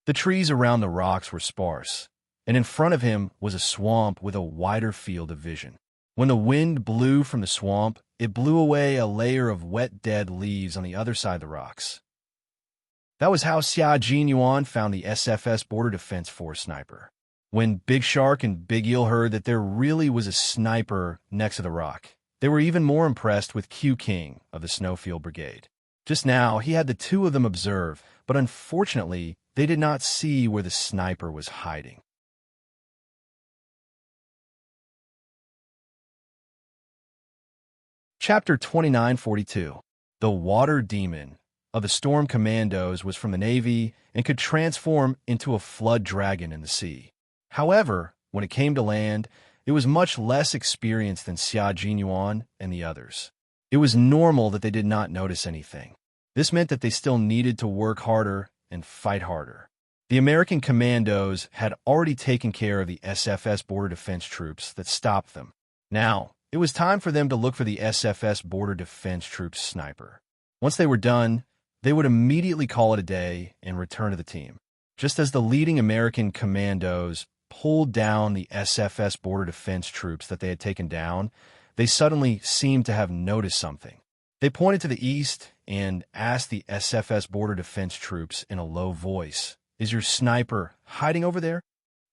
The trees around the rocks were sparse, and in front of him was a swamp with a wider field of vision. When the wind blew from the swamp, it blew away a layer of wet dead leaves on the other side of the rocks. That was how Xia Jinyuan found the SFS Border Defense Force sniper. When Big Shark and Big Eel heard that there really was a sniper next to the rock, they were even more impressed with Q King of the Snowfield Brigade. Just now, he had the two of them observe, but unfortunately, they did not see where the sniper was hiding. Chapter 2942. The Water Demon of the Storm Commandos was from the Navy and could transform into a flood dragon in the sea. However, when it came to land, it was much less experienced than Xia Jinyuan and the others. It was normal that they did not notice anything. This meant that they still needed to work harder and fight harder. The American commandos had already taken care of the SFS Border Defense troops that stopped them. Now, it was time for them to look for the SFS Border Defense troops sniper. Once they were done, they would immediately call it a day and return to the team. Just as the leading American commandos pulled down the SFS Border Defense troops that they had taken down, they suddenly seemed to have noticed something. They pointed to the east and asked the SFS Border Defense troops in a low voice, "Is your sniper hiding over there?"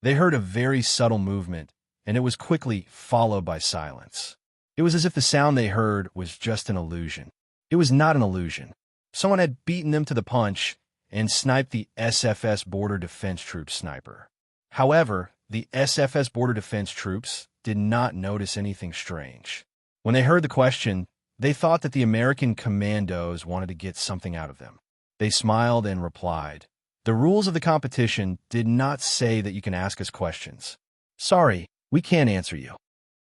They heard a very subtle movement, and it was quickly followed by silence. It was as if the sound they heard was just an illusion. It was not an illusion. Someone had beaten them to the punch and sniped the SFS Border Defense Troops sniper. However, the SFS Border Defense Troops did not notice anything strange. When they heard the question, they thought that the American commandos wanted to get something out of them. They smiled and replied, "The rules of the competition did not say that you can ask us questions. Sorry, we can't answer you.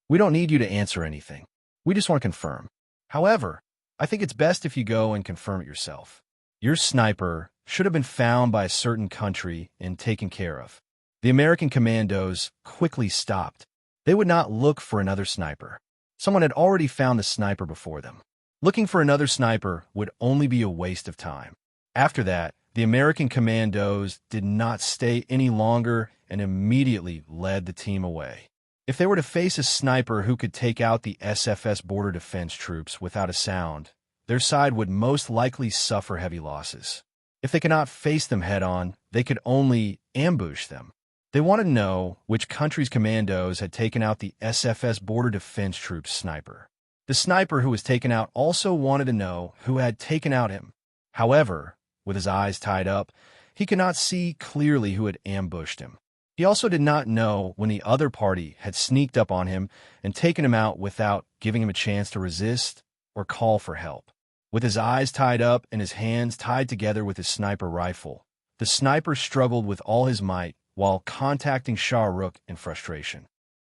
We don't need you to answer anything. We just want to confirm. However, I think it's best if you go and confirm it yourself. Your sniper should have been found by a certain country and taken care of." The American commandos quickly stopped. They would not look for another sniper. Someone had already found the sniper before them. Looking for another sniper would only be a waste of time. After that, the American commandos did not stay any longer and immediately led the team away. If they were to face a sniper who could take out the SFS Border Defense troops without a sound, their side would most likely suffer heavy losses. If they could not face them head-on, they could only ambush them. They wanted to know which country's commandos had taken out the SFS Border Defense Troops sniper. The sniper who was taken out also wanted to know who had taken out him. However, with his eyes tied up, he could not see clearly who had ambushed him. He also did not know when the other party had sneaked up on him and taken him out without giving him a chance to resist or call for help. With his eyes tied up and his hands tied together with his sniper rifle, the sniper struggled with all his might while contacting Shah Rukh in frustration.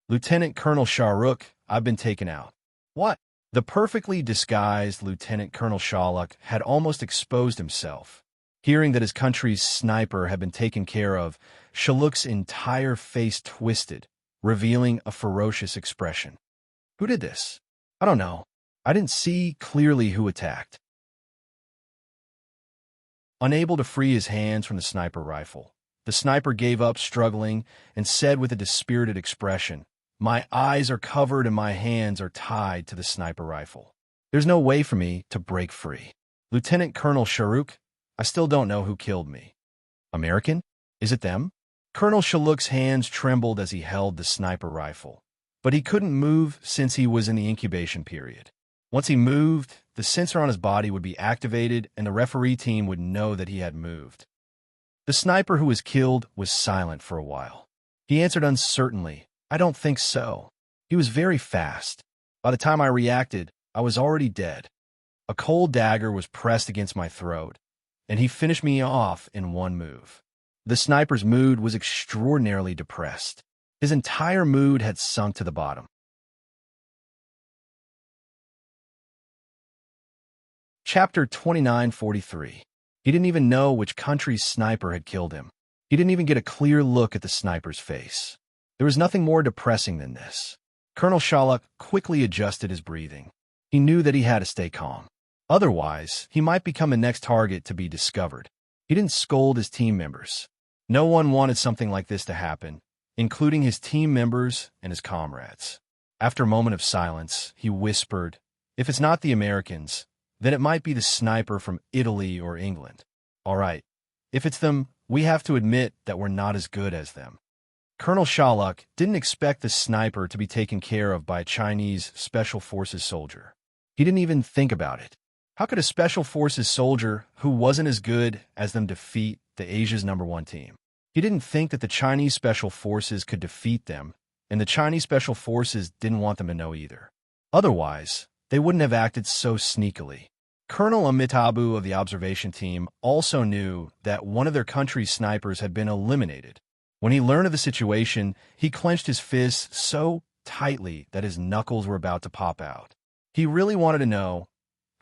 "Lieutenant Colonel Shah Rukh, I've been taken out." "What?" The perfectly disguised Lieutenant Colonel Shah Rukh had almost exposed himself. Hearing that his country's sniper had been taken care of, Shah Rukh's entire face twisted, revealing a ferocious expression. "Who did this?" "I don't know. I didn't see clearly who attacked." Unable to free his hands from the sniper rifle, the sniper gave up struggling and said with a dispirited expression, "My eyes are covered and my hands are tied to the sniper rifle. There's no way for me to break free. Lieutenant Colonel Shah Rukh, I still don't know who killed me." "American? Is it them?" Colonel Shah Rukh's hands trembled as he held the sniper rifle, but he couldn't move since he was in the incubation period. Once he moved, the sensor on his body would be activated and the referee team would know that he had moved. The sniper who was killed was silent for a while. He answered uncertainly, "I don't think so." He was very fast. By the time I reacted, I was already dead. A cold dagger was pressed against my throat, and he finished me off in one move. The sniper's mood was extraordinarily depressed. His entire mood had sunk to the bottom. Chapter 2943. He didn't even know which country's sniper had killed him. He didn't even get a clear look at the sniper's face. There was nothing more depressing than this. Colonel Shylock quickly adjusted his breathing. He knew that he had to stay calm. Otherwise, he might become the next target to be discovered. He didn't scold his team members. No one wanted something like this to happen, including his team members and his comrades. After a moment of silence, he whispered, "If it's not the Americans, then it might be the sniper from Italy or England. All right, if it's them, we have to admit that we're not as good as them." Colonel Shylock didn't expect the sniper to be taken care of by a Chinese Special Forces soldier. He didn't even think about it. How could a Special Forces soldier who wasn't as good as them defeat the Asia's #1 team? He didn't think that the Chinese Special Forces could defeat them, and the Chinese Special Forces didn't want them to know either. Otherwise, they wouldn't have acted so sneakily. Colonel Amitabu of the observation team also knew that one of their country's snipers had been eliminated. When he learned of the situation, he clenched his fists so tightly that his knuckles were about to pop out. He really wanted to know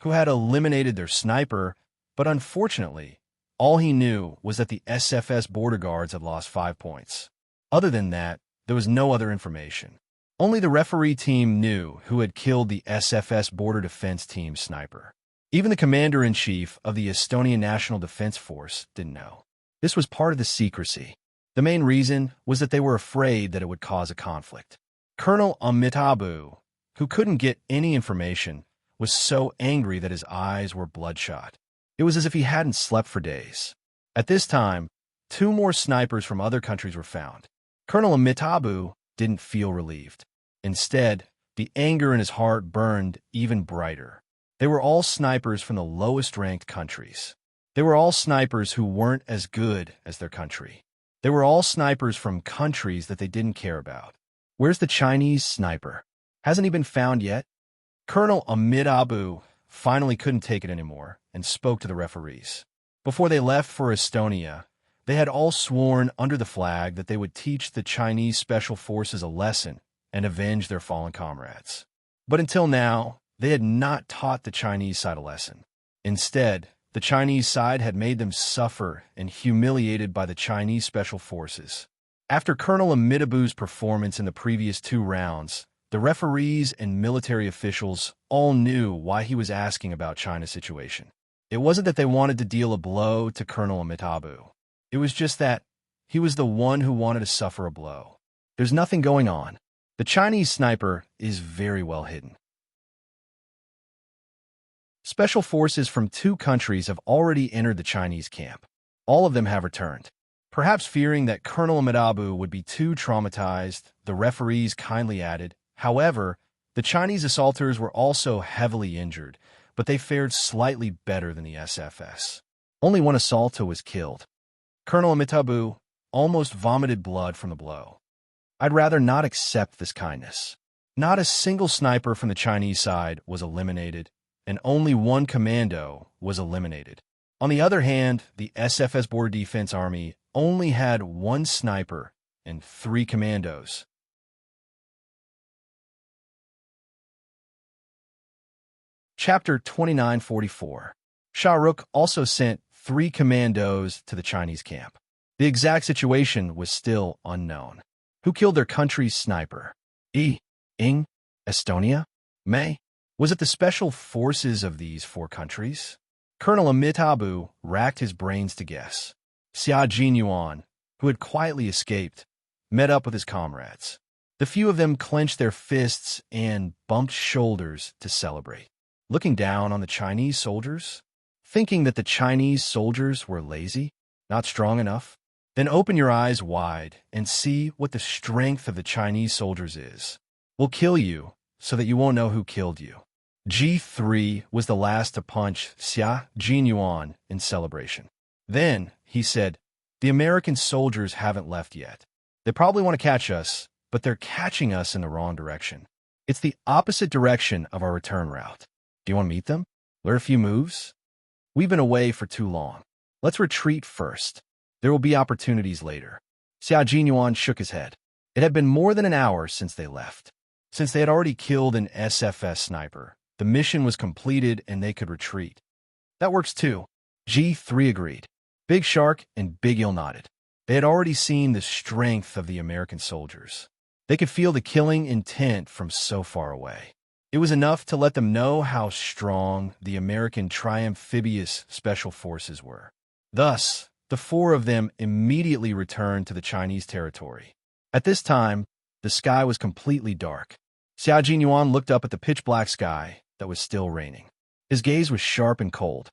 who had eliminated their sniper, but unfortunately, all he knew was that the SFS border guards had lost 5 points. Other than that, there was no other information. Only the referee team knew who had killed the SFS border defense team sniper. Even the commander-in-chief of the Estonian National Defense Force didn't know. This was part of the secrecy. The main reason was that they were afraid that it would cause a conflict. Colonel Amitabu, who couldn't get any information, was so angry that his eyes were bloodshot. It was as if he hadn't slept for days. At this time, 2 more snipers from other countries were found. Colonel Amitabu didn't feel relieved. Instead, the anger in his heart burned even brighter. They were all snipers from the lowest-ranked countries. They were all snipers who weren't as good as their country. They were all snipers from countries that they didn't care about. Where's the Chinese sniper? Hasn't he been found yet? Colonel Amitabu finally couldn't take it anymore and spoke to the referees. Before they left for Estonia, they had all sworn under the flag that they would teach the Chinese Special Forces a lesson and avenge their fallen comrades. But until now, they had not taught the Chinese side a lesson. Instead, the Chinese side had made them suffer and humiliated by the Chinese Special Forces. After Colonel Amitabu's performance in the previous 2 rounds, the referees and military officials all knew why he was asking about China's situation. It wasn't that they wanted to deal a blow to Colonel Amitabu. It was just that he was the one who wanted to suffer a blow. There's nothing going on. The Chinese sniper is very well hidden. Special forces from 2 countries have already entered the Chinese camp. All of them have returned. Perhaps fearing that Colonel Amitabu would be too traumatized, the referees kindly added, "However, the Chinese assaulters were also heavily injured, but they fared slightly better than the SFS. Only 1 assaulter was killed." Colonel Amitabu almost vomited blood from the blow. "I'd rather not accept this kindness." Not a single sniper from the Chinese side was eliminated, and only 1 commando was eliminated. On the other hand, the SFS Border Defense Army only had 1 sniper and 3 commandos. Chapter 2944. Shah Rukh also sent 3 commandos to the Chinese camp. The exact situation was still unknown. Who killed their country's sniper? Ing? Estonia? May? Was it the special forces of these 4 countries? Colonel Amitabu racked his brains to guess. Xia Jinyuan, who had quietly escaped, met up with his comrades. The few of them clenched their fists and bumped shoulders to celebrate. Looking down on the Chinese soldiers, thinking that the Chinese soldiers were lazy, not strong enough, then open your eyes wide and see what the strength of the Chinese soldiers is. We'll kill you so that you won't know who killed you. G3 was the last to punch Xia Jinyuan in celebration. Then, he said, "The American soldiers haven't left yet. They probably want to catch us, but they're catching us in the wrong direction. It's the opposite direction of our return route. Do you want to meet them? Learn a few moves? We've been away for too long. Let's retreat first. There will be opportunities later." Xia Jinyuan shook his head. It had been more than an hour since they left. Since they had already killed an SFS sniper, the mission was completed and they could retreat. "That works too," G3 agreed. Big Shark and Big Eel nodded. They had already seen the strength of the American soldiers. They could feel the killing intent from so far away. It was enough to let them know how strong the American triamphibious special forces were. Thus, the four of them immediately returned to the Chinese territory. At this time, the sky was completely dark. Xia Jinyuan looked up at the pitch-black sky that was still raining. His gaze was sharp and cold.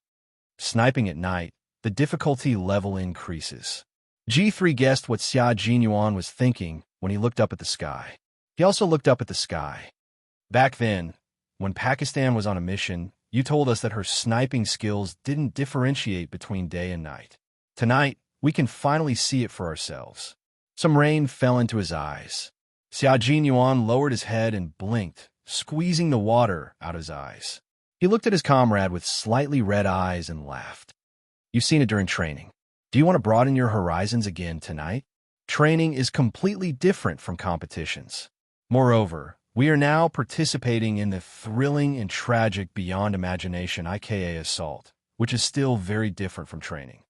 Sniping at night, the difficulty level increases. G3 guessed what Xia Jinyuan was thinking when he looked up at the sky. He also looked up at the sky. Back then, when Pakistan was on a mission, you told us that her sniping skills didn't differentiate between day and night. Tonight, we can finally see it for ourselves. Some rain fell into his eyes. Xia Jinyuan lowered his head and blinked, squeezing the water out of his eyes. He looked at his comrade with slightly red eyes and laughed. You've seen it during training. Do you want to broaden your horizons again tonight? Training is completely different from competitions. Moreover, we are now participating in the thrilling and tragic beyond imagination IKA assault, which is still very different from training.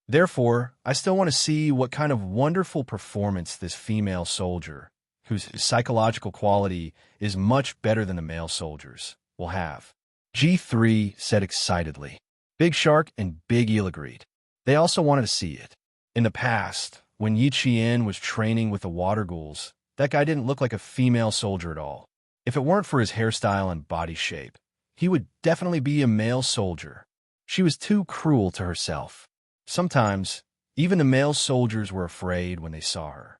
Therefore, I still want to see what kind of wonderful performance this female soldier, whose psychological quality is much better than the male soldiers, will have. G3 said excitedly. Big Shark and Big Eel agreed. They also wanted to see it. In the past, when Yi Qian was training with the water ghouls, that guy didn't look like a female soldier at all. If it weren't for his hairstyle and body shape, he would definitely be a male soldier. She was too cruel to herself. Sometimes, even the male soldiers were afraid when they saw her.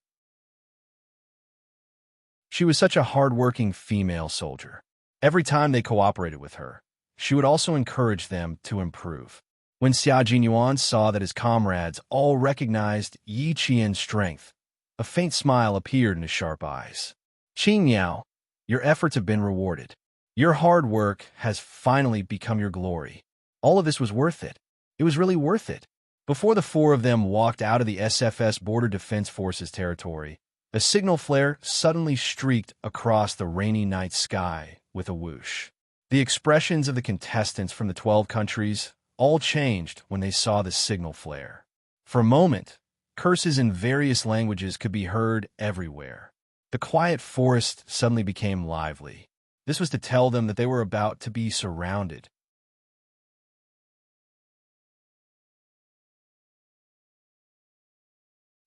She was such a hard-working female soldier. Every time they cooperated with her, she would also encourage them to improve. When Xia Jinyuan saw that his comrades all recognized Yi Qian's strength, a faint smile appeared in his sharp eyes. Qing Yao, your efforts have been rewarded. Your hard work has finally become your glory. All of this was worth it. It was really worth it. Before the four of them walked out of the SFS Border Defense Forces territory, a signal flare suddenly streaked across the rainy night sky with a whoosh. The expressions of the contestants from the 12 countries all changed when they saw the signal flare. For a moment, curses in various languages could be heard everywhere. The quiet forest suddenly became lively. This was to tell them that they were about to be surrounded.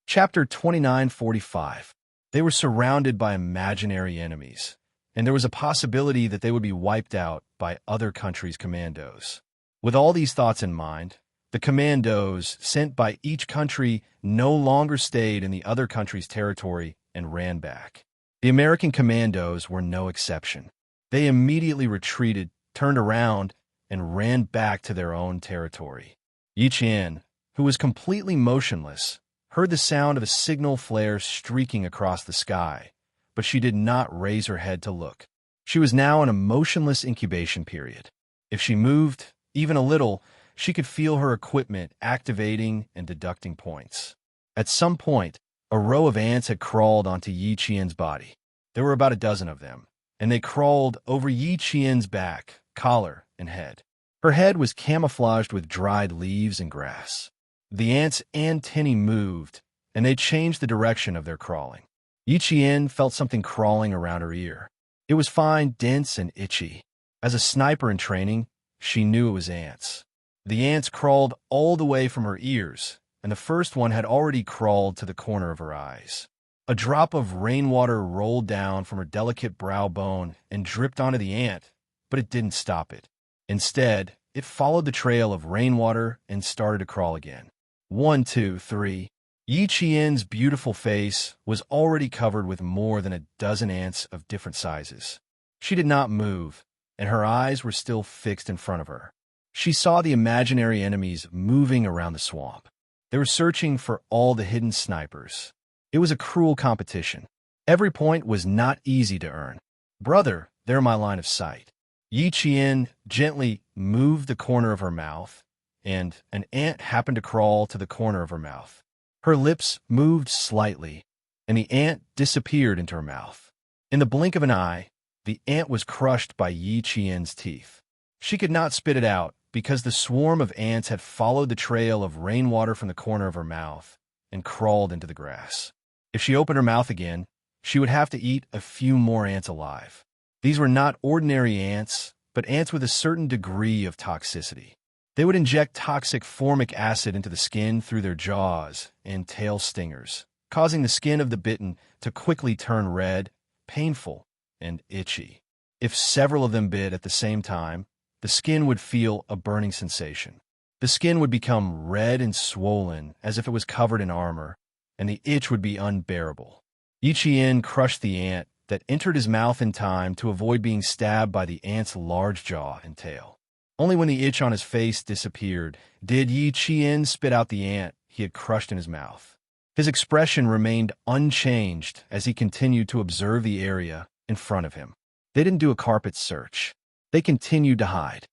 Chapter 2945. They were surrounded by imaginary enemies, and there was a possibility that they would be wiped out by other countries' commandos. With all these thoughts in mind, the commandos sent by each country no longer stayed in the other country's territory and ran back. The American commandos were no exception. They immediately retreated, turned around, and ran back to their own territory. Yi Qian, who was completely motionless, heard the sound of a signal flare streaking across the sky, but she did not raise her head to look. She was now in a motionless incubation period. If she moved, even a little, she could feel her equipment activating and deducting points. At some point, a row of ants had crawled onto Yi Qian's body. There were about a dozen of them, and they crawled over Yi Qian's back, collar, and head. Her head was camouflaged with dried leaves and grass. The ants' antennae moved, and they changed the direction of their crawling. Yi Qian felt something crawling around her ear. It was fine, dense, and itchy. As a sniper in training, she knew it was ants. The ants crawled all the way from her ears, and the first one had already crawled to the corner of her eyes. A drop of rainwater rolled down from her delicate brow bone and dripped onto the ant, but it didn't stop it. Instead, it followed the trail of rainwater and started to crawl again. 1, 2, 3. Yi Qian's beautiful face was already covered with more than a dozen ants of different sizes. She did not move, and her eyes were still fixed in front of her. She saw the imaginary enemies moving around the swamp. They were searching for all the hidden snipers. It was a cruel competition. Every point was not easy to earn. Brother, they're my line of sight. Yi Qian gently moved the corner of her mouth, and an ant happened to crawl to the corner of her mouth. Her lips moved slightly, and the ant disappeared into her mouth. In the blink of an eye, the ant was crushed by Yi Qian's teeth. She could not spit it out because the swarm of ants had followed the trail of rainwater from the corner of her mouth and crawled into the grass. If she opened her mouth again, she would have to eat a few more ants alive. These were not ordinary ants, but ants with a certain degree of toxicity. They would inject toxic formic acid into the skin through their jaws and tail stingers, causing the skin of the bitten to quickly turn red, painful, and itchy. If several of them bit at the same time, the skin would feel a burning sensation. The skin would become red and swollen as if it was covered in armor, and the itch would be unbearable. Yi Qian crushed the ant that entered his mouth in time to avoid being stabbed by the ant's large jaw and tail. Only when the itch on his face disappeared did Yi Qian spit out the ant he had crushed in his mouth. His expression remained unchanged as he continued to observe the area in front of him. They didn't do a carpet search. They continued to hide.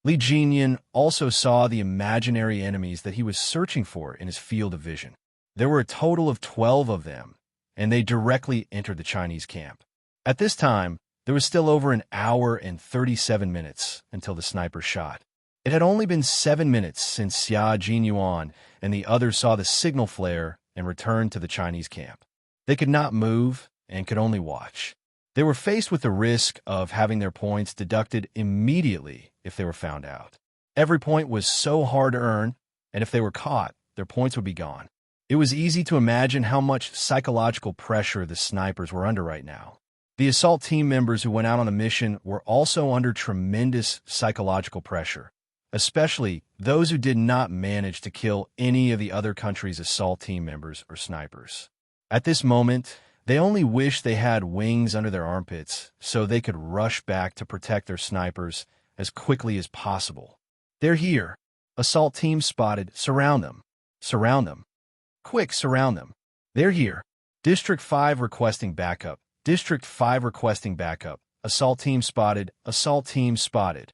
Li Jinyan also saw the imaginary enemies that he was searching for in his field of vision. There were a total of 12 of them, and they directly entered the Chinese camp. At this time, there was still over an hour and 37 minutes until the sniper shot. It had only been 7 minutes since Xia Jinyuan and the others saw the signal flare and returned to the Chinese camp. They could not move and could only watch. They were faced with the risk of having their points deducted immediately if they were found out. Every point was so hard to earn, and if they were caught, their points would be gone. It was easy to imagine how much psychological pressure the snipers were under right now. The assault team members who went out on the mission were also under tremendous psychological pressure, especially those who did not manage to kill any of the other country's assault team members or snipers. At this moment, they only wished they had wings under their armpits so they could rush back to protect their snipers as quickly as possible. They're here. Assault team spotted. Surround them. Surround them. Quick, surround them. They're here. District 5 requesting backup. District 5 requesting backup. Assault team spotted. Assault team spotted.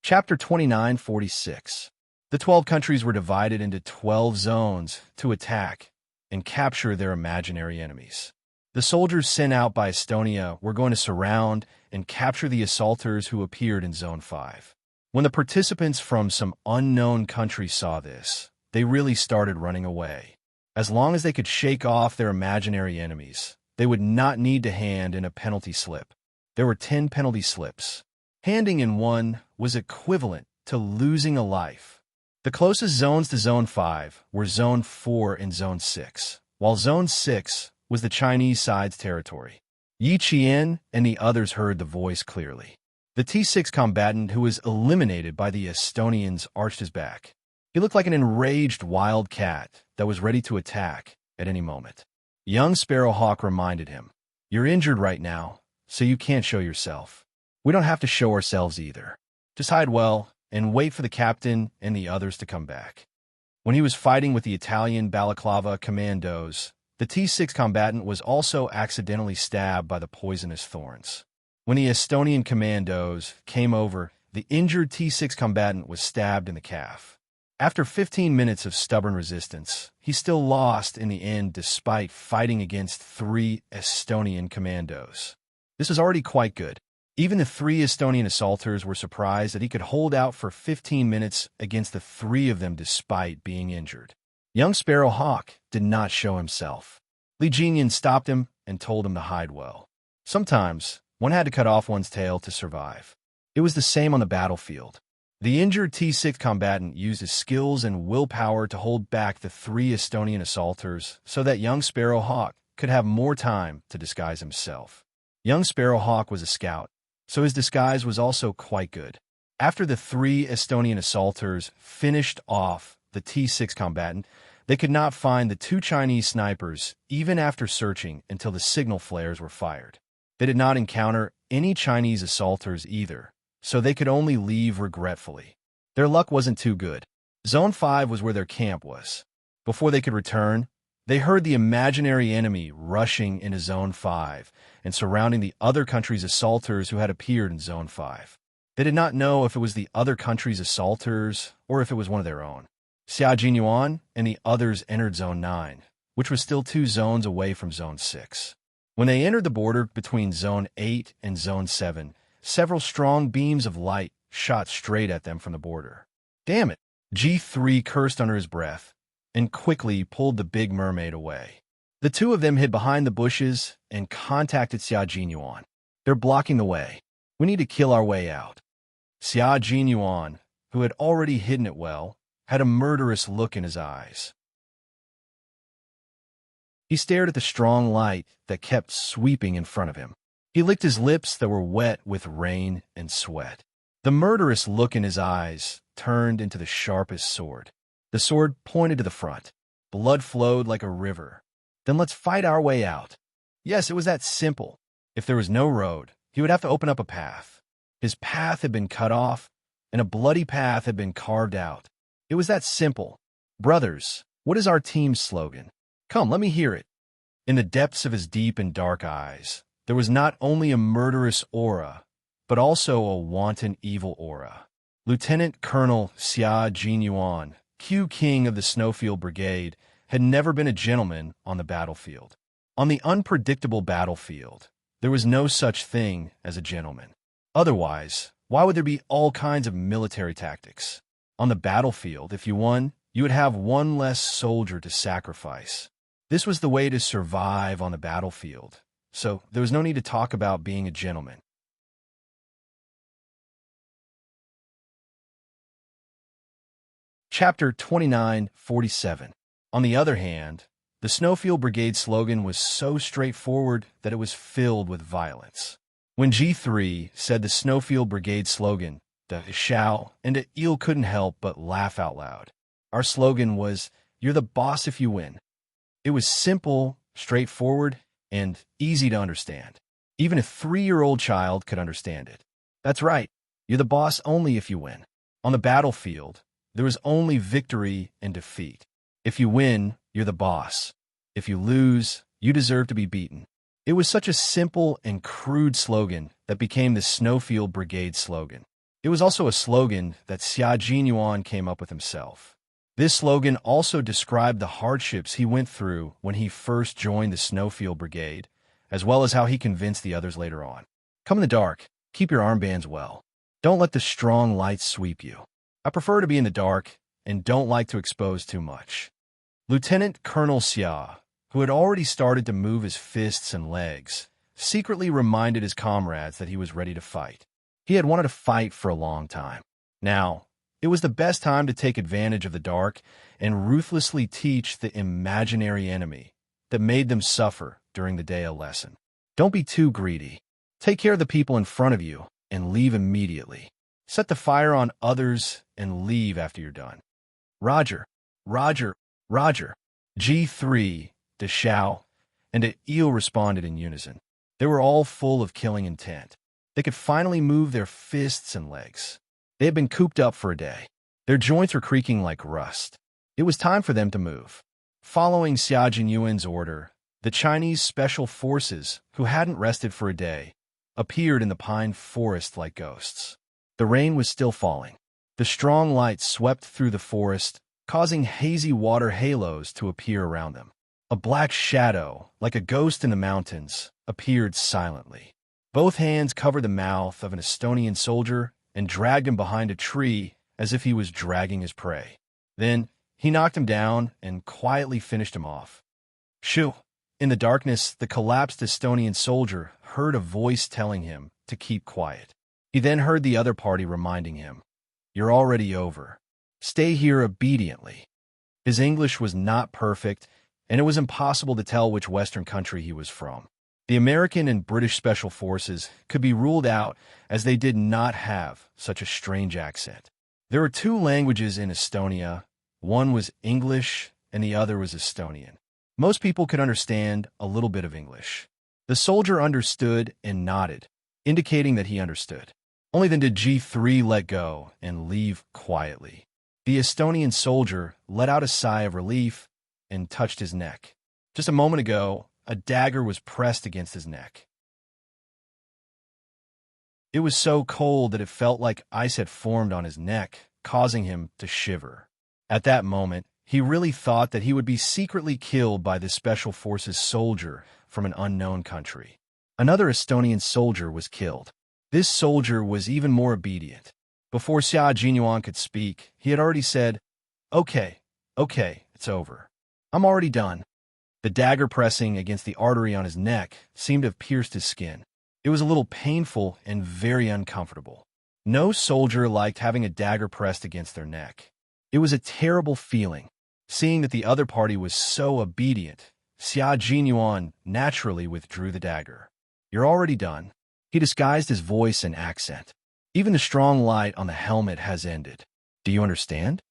Chapter 2946. The 12 countries were divided into 12 zones to attack and capture their imaginary enemies. The soldiers sent out by Estonia were going to surround and capture the assaulters who appeared in Zone 5. When the participants from some unknown country saw this, they really started running away. As long as they could shake off their imaginary enemies, they would not need to hand in a penalty slip. There were 10 penalty slips. Handing in one was equivalent to losing a life. The closest zones to Zone 5 were Zone 4 and Zone 6, while Zone 6 was the Chinese side's territory. Yi Qian and the others heard the voice clearly. The T6 combatant who was eliminated by the Estonians arched his back. He looked like an enraged wild cat that was ready to attack at any moment. Young Sparrowhawk reminded him, "You're injured right now, so you can't show yourself. We don't have to show ourselves either. Just hide well and wait for the captain and the others to come back." When he was fighting with the Italian Balaclava commandos, the T6 combatant was also accidentally stabbed by the poisonous thorns. When the Estonian commandos came over, the injured T6 combatant was stabbed in the calf. After 15 minutes of stubborn resistance, he still lost in the end despite fighting against 3 Estonian commandos. This was already quite good. Even the 3 Estonian assaulters were surprised that he could hold out for 15 minutes against the 3 of them despite being injured. Young Sparrowhawk did not show himself. Li Jinyan stopped him and told him to hide well. Sometimes, one had to cut off one's tail to survive. It was the same on the battlefield. The injured T6 combatant used his skills and willpower to hold back the 3 Estonian assaulters so that young Sparrowhawk could have more time to disguise himself. Young Sparrowhawk was a scout, so his disguise was also quite good. After the 3 Estonian assaulters finished off the T6 combatant, they could not find the 2 Chinese snipers even after searching until the signal flares were fired. They did not encounter any Chinese assaulters either, so they could only leave regretfully. Their luck wasn't too good. Zone 5 was where their camp was. Before they could return, they heard the imaginary enemy rushing into Zone 5 and surrounding the other country's assaulters who had appeared in Zone 5. They did not know if it was the other country's assaulters or if it was one of their own. Xia Jinyuan and the others entered Zone 9, which was still 2 zones away from Zone 6. When they entered the border between Zone 8 and Zone 7, several strong beams of light shot straight at them from the border. Damn it! G3 cursed under his breath and quickly pulled the big mermaid away. The two of them hid behind the bushes and contacted Xia Jinyuan. They're blocking the way. We need to kill our way out. Xia Jinyuan, who had already hidden it well, had a murderous look in his eyes. He stared at the strong light that kept sweeping in front of him. He licked his lips that were wet with rain and sweat. The murderous look in his eyes turned into the sharpest sword. The sword pointed to the front. Blood flowed like a river. Then let's fight our way out. Yes, it was that simple. If there was no road, he would have to open up a path. His path had been cut off, and a bloody path had been carved out. It was that simple. Brothers, what is our team's slogan? Come, let me hear it. In the depths of his deep and dark eyes, there was not only a murderous aura, but also a wanton evil aura. Lieutenant Colonel Xia Jinyuan, Q King of the Snowfield Brigade, had never been a gentleman on the battlefield. On the unpredictable battlefield, there was no such thing as a gentleman. Otherwise, why would there be all kinds of military tactics? On the battlefield, if you won, you would have one less soldier to sacrifice. This was the way to survive on the battlefield, so there was no need to talk about being a gentleman. Chapter 29:47. On the other hand, the Snowfield Brigade slogan was so straightforward that it was filled with violence. When G3 said the Snowfield Brigade slogan, the Shao and the Eel couldn't help but laugh out loud. Our slogan was, "You're the boss if you win." It was simple, straightforward, and easy to understand. Even a 3-year-old child could understand it. That's right, you're the boss only if you win. On the battlefield, there is only victory and defeat. If you win, you're the boss. If you lose, you deserve to be beaten. It was such a simple and crude slogan that became the Snowfield Brigade slogan. It was also a slogan that Xia Jinyuan came up with himself. This slogan also described the hardships he went through when he first joined the Snowfield Brigade, as well as how he convinced the others later on. Come in the dark, keep your armbands well. Don't let the strong light sweep you. I prefer to be in the dark and don't like to expose too much. Lieutenant Colonel Xia, who had already started to move his fists and legs, secretly reminded his comrades that he was ready to fight. He had wanted to fight for a long time. Now, it was the best time to take advantage of the dark and ruthlessly teach the imaginary enemy that made them suffer during the day a lesson. Don't be too greedy. Take care of the people in front of you and leave immediately. Set the fire on others and leave after you're done. Roger, Roger, Roger. G3, the Shao, and the Eel responded in unison. They were all full of killing intent. They could finally move their fists and legs. They had been cooped up for a day. Their joints were creaking like rust. It was time for them to move. Following Xia Jinyuan's order, the Chinese special forces, who hadn't rested for a day, appeared in the pine forest like ghosts. The rain was still falling. The strong light swept through the forest, causing hazy water halos to appear around them. A black shadow, like a ghost in the mountains, appeared silently. Both hands covered the mouth of an Estonian soldier and dragged him behind a tree as if he was dragging his prey. Then he knocked him down and quietly finished him off. Shoo! In the darkness, the collapsed Estonian soldier heard a voice telling him to keep quiet. He then heard the other party reminding him, "You're already over. Stay here obediently." His English was not perfect, and it was impossible to tell which Western country he was from. The American and British Special Forces could be ruled out as they did not have such a strange accent. There were 2 languages in Estonia. One was English and the other was Estonian. Most people could understand a little bit of English. The soldier understood and nodded, indicating that he understood. Only then did G3 let go and leave quietly. The Estonian soldier let out a sigh of relief and touched his neck. Just a moment ago, a dagger was pressed against his neck. It was so cold that it felt like ice had formed on his neck, causing him to shiver. At that moment, he really thought that he would be secretly killed by this Special Forces soldier from an unknown country. Another Estonian soldier was killed. This soldier was even more obedient. Before Xia Jinyuan could speak, he had already said, "Okay, okay, it's over. I'm already done." The dagger pressing against the artery on his neck seemed to have pierced his skin. It was a little painful and very uncomfortable. No soldier liked having a dagger pressed against their neck. It was a terrible feeling. Seeing that the other party was so obedient, Xia Jinyuan naturally withdrew the dagger. "You're already done." He disguised his voice and accent. "Even the strong light on the helmet has ended. Do you understand?"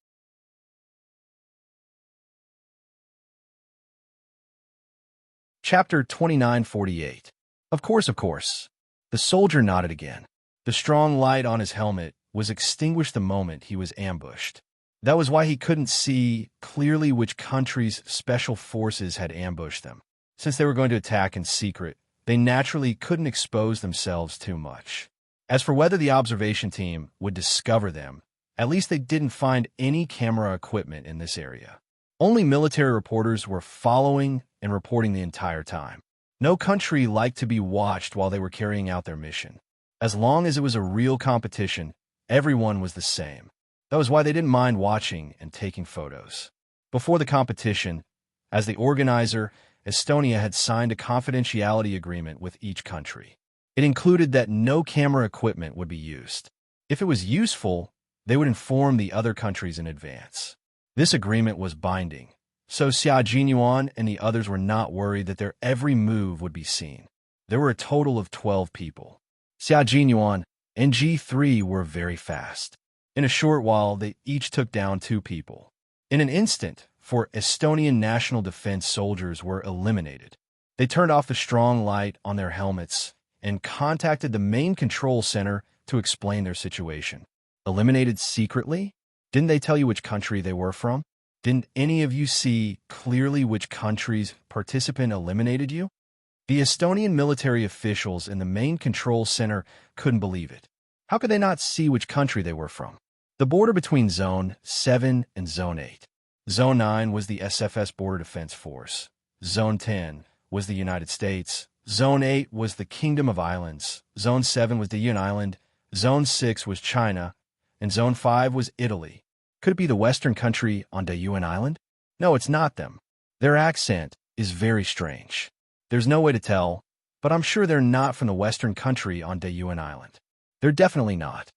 Chapter 2948. Of course, of course. The soldier nodded again. The strong light on his helmet was extinguished the moment he was ambushed. That was why he couldn't see clearly which country's special forces had ambushed them. Since they were going to attack in secret, they naturally couldn't expose themselves too much. As for whether the observation team would discover them, at least they didn't find any camera equipment in this area. Only military reporters were following and reporting the entire time. No country liked to be watched while they were carrying out their mission. As long as it was a real competition, everyone was the same. That was why they didn't mind watching and taking photos. Before the competition, as the organizer, Estonia had signed a confidentiality agreement with each country. It included that no camera equipment would be used. If it was useful, they would inform the other countries in advance. This agreement was binding, so Xia Jinyuan and the others were not worried that their every move would be seen. There were a total of 12 people. Xia Jinyuan and G3 were very fast. In a short while, they each took down 2 people. In an instant, 4 Estonian national defense soldiers were eliminated. They turned off the strong light on their helmets and contacted the main control center to explain their situation. Eliminated secretly? Didn't they tell you which country they were from? Didn't any of you see clearly which country's participant eliminated you? The Estonian military officials in the main control center couldn't believe it. How could they not see which country they were from? The border between Zone 7 and Zone 8. Zone 9 was the SFS Border Defense Force. Zone 10 was the United States. Zone 8 was the Kingdom of Islands. Zone 7 was the Yun Island. Zone 6 was China. And Zone 5 was Italy. Could it be the western country on Dayuan Island? No, it's not them. Their accent is very strange. There's no way to tell, but I'm sure they're not from the western country on Dayuan Island. They're definitely not.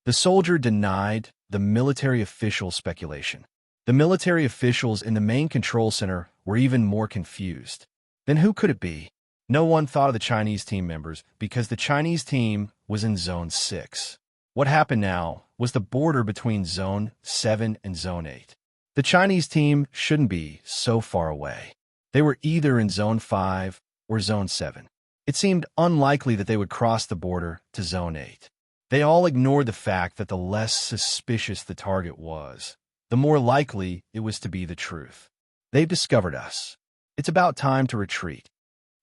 The soldier denied the military official's speculation. The military officials in the main control center were even more confused. Then who could it be? No one thought of the Chinese team members because the Chinese team was in Zone 6. What happened now was the border between Zone 7 and Zone 8. The Chinese team shouldn't be so far away. They were either in Zone 5 or Zone 7. It seemed unlikely that they would cross the border to Zone 8. They all ignored the fact that the less suspicious the target was, the more likely it was to be the truth. They've discovered us. It's about time to retreat.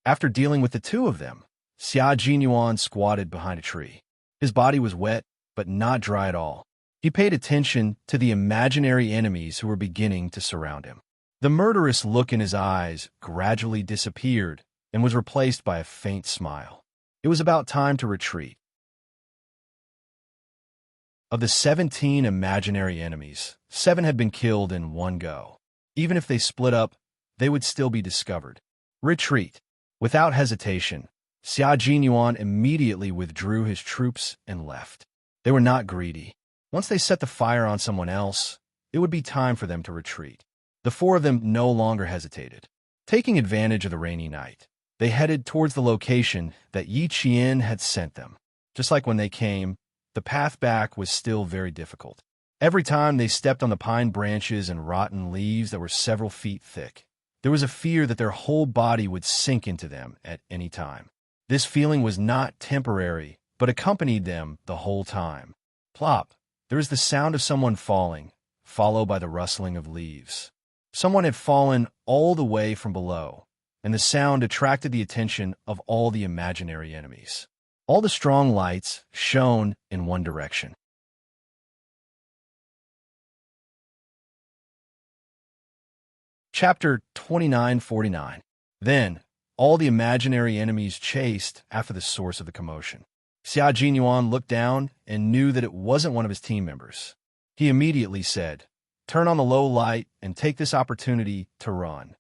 After dealing with the 2 of them, Xia Jinyuan squatted behind a tree. His body was wet, but not dry at all. He paid attention to the imaginary enemies who were beginning to surround him. The murderous look in his eyes gradually disappeared and was replaced by a faint smile. It was about time to retreat. Of the 17 imaginary enemies, 7 had been killed in one go. Even if they split up, they would still be discovered. Retreat. Without hesitation, Xia Jinyuan immediately withdrew his troops and left. They were not greedy. Once they set the fire on someone else, it would be time for them to retreat. The 4 of them no longer hesitated. Taking advantage of the rainy night, they headed towards the location that Yi Qian had sent them. Just like when they came, the path back was still very difficult. Every time they stepped on the pine branches and rotten leaves that were several feet thick, there was a fear that their whole body would sink into them at any time. This feeling was not temporary, but accompanied them the whole time. Plop! There was the sound of someone falling, followed by the rustling of leaves. Someone had fallen all the way from below, and the sound attracted the attention of all the imaginary enemies. All the strong lights shone in one direction. Chapter 2949. Then, all the imaginary enemies chased after the source of the commotion. Xia Jinyuan looked down and knew that it wasn't one of his team members. He immediately said, "Turn on the low light and take this opportunity to run."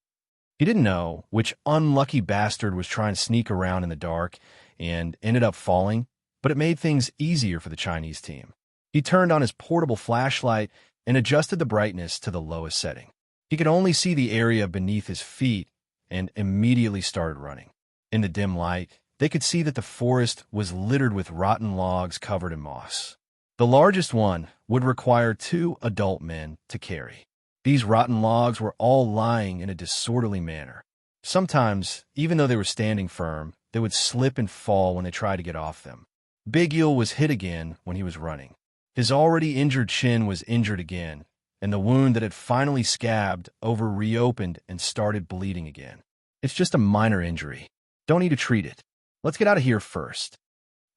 He didn't know which unlucky bastard was trying to sneak around in the dark and ended up falling, but it made things easier for the Chinese team. He turned on his portable flashlight and adjusted the brightness to the lowest setting. He could only see the area beneath his feet and immediately started running. In the dim light, they could see that the forest was littered with rotten logs covered in moss. The largest one would require 2 adult men to carry. These rotten logs were all lying in a disorderly manner. Sometimes, even though they were standing firm, they would slip and fall when they tried to get off them. Big Eel was hit again when he was running. His already injured chin was injured again, and the wound that had finally scabbed over reopened and started bleeding again. It's just a minor injury. Don't need to treat it. Let's get out of here first.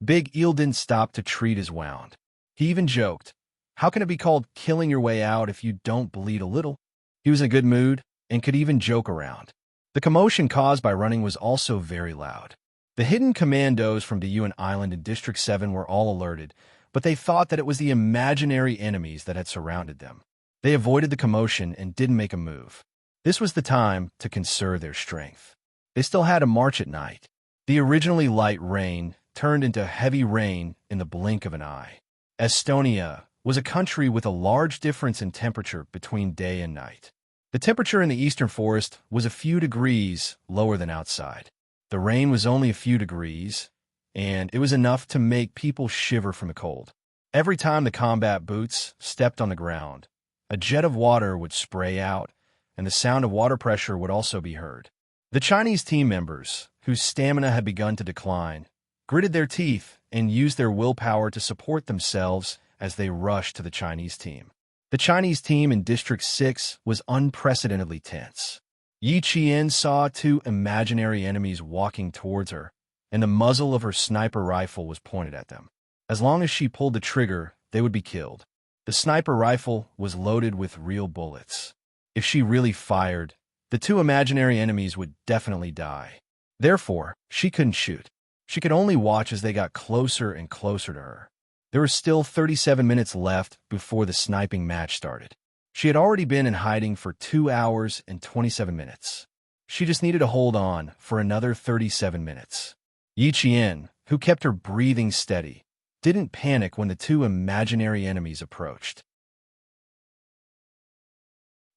Big Eel didn't stop to treat his wound. He even joked, "How can it be called killing your way out if you don't bleed a little?" He was in a good mood and could even joke around. The commotion caused by running was also very loud. The hidden commandos from the Yuan Island in District 7 were all alerted, but they thought that it was the imaginary enemies that had surrounded them. They avoided the commotion and didn't make a move. This was the time to conserve their strength. They still had to march at night. The originally light rain turned into heavy rain in the blink of an eye. Estonia was a country with a large difference in temperature between day and night. The temperature in the eastern forest was a few degrees lower than outside. The rain was only a few degrees, and it was enough to make people shiver from the cold. Every time the combat boots stepped on the ground, a jet of water would spray out, and the sound of water pressure would also be heard. The Chinese team members, whose stamina had begun to decline, gritted their teeth and used their willpower to support themselves as they rushed to the Chinese team. The Chinese team in District 6 was unprecedentedly tense. Yi Qian saw 2 imaginary enemies walking towards her, and the muzzle of her sniper rifle was pointed at them. As long as she pulled the trigger, they would be killed. The sniper rifle was loaded with real bullets. If she really fired, the 2 imaginary enemies would definitely die. Therefore, she couldn't shoot. She could only watch as they got closer and closer to her. There were still 37 minutes left before the sniping match started. She had already been in hiding for 2 hours and 27 minutes. She just needed to hold on for another 37 minutes. Yi Qian, who kept her breathing steady, didn't panic when the 2 imaginary enemies approached.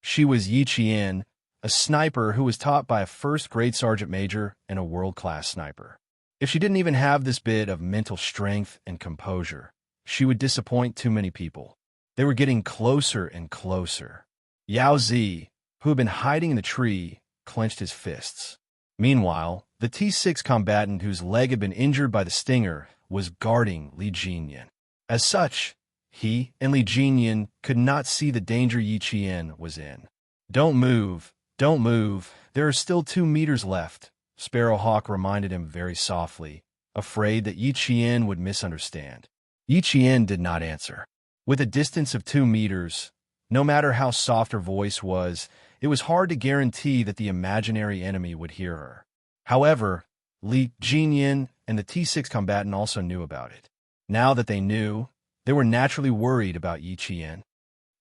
She was Yi Qian, a sniper who was taught by a first-grade sergeant major and a world-class sniper. If she didn't even have this bit of mental strength and composure, she would disappoint too many people. They were getting closer and closer. Yao Zi, who had been hiding in the tree, clenched his fists. Meanwhile, the T6 combatant whose leg had been injured by the stinger was guarding Li Jinyan. As such, he and Li Jinyan could not see the danger Yi Qian was in. "Don't move, don't move. There are still 2 meters left," Sparrowhawk reminded him very softly, afraid that Yi Qian would misunderstand. Yi Qian did not answer. With a distance of 2 meters, no matter how soft her voice was, it was hard to guarantee that the imaginary enemy would hear her. However, Li Jinyan and the T6 combatant also knew about it. Now that they knew, they were naturally worried about Yi Qian.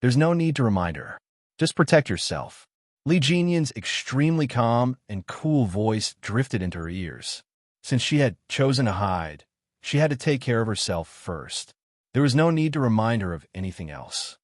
There's no need to remind her. Just protect yourself. Li Jinyan's extremely calm and cool voice drifted into her ears. Since she had chosen to hide, she had to take care of herself first. There was no need to remind her of anything else.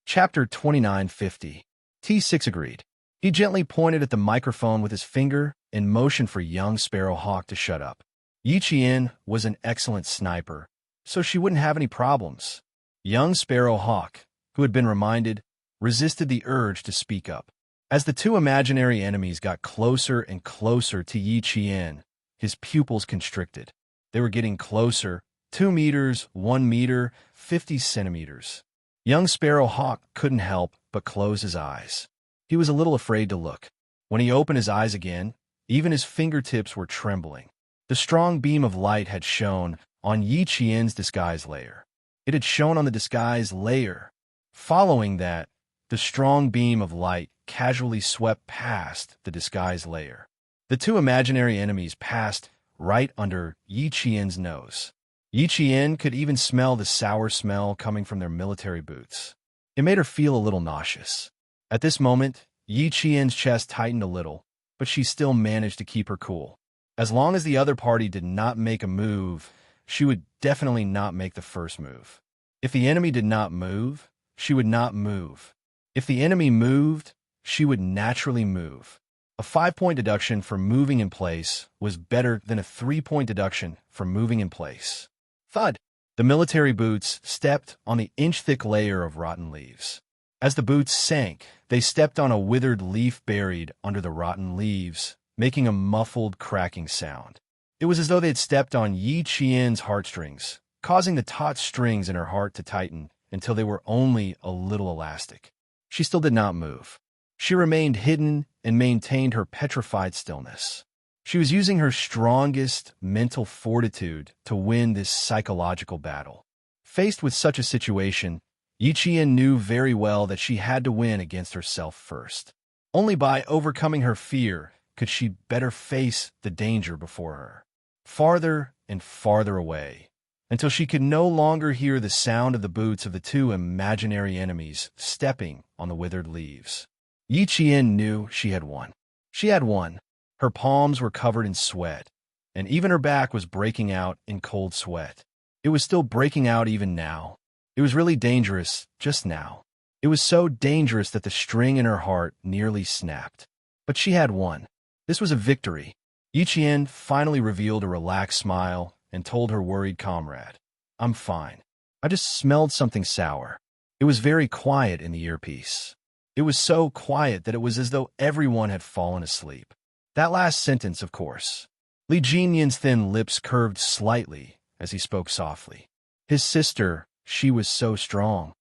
Chapter 2950. T6 agreed. He gently pointed at the microphone with his finger and motioned for young Sparrowhawk to shut up. Yi Qian was an excellent sniper, so she wouldn't have any problems. Young Sparrowhawk, who had been reminded, resisted the urge to speak up. As the 2 imaginary enemies got closer and closer to Yi Qian, his pupils constricted. They were getting closer, 2 meters, 1 meter, 50 centimeters. Young Sparrowhawk couldn't help but close his eyes. He was a little afraid to look. When he opened his eyes again, even his fingertips were trembling. The strong beam of light had shone on Yi Qian's disguise layer. It had shone on the disguise layer. Following that, the strong beam of light casually swept past the disguise layer. The two imaginary enemies passed right under Yi Qian's nose. Yi Qian could even smell the sour smell coming from their military boots. It made her feel a little nauseous. At this moment, Yi Qian's chest tightened a little, but she still managed to keep her cool. As long as the other party did not make a move, she would definitely not make the first move. If the enemy did not move, she would not move. If the enemy moved, she would naturally move. A 5-point deduction for moving in place was better than a 3-point deduction for moving in place. Thud! The military boots stepped on the inch-thick layer of rotten leaves. As the boots sank, they stepped on a withered leaf buried under the rotten leaves, making a muffled, cracking sound. It was as though they had stepped on Yi Qian's heartstrings, causing the taut strings in her heart to tighten until they were only a little elastic. She still did not move. She remained hidden and maintained her petrified stillness. She was using her strongest mental fortitude to win this psychological battle. Faced with such a situation, Yi Qian knew very well that she had to win against herself first. Only by overcoming her fear could she better face the danger before her. Farther and farther away, until she could no longer hear the sound of the boots of the two imaginary enemies stepping on the withered leaves. Yi Qian knew she had won. She had won. Her palms were covered in sweat, and even her back was breaking out in cold sweat. It was still breaking out even now. It was really dangerous just now. It was so dangerous that the string in her heart nearly snapped. But she had won. This was a victory. Yi Qian finally revealed a relaxed smile and told her worried comrade, "I'm fine. I just smelled something sour." It was very quiet in the earpiece. It was so quiet that it was as though everyone had fallen asleep. That last sentence, of course. Li Jinyan's thin lips curved slightly as he spoke softly. His sister, she was so strong.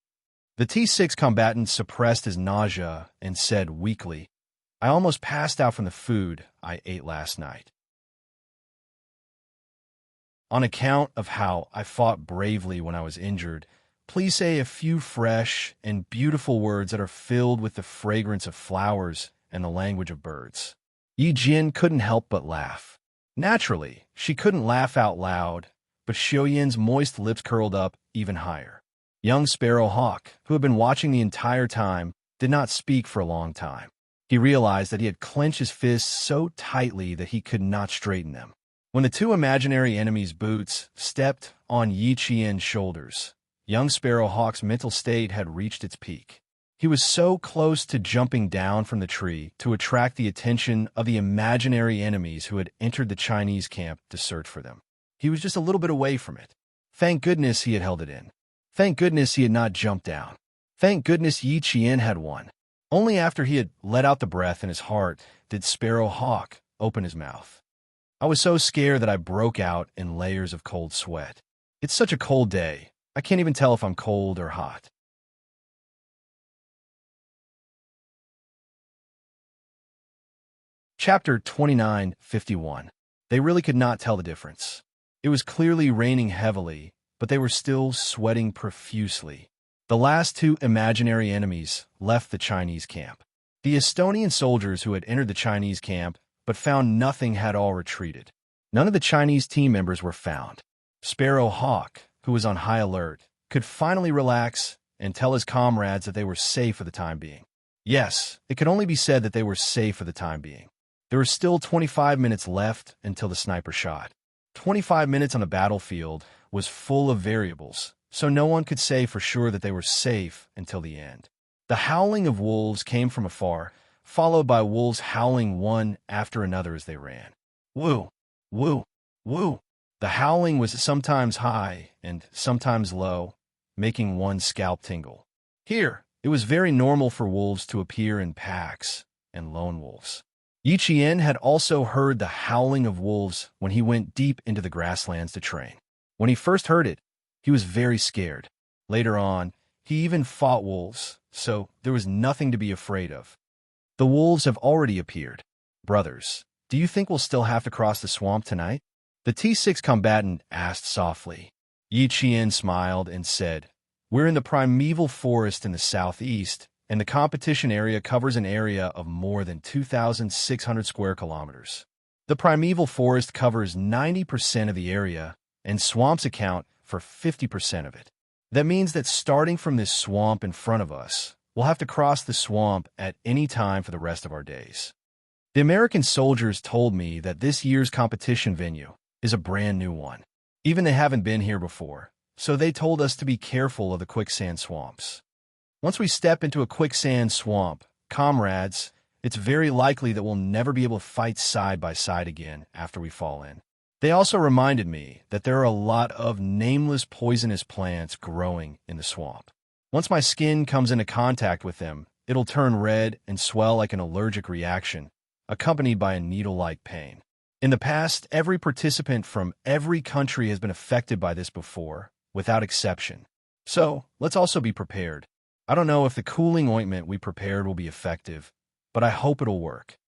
The T6 combatant suppressed his nausea and said weakly, "I almost passed out from the food I ate last night. On account of how I fought bravely when I was injured, please say a few fresh and beautiful words that are filled with the fragrance of flowers and the language of birds." Yi Jin couldn't help but laugh. Naturally, she couldn't laugh out loud, but Xiuyan's moist lips curled up even higher. Young Sparrow Hawk, who had been watching the entire time, did not speak for a long time. He realized that he had clenched his fists so tightly that he could not straighten them. When the two imaginary enemies' boots stepped on Yi Qian's shoulders, young Sparrow Hawk's mental state had reached its peak. He was so close to jumping down from the tree to attract the attention of the imaginary enemies who had entered the Chinese camp to search for them. He was just a little bit away from it. Thank goodness he had held it in. Thank goodness he had not jumped down. Thank goodness Yi Qian had won. Only after he had let out the breath in his heart did Sparrow Hawk open his mouth. "I was so scared that I broke out in layers of cold sweat. It's such a cold day. I can't even tell if I'm cold or hot." Chapter 29:51. They really could not tell the difference. It was clearly raining heavily, but they were still sweating profusely. The last two imaginary enemies left the Chinese camp. The Estonian soldiers who had entered the Chinese camp but found nothing had all retreated. None of the Chinese team members were found. Sparrow Hawk, who was on high alert, could finally relax and tell his comrades that they were safe for the time being. Yes, it could only be said that they were safe for the time being. There were still 25 minutes left until the sniper shot. 25 minutes on the battlefield was full of variables, so no one could say for sure that they were safe until the end. The howling of wolves came from afar, followed by wolves howling one after another as they ran. Woo! Woo! Woo! The howling was sometimes high and sometimes low, making one's scalp tingle. Here, it was very normal for wolves to appear in packs and lone wolves. Yi Qian had also heard the howling of wolves when he went deep into the grasslands to train. When he first heard it, he was very scared. Later on, he even fought wolves, so there was nothing to be afraid of. The wolves have already appeared. Brothers, do you think we'll still have to cross the swamp tonight? The T6 combatant asked softly. Yi Qian smiled and said, "We're in the primeval forest in the southeast, and the competition area covers an area of more than 2,600 square kilometers. The primeval forest covers 90% of the area, and swamps account for 50% of it. That means that starting from this swamp in front of us, we'll have to cross the swamp at any time for the rest of our days. The American soldiers told me that this year's competition venue is a brand new one. Even they haven't been here before, so they told us to be careful of the quicksand swamps. Once we step into a quicksand swamp, comrades, it's very likely that we'll never be able to fight side by side again after we fall in. They also reminded me that there are a lot of nameless poisonous plants growing in the swamp. Once my skin comes into contact with them, it'll turn red and swell like an allergic reaction, accompanied by a needle-like pain. In the past, every participant from every country has been affected by this before, without exception. So, let's also be prepared. I don't know if the cooling ointment we prepared will be effective, but I hope it'll work.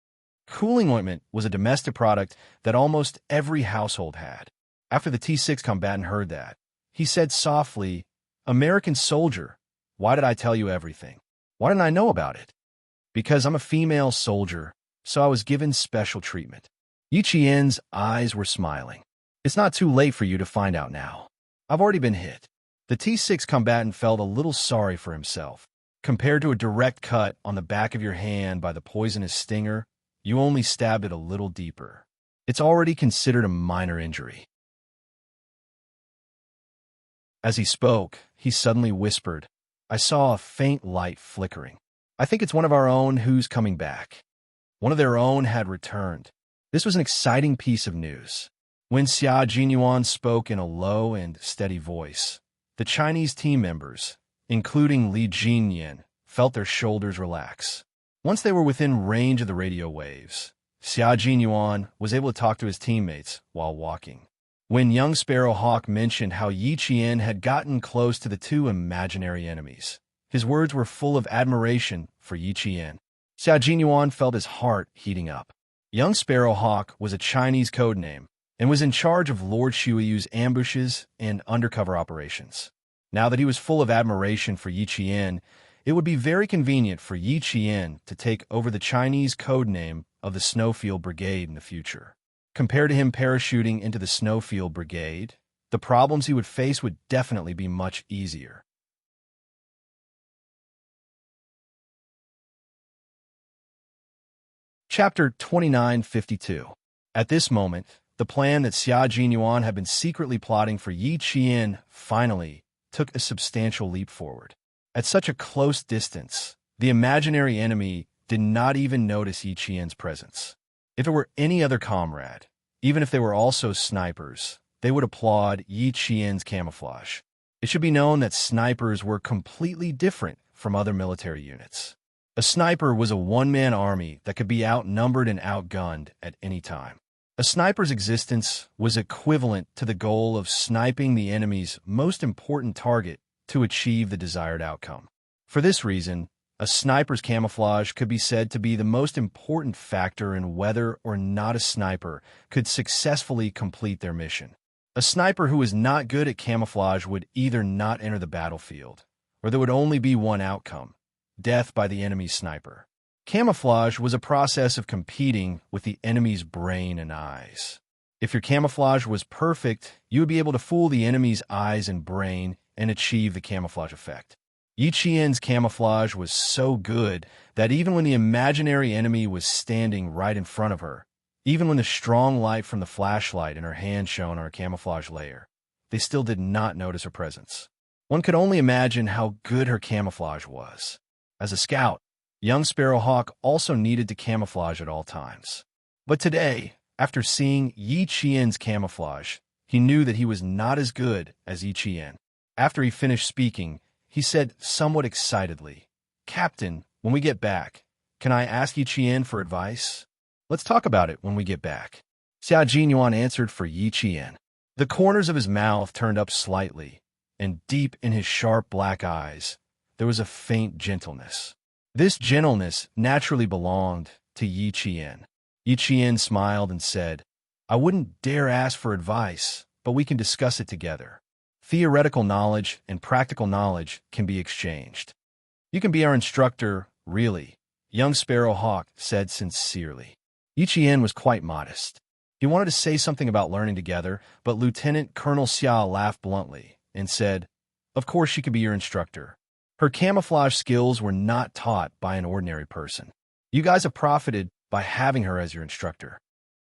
Cooling ointment was a domestic product that almost every household had. After the T6 combatant heard that, he said softly, "American soldier, why did I tell you everything? Why didn't I know about it?" "Because I'm a female soldier, so I was given special treatment." Yi Qian's eyes were smiling. "It's not too late for you to find out now. I've already been hit." The T6 combatant felt a little sorry for himself. Compared to a direct cut on the back of your hand by the poisonous stinger, you only stabbed it a little deeper. It's already considered a minor injury. As he spoke, he suddenly whispered, "I saw a faint light flickering. I think it's one of our own who's coming back." One of their own had returned. This was an exciting piece of news. When Xia Jinyuan spoke in a low and steady voice, the Chinese team members, including Li Jinyan, felt their shoulders relax. Once they were within range of the radio waves, Xia Jinyuan was able to talk to his teammates while walking. When young Sparrowhawk mentioned how Yi Qian had gotten close to the two imaginary enemies, his words were full of admiration for Yi Qian. Xia Jinyuan felt his heart heating up. Young Sparrowhawk was a Chinese code name and was in charge of Lord Shuiyu's ambushes and undercover operations. Now that he was full of admiration for Yi Qian, it would be very convenient for Yi Qian to take over the Chinese code name of the Snowfield Brigade in the future. Compared to him parachuting into the Snowfield Brigade, the problems he would face would definitely be much easier. Chapter 2952. At this moment, the plan that Xia Jinyuan had been secretly plotting for Yi Qian finally took a substantial leap forward. At such a close distance, the imaginary enemy did not even notice Yi Qian's presence. If it were any other comrade, even if they were also snipers, they would applaud Yi Qian's camouflage. It should be known that snipers were completely different from other military units. A sniper was a one-man army that could be outnumbered and outgunned at any time. A sniper's existence was equivalent to the goal of sniping the enemy's most important target to achieve the desired outcome. For this reason, a sniper's camouflage could be said to be the most important factor in whether or not a sniper could successfully complete their mission. A sniper who was not good at camouflage would either not enter the battlefield, or there would only be one outcome: death by the enemy's sniper. Camouflage was a process of competing with the enemy's brain and eyes. If your camouflage was perfect, you would be able to fool the enemy's eyes and brain and achieve the camouflage effect. Yi Qian's camouflage was so good that even when the imaginary enemy was standing right in front of her, even when the strong light from the flashlight in her hand shone on her camouflage layer, they still did not notice her presence. One could only imagine how good her camouflage was. As a scout, young Sparrowhawk also needed to camouflage at all times. But today, after seeing Yi Qian's camouflage, he knew that he was not as good as Yi Qian. After he finished speaking, he said somewhat excitedly, "Captain, when we get back, can I ask Yi Qian for advice?" "Let's talk about it when we get back," Xia Jinyuan answered for Yi Qian. The corners of his mouth turned up slightly, and deep in his sharp black eyes, there was a faint gentleness. This gentleness naturally belonged to Yi Qian. Yi Qian smiled and said, "I wouldn't dare ask for advice, but we can discuss it together. Theoretical knowledge and practical knowledge can be exchanged." "You can be our instructor, really," young Sparrowhawk said sincerely. Yi Qian was quite modest. He wanted to say something about learning together, but Lieutenant Colonel Xia laughed bluntly and said, "Of course she could be your instructor. Her camouflage skills were not taught by an ordinary person. You guys have profited by having her as your instructor."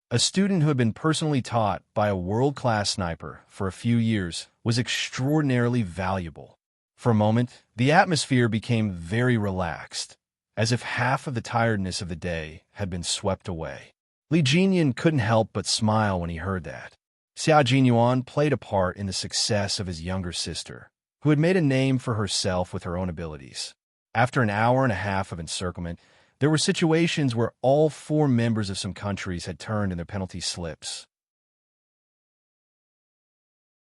A student who had been personally taught by a world-class sniper for a few years was extraordinarily valuable. For a moment, the atmosphere became very relaxed, as if half of the tiredness of the day had been swept away. Li Jinyan couldn't help but smile when he heard that. Xia Jinyuan played a part in the success of his younger sister, who had made a name for herself with her own abilities. After an hour and a half of encirclement, there were situations where all 4 members of some countries had turned in their penalty slips.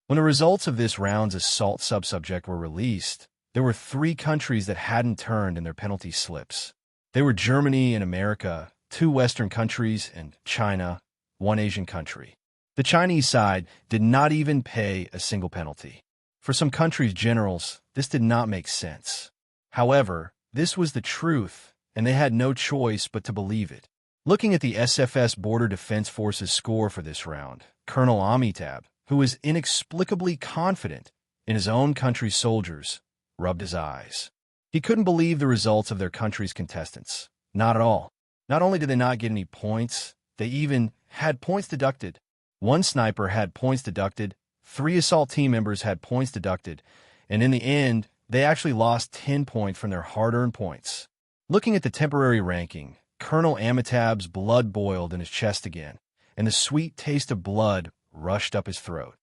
When the results of this round's assault subsubject were released, there were 3 countries that hadn't turned in their penalty slips. They were Germany and America, 2 Western countries, and China, 1 Asian country. The Chinese side did not even pay a single penalty. For some countries' generals, this did not make sense. However, this was the truth, and they had no choice but to believe it. Looking at the SFS Border Defense Force's score for this round, Colonel Amitabh, who was inexplicably confident in his own country's soldiers, rubbed his eyes. He couldn't believe the results of their country's contestants. Not at all. Not only did they not get any points, they even had points deducted. 1 sniper had points deducted, 3 assault team members had points deducted, and in the end, they actually lost 10 points from their hard-earned points. Looking at the temporary ranking, Colonel Amitabh's blood boiled in his chest again, and the sweet taste of blood rushed up his throat.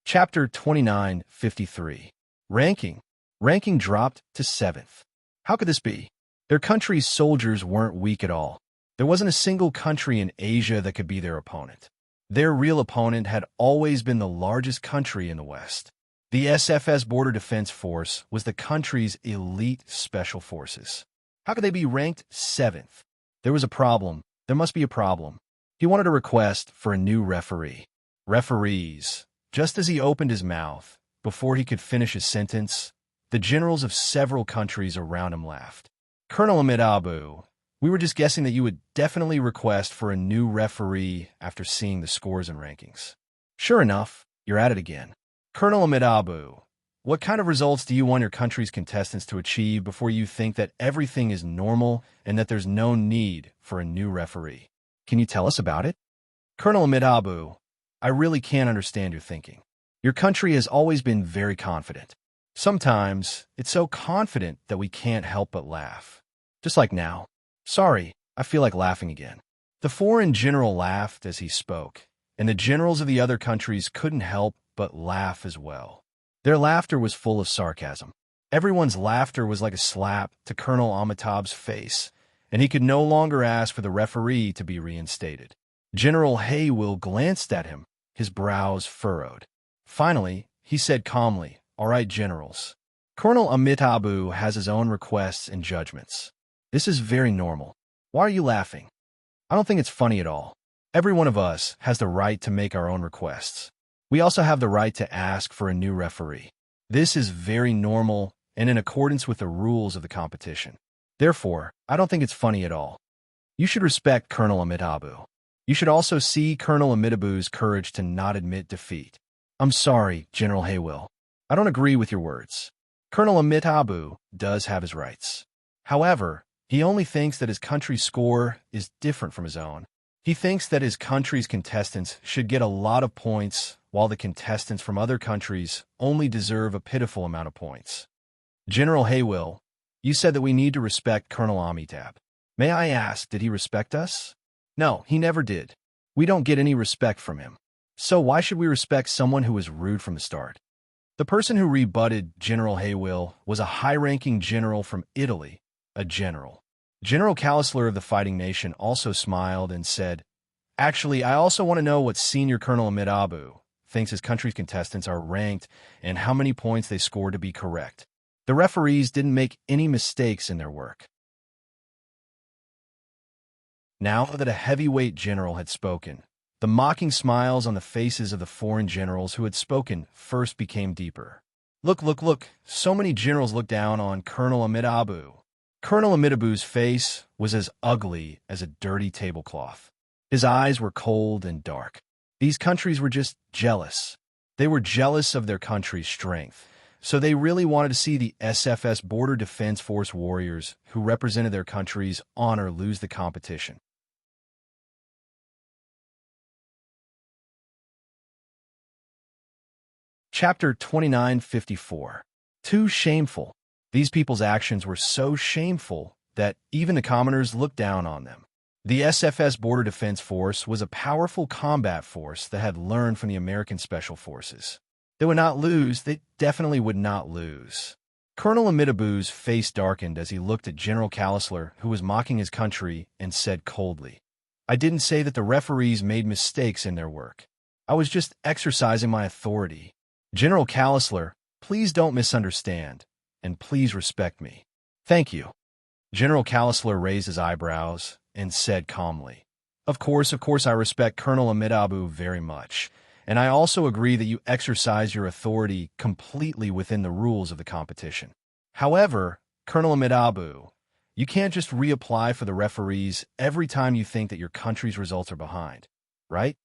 Chapter 29:53. Ranking. Ranking dropped to 7th. How could this be? Their country's soldiers weren't weak at all. There wasn't a single country in Asia that could be their opponent. Their real opponent had always been the largest country in the West. The SFS Border Defense Force was the country's elite special forces. How could they be ranked 7th? There was a problem. There must be a problem. He wanted a request for a new referee. Referees. Just as he opened his mouth, before he could finish his sentence, the generals of several countries around him laughed. "Colonel Amitabh, we were just guessing that you would definitely request for a new referee after seeing the scores and rankings." "Sure enough, you're at it again. Colonel Amitabh, what kind of results do you want your country's contestants to achieve before you think that everything is normal and that there's no need for a new referee? Can you tell us about it?" "Colonel Amitabh, I really can't understand your thinking. Your country has always been very confident. Sometimes, it's so confident that we can't help but laugh. Just like now. Sorry, I feel like laughing again." The foreign general laughed as he spoke, and the generals of the other countries couldn't help but laugh as well. Their laughter was full of sarcasm. Everyone's laughter was like a slap to Colonel Amitabh's face, and he could no longer ask for the referee to be reinstated. General Haywill glanced at him, his brows furrowed. Finally, he said calmly, "All right, generals. Colonel Amitabh has his own requests and judgments. This is very normal. Why are you laughing? I don't think it's funny at all. Every one of us has the right to make our own requests. We also have the right to ask for a new referee. This is very normal and in accordance with the rules of the competition. Therefore, I don't think it's funny at all. You should respect Colonel Amitabh. You should also see Colonel Amitabh's courage to not admit defeat." "I'm sorry, General Haywill. I don't agree with your words. Colonel Amitabh does have his rights. However, he only thinks that his country's score is different from his own. He thinks that his country's contestants should get a lot of points, while the contestants from other countries only deserve a pitiful amount of points." "General Haywill, you said that we need to respect Colonel Amitabh. May I ask, did he respect us?" "No, he never did. We don't get any respect from him. So why should we respect someone who was rude from the start?" The person who rebutted General Haywill was a high-ranking general from Italy, a general. General Kallisler of the Fighting Nation also smiled and said, "Actually, I also want to know what Senior Colonel Amitabh thinks his country's contestants are ranked and how many points they scored to be correct. The referees didn't make any mistakes in their work." Now that a heavyweight general had spoken, the mocking smiles on the faces of the foreign generals who had spoken first became deeper. Look, so many generals look down on Colonel Amitabh. Colonel Amitaboo's face was as ugly as a dirty tablecloth. His eyes were cold and dark. These countries were just jealous. They were jealous of their country's strength. So they really wanted to see the SFS Border Defense Force warriors who represented their country's honor lose the competition. Chapter 2954. Too shameful. These people's actions were so shameful that even the commoners looked down on them. The SFS Border Defense Force was a powerful combat force that had learned from the American Special Forces. They would not lose. They definitely would not lose. Colonel Amitaboo's face darkened as he looked at General Callisler, who was mocking his country, and said coldly, "I didn't say that the referees made mistakes in their work. I was just exercising my authority. General Callisler, please don't misunderstand, and please respect me." "Thank you." General Callisler raised his eyebrows and said calmly, Of course, I respect Colonel Amitaboo very much, and I also agree that you exercise your authority completely within the rules of the competition. However, Colonel Amitaboo, you can't just reapply for the referees every time you think that your country's results are behind, right?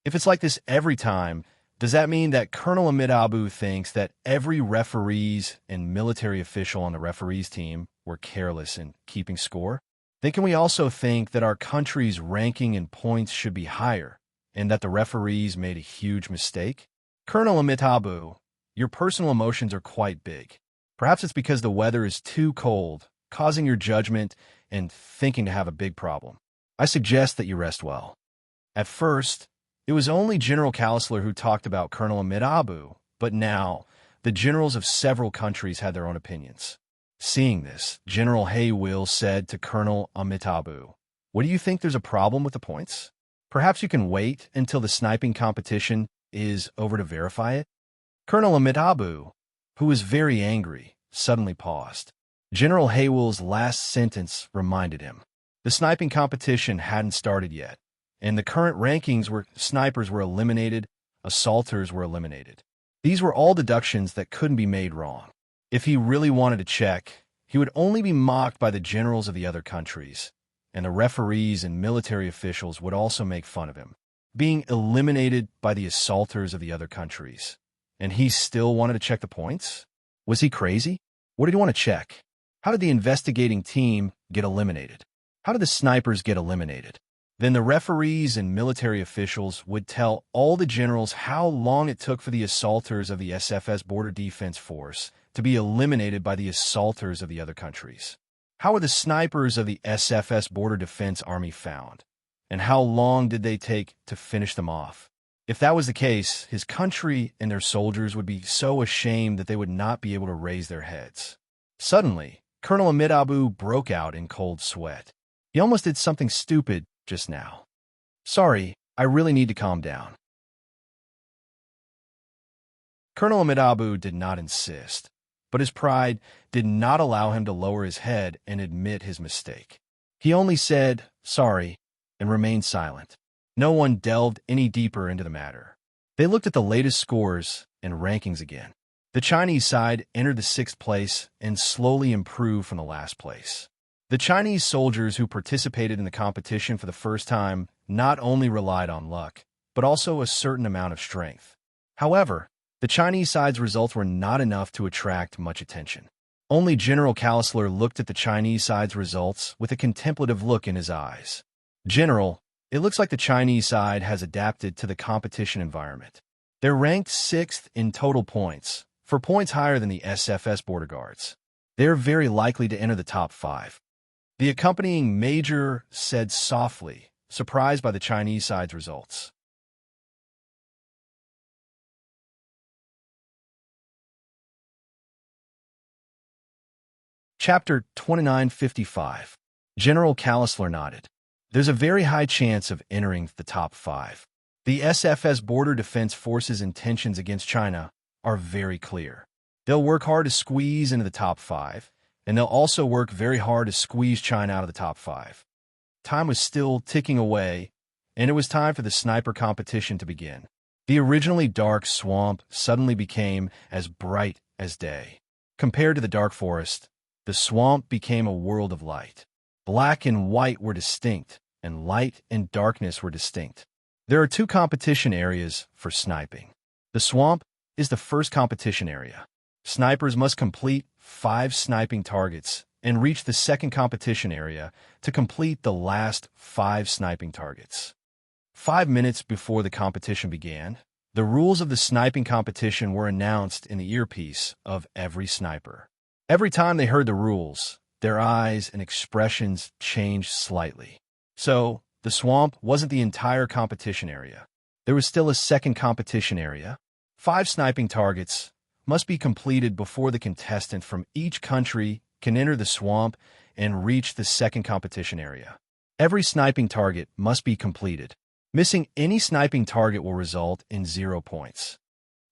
If it's like this every time, does that mean that Colonel Amitaboo thinks that every referees and military official on the referees team were careless in keeping score? Then can we also think that our country's ranking and points should be higher, and that the referees made a huge mistake? Colonel Amitaboo, your personal emotions are quite big. Perhaps it's because the weather is too cold, causing your judgment and thinking to have a big problem. I suggest that you rest well. At first, it was only General Callisler who talked about Colonel Amitaboo, but now the generals of several countries had their own opinions. Seeing this, General Haywill said to Colonel Amitaboo, "What do you think there's a problem with the points? Perhaps you can wait until the sniping competition is over to verify it?" Colonel Amitaboo, who was very angry, suddenly paused. General Haywill's last sentence reminded him. The sniping competition hadn't started yet, and the current rankings were snipers were eliminated, assaulters were eliminated. These were all deductions that couldn't be made wrong. If he really wanted to check, he would only be mocked by the generals of the other countries, and the referees and military officials would also make fun of him, being eliminated by the assaulters of the other countries. And he still wanted to check the points? Was he crazy? What did he want to check? How did the investigating team get eliminated? How did the snipers get eliminated? Then the referees and military officials would tell all the generals how long it took for the assaulters of the SFS Border Defense Force to be eliminated by the assaulters of the other countries. How were the snipers of the SFS Border Defense Army found? And how long did they take to finish them off? If that was the case, his country and their soldiers would be so ashamed that they would not be able to raise their heads. Suddenly, Colonel Amitaboo broke out in cold sweat. He almost did something stupid just now. "Sorry, I really need to calm down." Colonel Amitaboo did not insist, but his pride did not allow him to lower his head and admit his mistake. He only said, "Sorry," and remained silent. No one delved any deeper into the matter. They looked at the latest scores and rankings again. The Chinese side entered the 6th place and slowly improved from the last place. The Chinese soldiers who participated in the competition for the first time not only relied on luck, but also a certain amount of strength. However, the Chinese side's results were not enough to attract much attention. Only General Callisler looked at the Chinese side's results with a contemplative look in his eyes. "General, it looks like the Chinese side has adapted to the competition environment. They're ranked 6th in total points, 4 points higher than the SFS Border Guards. They're very likely to enter the top 5. The accompanying major said softly, surprised by the Chinese side's results. Chapter 2955. General Callisler nodded. There's a very high chance of entering the top 5. The SFS Border Defense Force's intentions against China are very clear. They'll work hard to squeeze into the top 5, and they'll also work very hard to squeeze China out of the top 5. Time was still ticking away, and it was time for the sniper competition to begin. The originally dark swamp suddenly became as bright as day. Compared to the dark forest, The swamp became a world of light. Black and white were distinct, and light and darkness were distinct. There are two competition areas for sniping. The swamp is the first competition area. Snipers must complete 5 sniping targets and reach the second competition area to complete the last 5 sniping targets. 5 minutes before the competition began, the rules of the sniping competition were announced in the earpiece of every sniper. Every time they heard the rules, their eyes and expressions changed slightly. So, the swamp wasn't the entire competition area. There was still a second competition area. 5 sniping targets must be completed before the contestant from each country can enter the swamp and reach the second competition area. Every sniping target must be completed. Missing any sniping target will result in 0 points.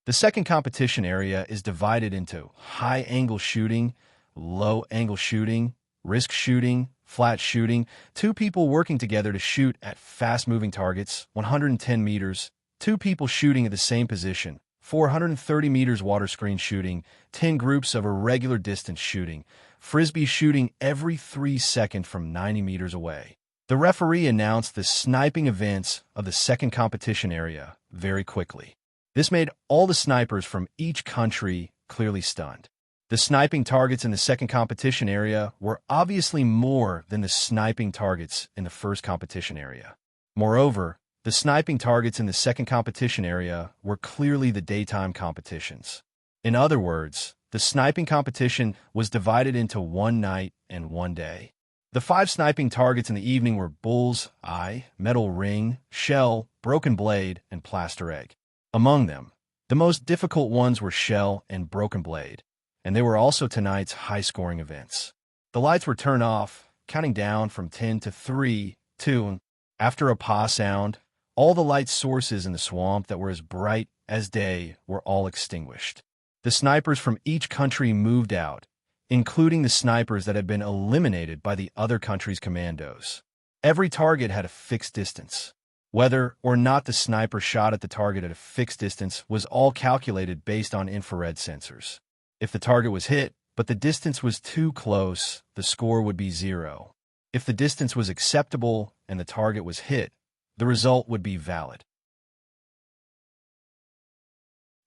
The second competition area is divided into high-angle shooting, low-angle shooting, risk shooting, flat shooting, 2 people working together to shoot at fast-moving targets, 110 meters, 2 people shooting at the same position, 430 meters water screen shooting, 10 groups of irregular distance shooting, frisbee shooting every 3 seconds from 90 meters away. The referee announced the sniping events of the second competition area very quickly. This made all the snipers from each country clearly stunned. The sniping targets in the second competition area were obviously more than the sniping targets in the first competition area. Moreover, the sniping targets in the second competition area were clearly the daytime competitions. In other words, the sniping competition was divided into one night and one day. The 5 sniping targets in the evening were bull's eye, metal ring, shell, broken blade, and plaster egg. Among them, the most difficult ones were shell and broken blade, and they were also tonight's high-scoring events. The lights were turned off, counting down from 10 to 3, 2. After a pah sound, all the light sources in the swamp that were as bright as day were all extinguished. The snipers from each country moved out, including the snipers that had been eliminated by the other country's commandos. Every target had a fixed distance. Whether or not the sniper shot at the target at a fixed distance was all calculated based on infrared sensors. If the target was hit, but the distance was too close, the score would be 0. If the distance was acceptable and the target was hit, the result would be valid.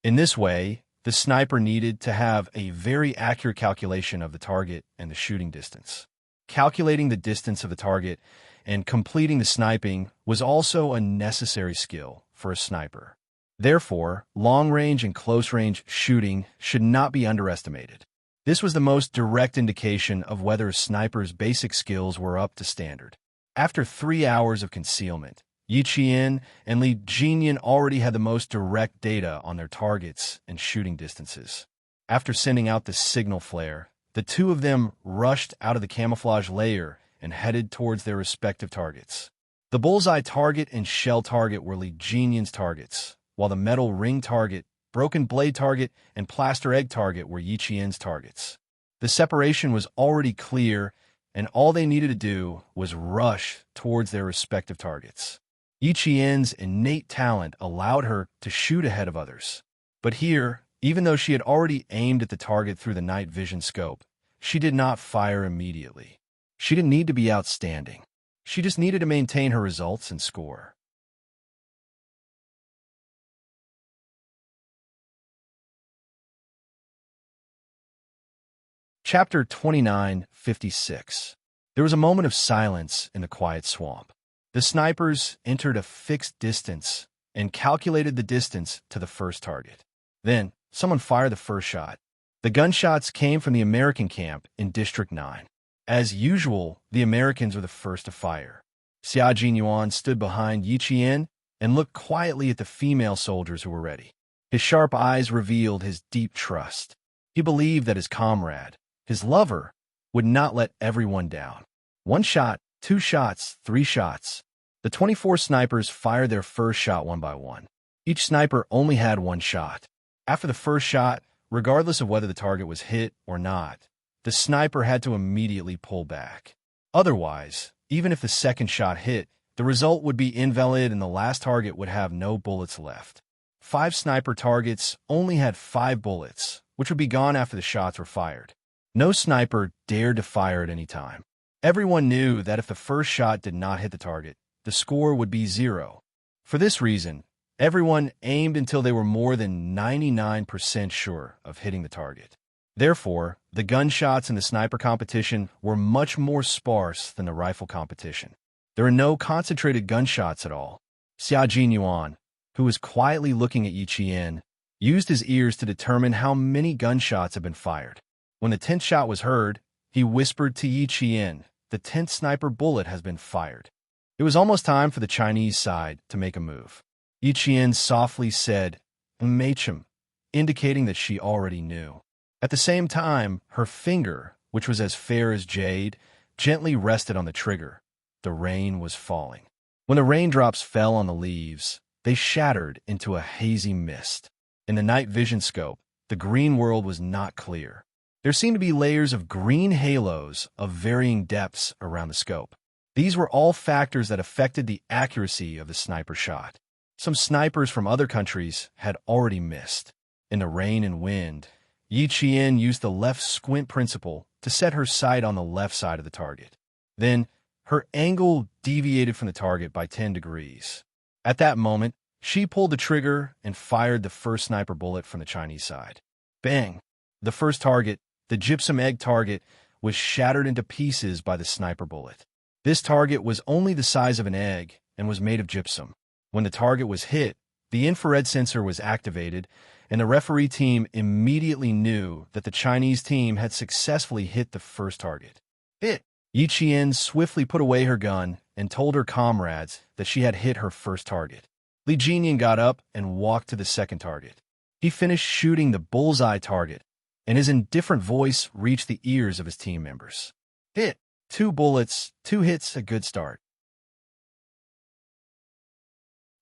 In this way, the sniper needed to have a very accurate calculation of the target and the shooting distance. Calculating the distance of the target and completing the sniping was also a necessary skill for a sniper. Therefore, long-range and close-range shooting should not be underestimated. This was the most direct indication of whether a sniper's basic skills were up to standard. After 3 hours of concealment, Yi Qian and Li Jinyan already had the most direct data on their targets and shooting distances. After sending out the signal flare, the two of them rushed out of the camouflage layer and headed towards their respective targets. The bullseye target and shell target were Li Jinyan's targets, while the metal ring target, broken blade target, and plaster egg target were Yi Qian's targets. The separation was already clear, and all they needed to do was rush towards their respective targets. Yi Qian's innate talent allowed her to shoot ahead of others. But here, even though she had already aimed at the target through the night vision scope, she did not fire immediately. She didn't need to be outstanding. She just needed to maintain her results and score. Chapter 29:56. There was a moment of silence in the quiet swamp. The snipers entered a fixed distance and calculated the distance to the first target. Then, someone fired the first shot. The gunshots came from the American camp in District 9. As usual, the Americans were the first to fire. Xia Jinyuan stood behind Yi Qian and looked quietly at the female soldiers who were ready. His sharp eyes revealed his deep trust. He believed that his comrade, his lover, would not let everyone down. 1 shot, 2 shots, 3 shots. The 24 snipers fired their first shot one by one. Each sniper only had 1 shot. After the first shot, regardless of whether the target was hit or not, the sniper had to immediately pull back. Otherwise, even if the second shot hit, the result would be invalid and the last target would have no bullets left. 5 sniper targets only had 5 bullets, which would be gone after the shots were fired. No sniper dared to fire at any time. Everyone knew that if the first shot did not hit the target, the score would be 0. For this reason, everyone aimed until they were more than 99% sure of hitting the target. Therefore, the gunshots in the sniper competition were much more sparse than the rifle competition. There were no concentrated gunshots at all. Xia Jinyuan, who was quietly looking at Yi Qian, used his ears to determine how many gunshots had been fired. When the 10th shot was heard, he whispered to Yi Qian, "The 10th sniper bullet has been fired." It was almost time for the Chinese side to make a move. Yi Qian softly said, "Machem," indicating that she already knew. At the same time, her finger, which was as fair as jade, gently rested on the trigger. The rain was falling. When the raindrops fell on the leaves, they shattered into a hazy mist. In the night vision scope, the green world was not clear. There seemed to be layers of green halos of varying depths around the scope. These were all factors that affected the accuracy of the sniper shot. Some snipers from other countries had already missed. In the rain and wind, Yi Qian used the left squint principle to set her sight on the left side of the target. Then, her angle deviated from the target by 10 degrees. At that moment, she pulled the trigger and fired the first sniper bullet from the Chinese side. Bang! The first target, the gypsum egg target, was shattered into pieces by the sniper bullet. This target was only the size of an egg and was made of gypsum. When the target was hit, the infrared sensor was activated, and the referee team immediately knew that the Chinese team had successfully hit the first target. Hit! Yi Qian swiftly put away her gun and told her comrades that she had hit her first target. Li Jinyan got up and walked to the second target. He finished shooting the bullseye target, and his indifferent voice reached the ears of his team members. Hit! 2 bullets, 2 hits, a good start.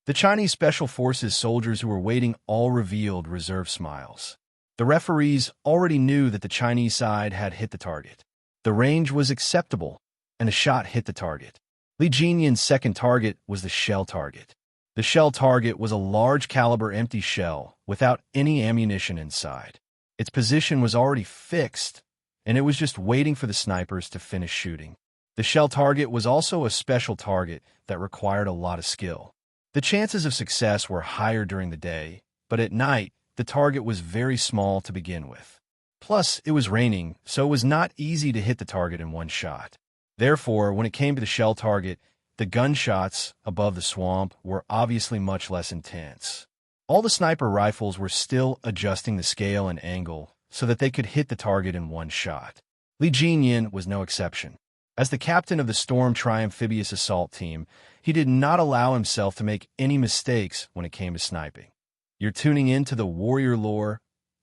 The Chinese Special Forces soldiers who were waiting all revealed reserved smiles. The referees already knew that the Chinese side had hit the target. The range was acceptable, and the shot hit the target. Li Jinyan's second target was the shell target. The shell target was a large-caliber empty shell without any ammunition inside. Its position was already fixed, and it was just waiting for the snipers to finish shooting. The shell target was also a special target that required a lot of skill. The chances of success were higher during the day, but at night, the target was very small to begin with. Plus, it was raining, so it was not easy to hit the target in one shot. Therefore, when it came to the shell target, the gunshots above the swamp were obviously much less intense. All the sniper rifles were still adjusting the scale and angle so that they could hit the target in one shot. Li Jinyan was no exception. As the captain of the Storm Tri-Amphibious Assault Team, he did not allow himself to make any mistakes when it came to sniping. You're tuning in to the Warrior Lore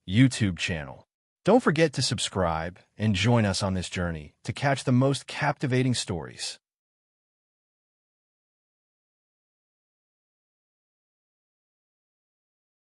YouTube channel. Don't forget to subscribe and join us on this journey to catch the most captivating stories.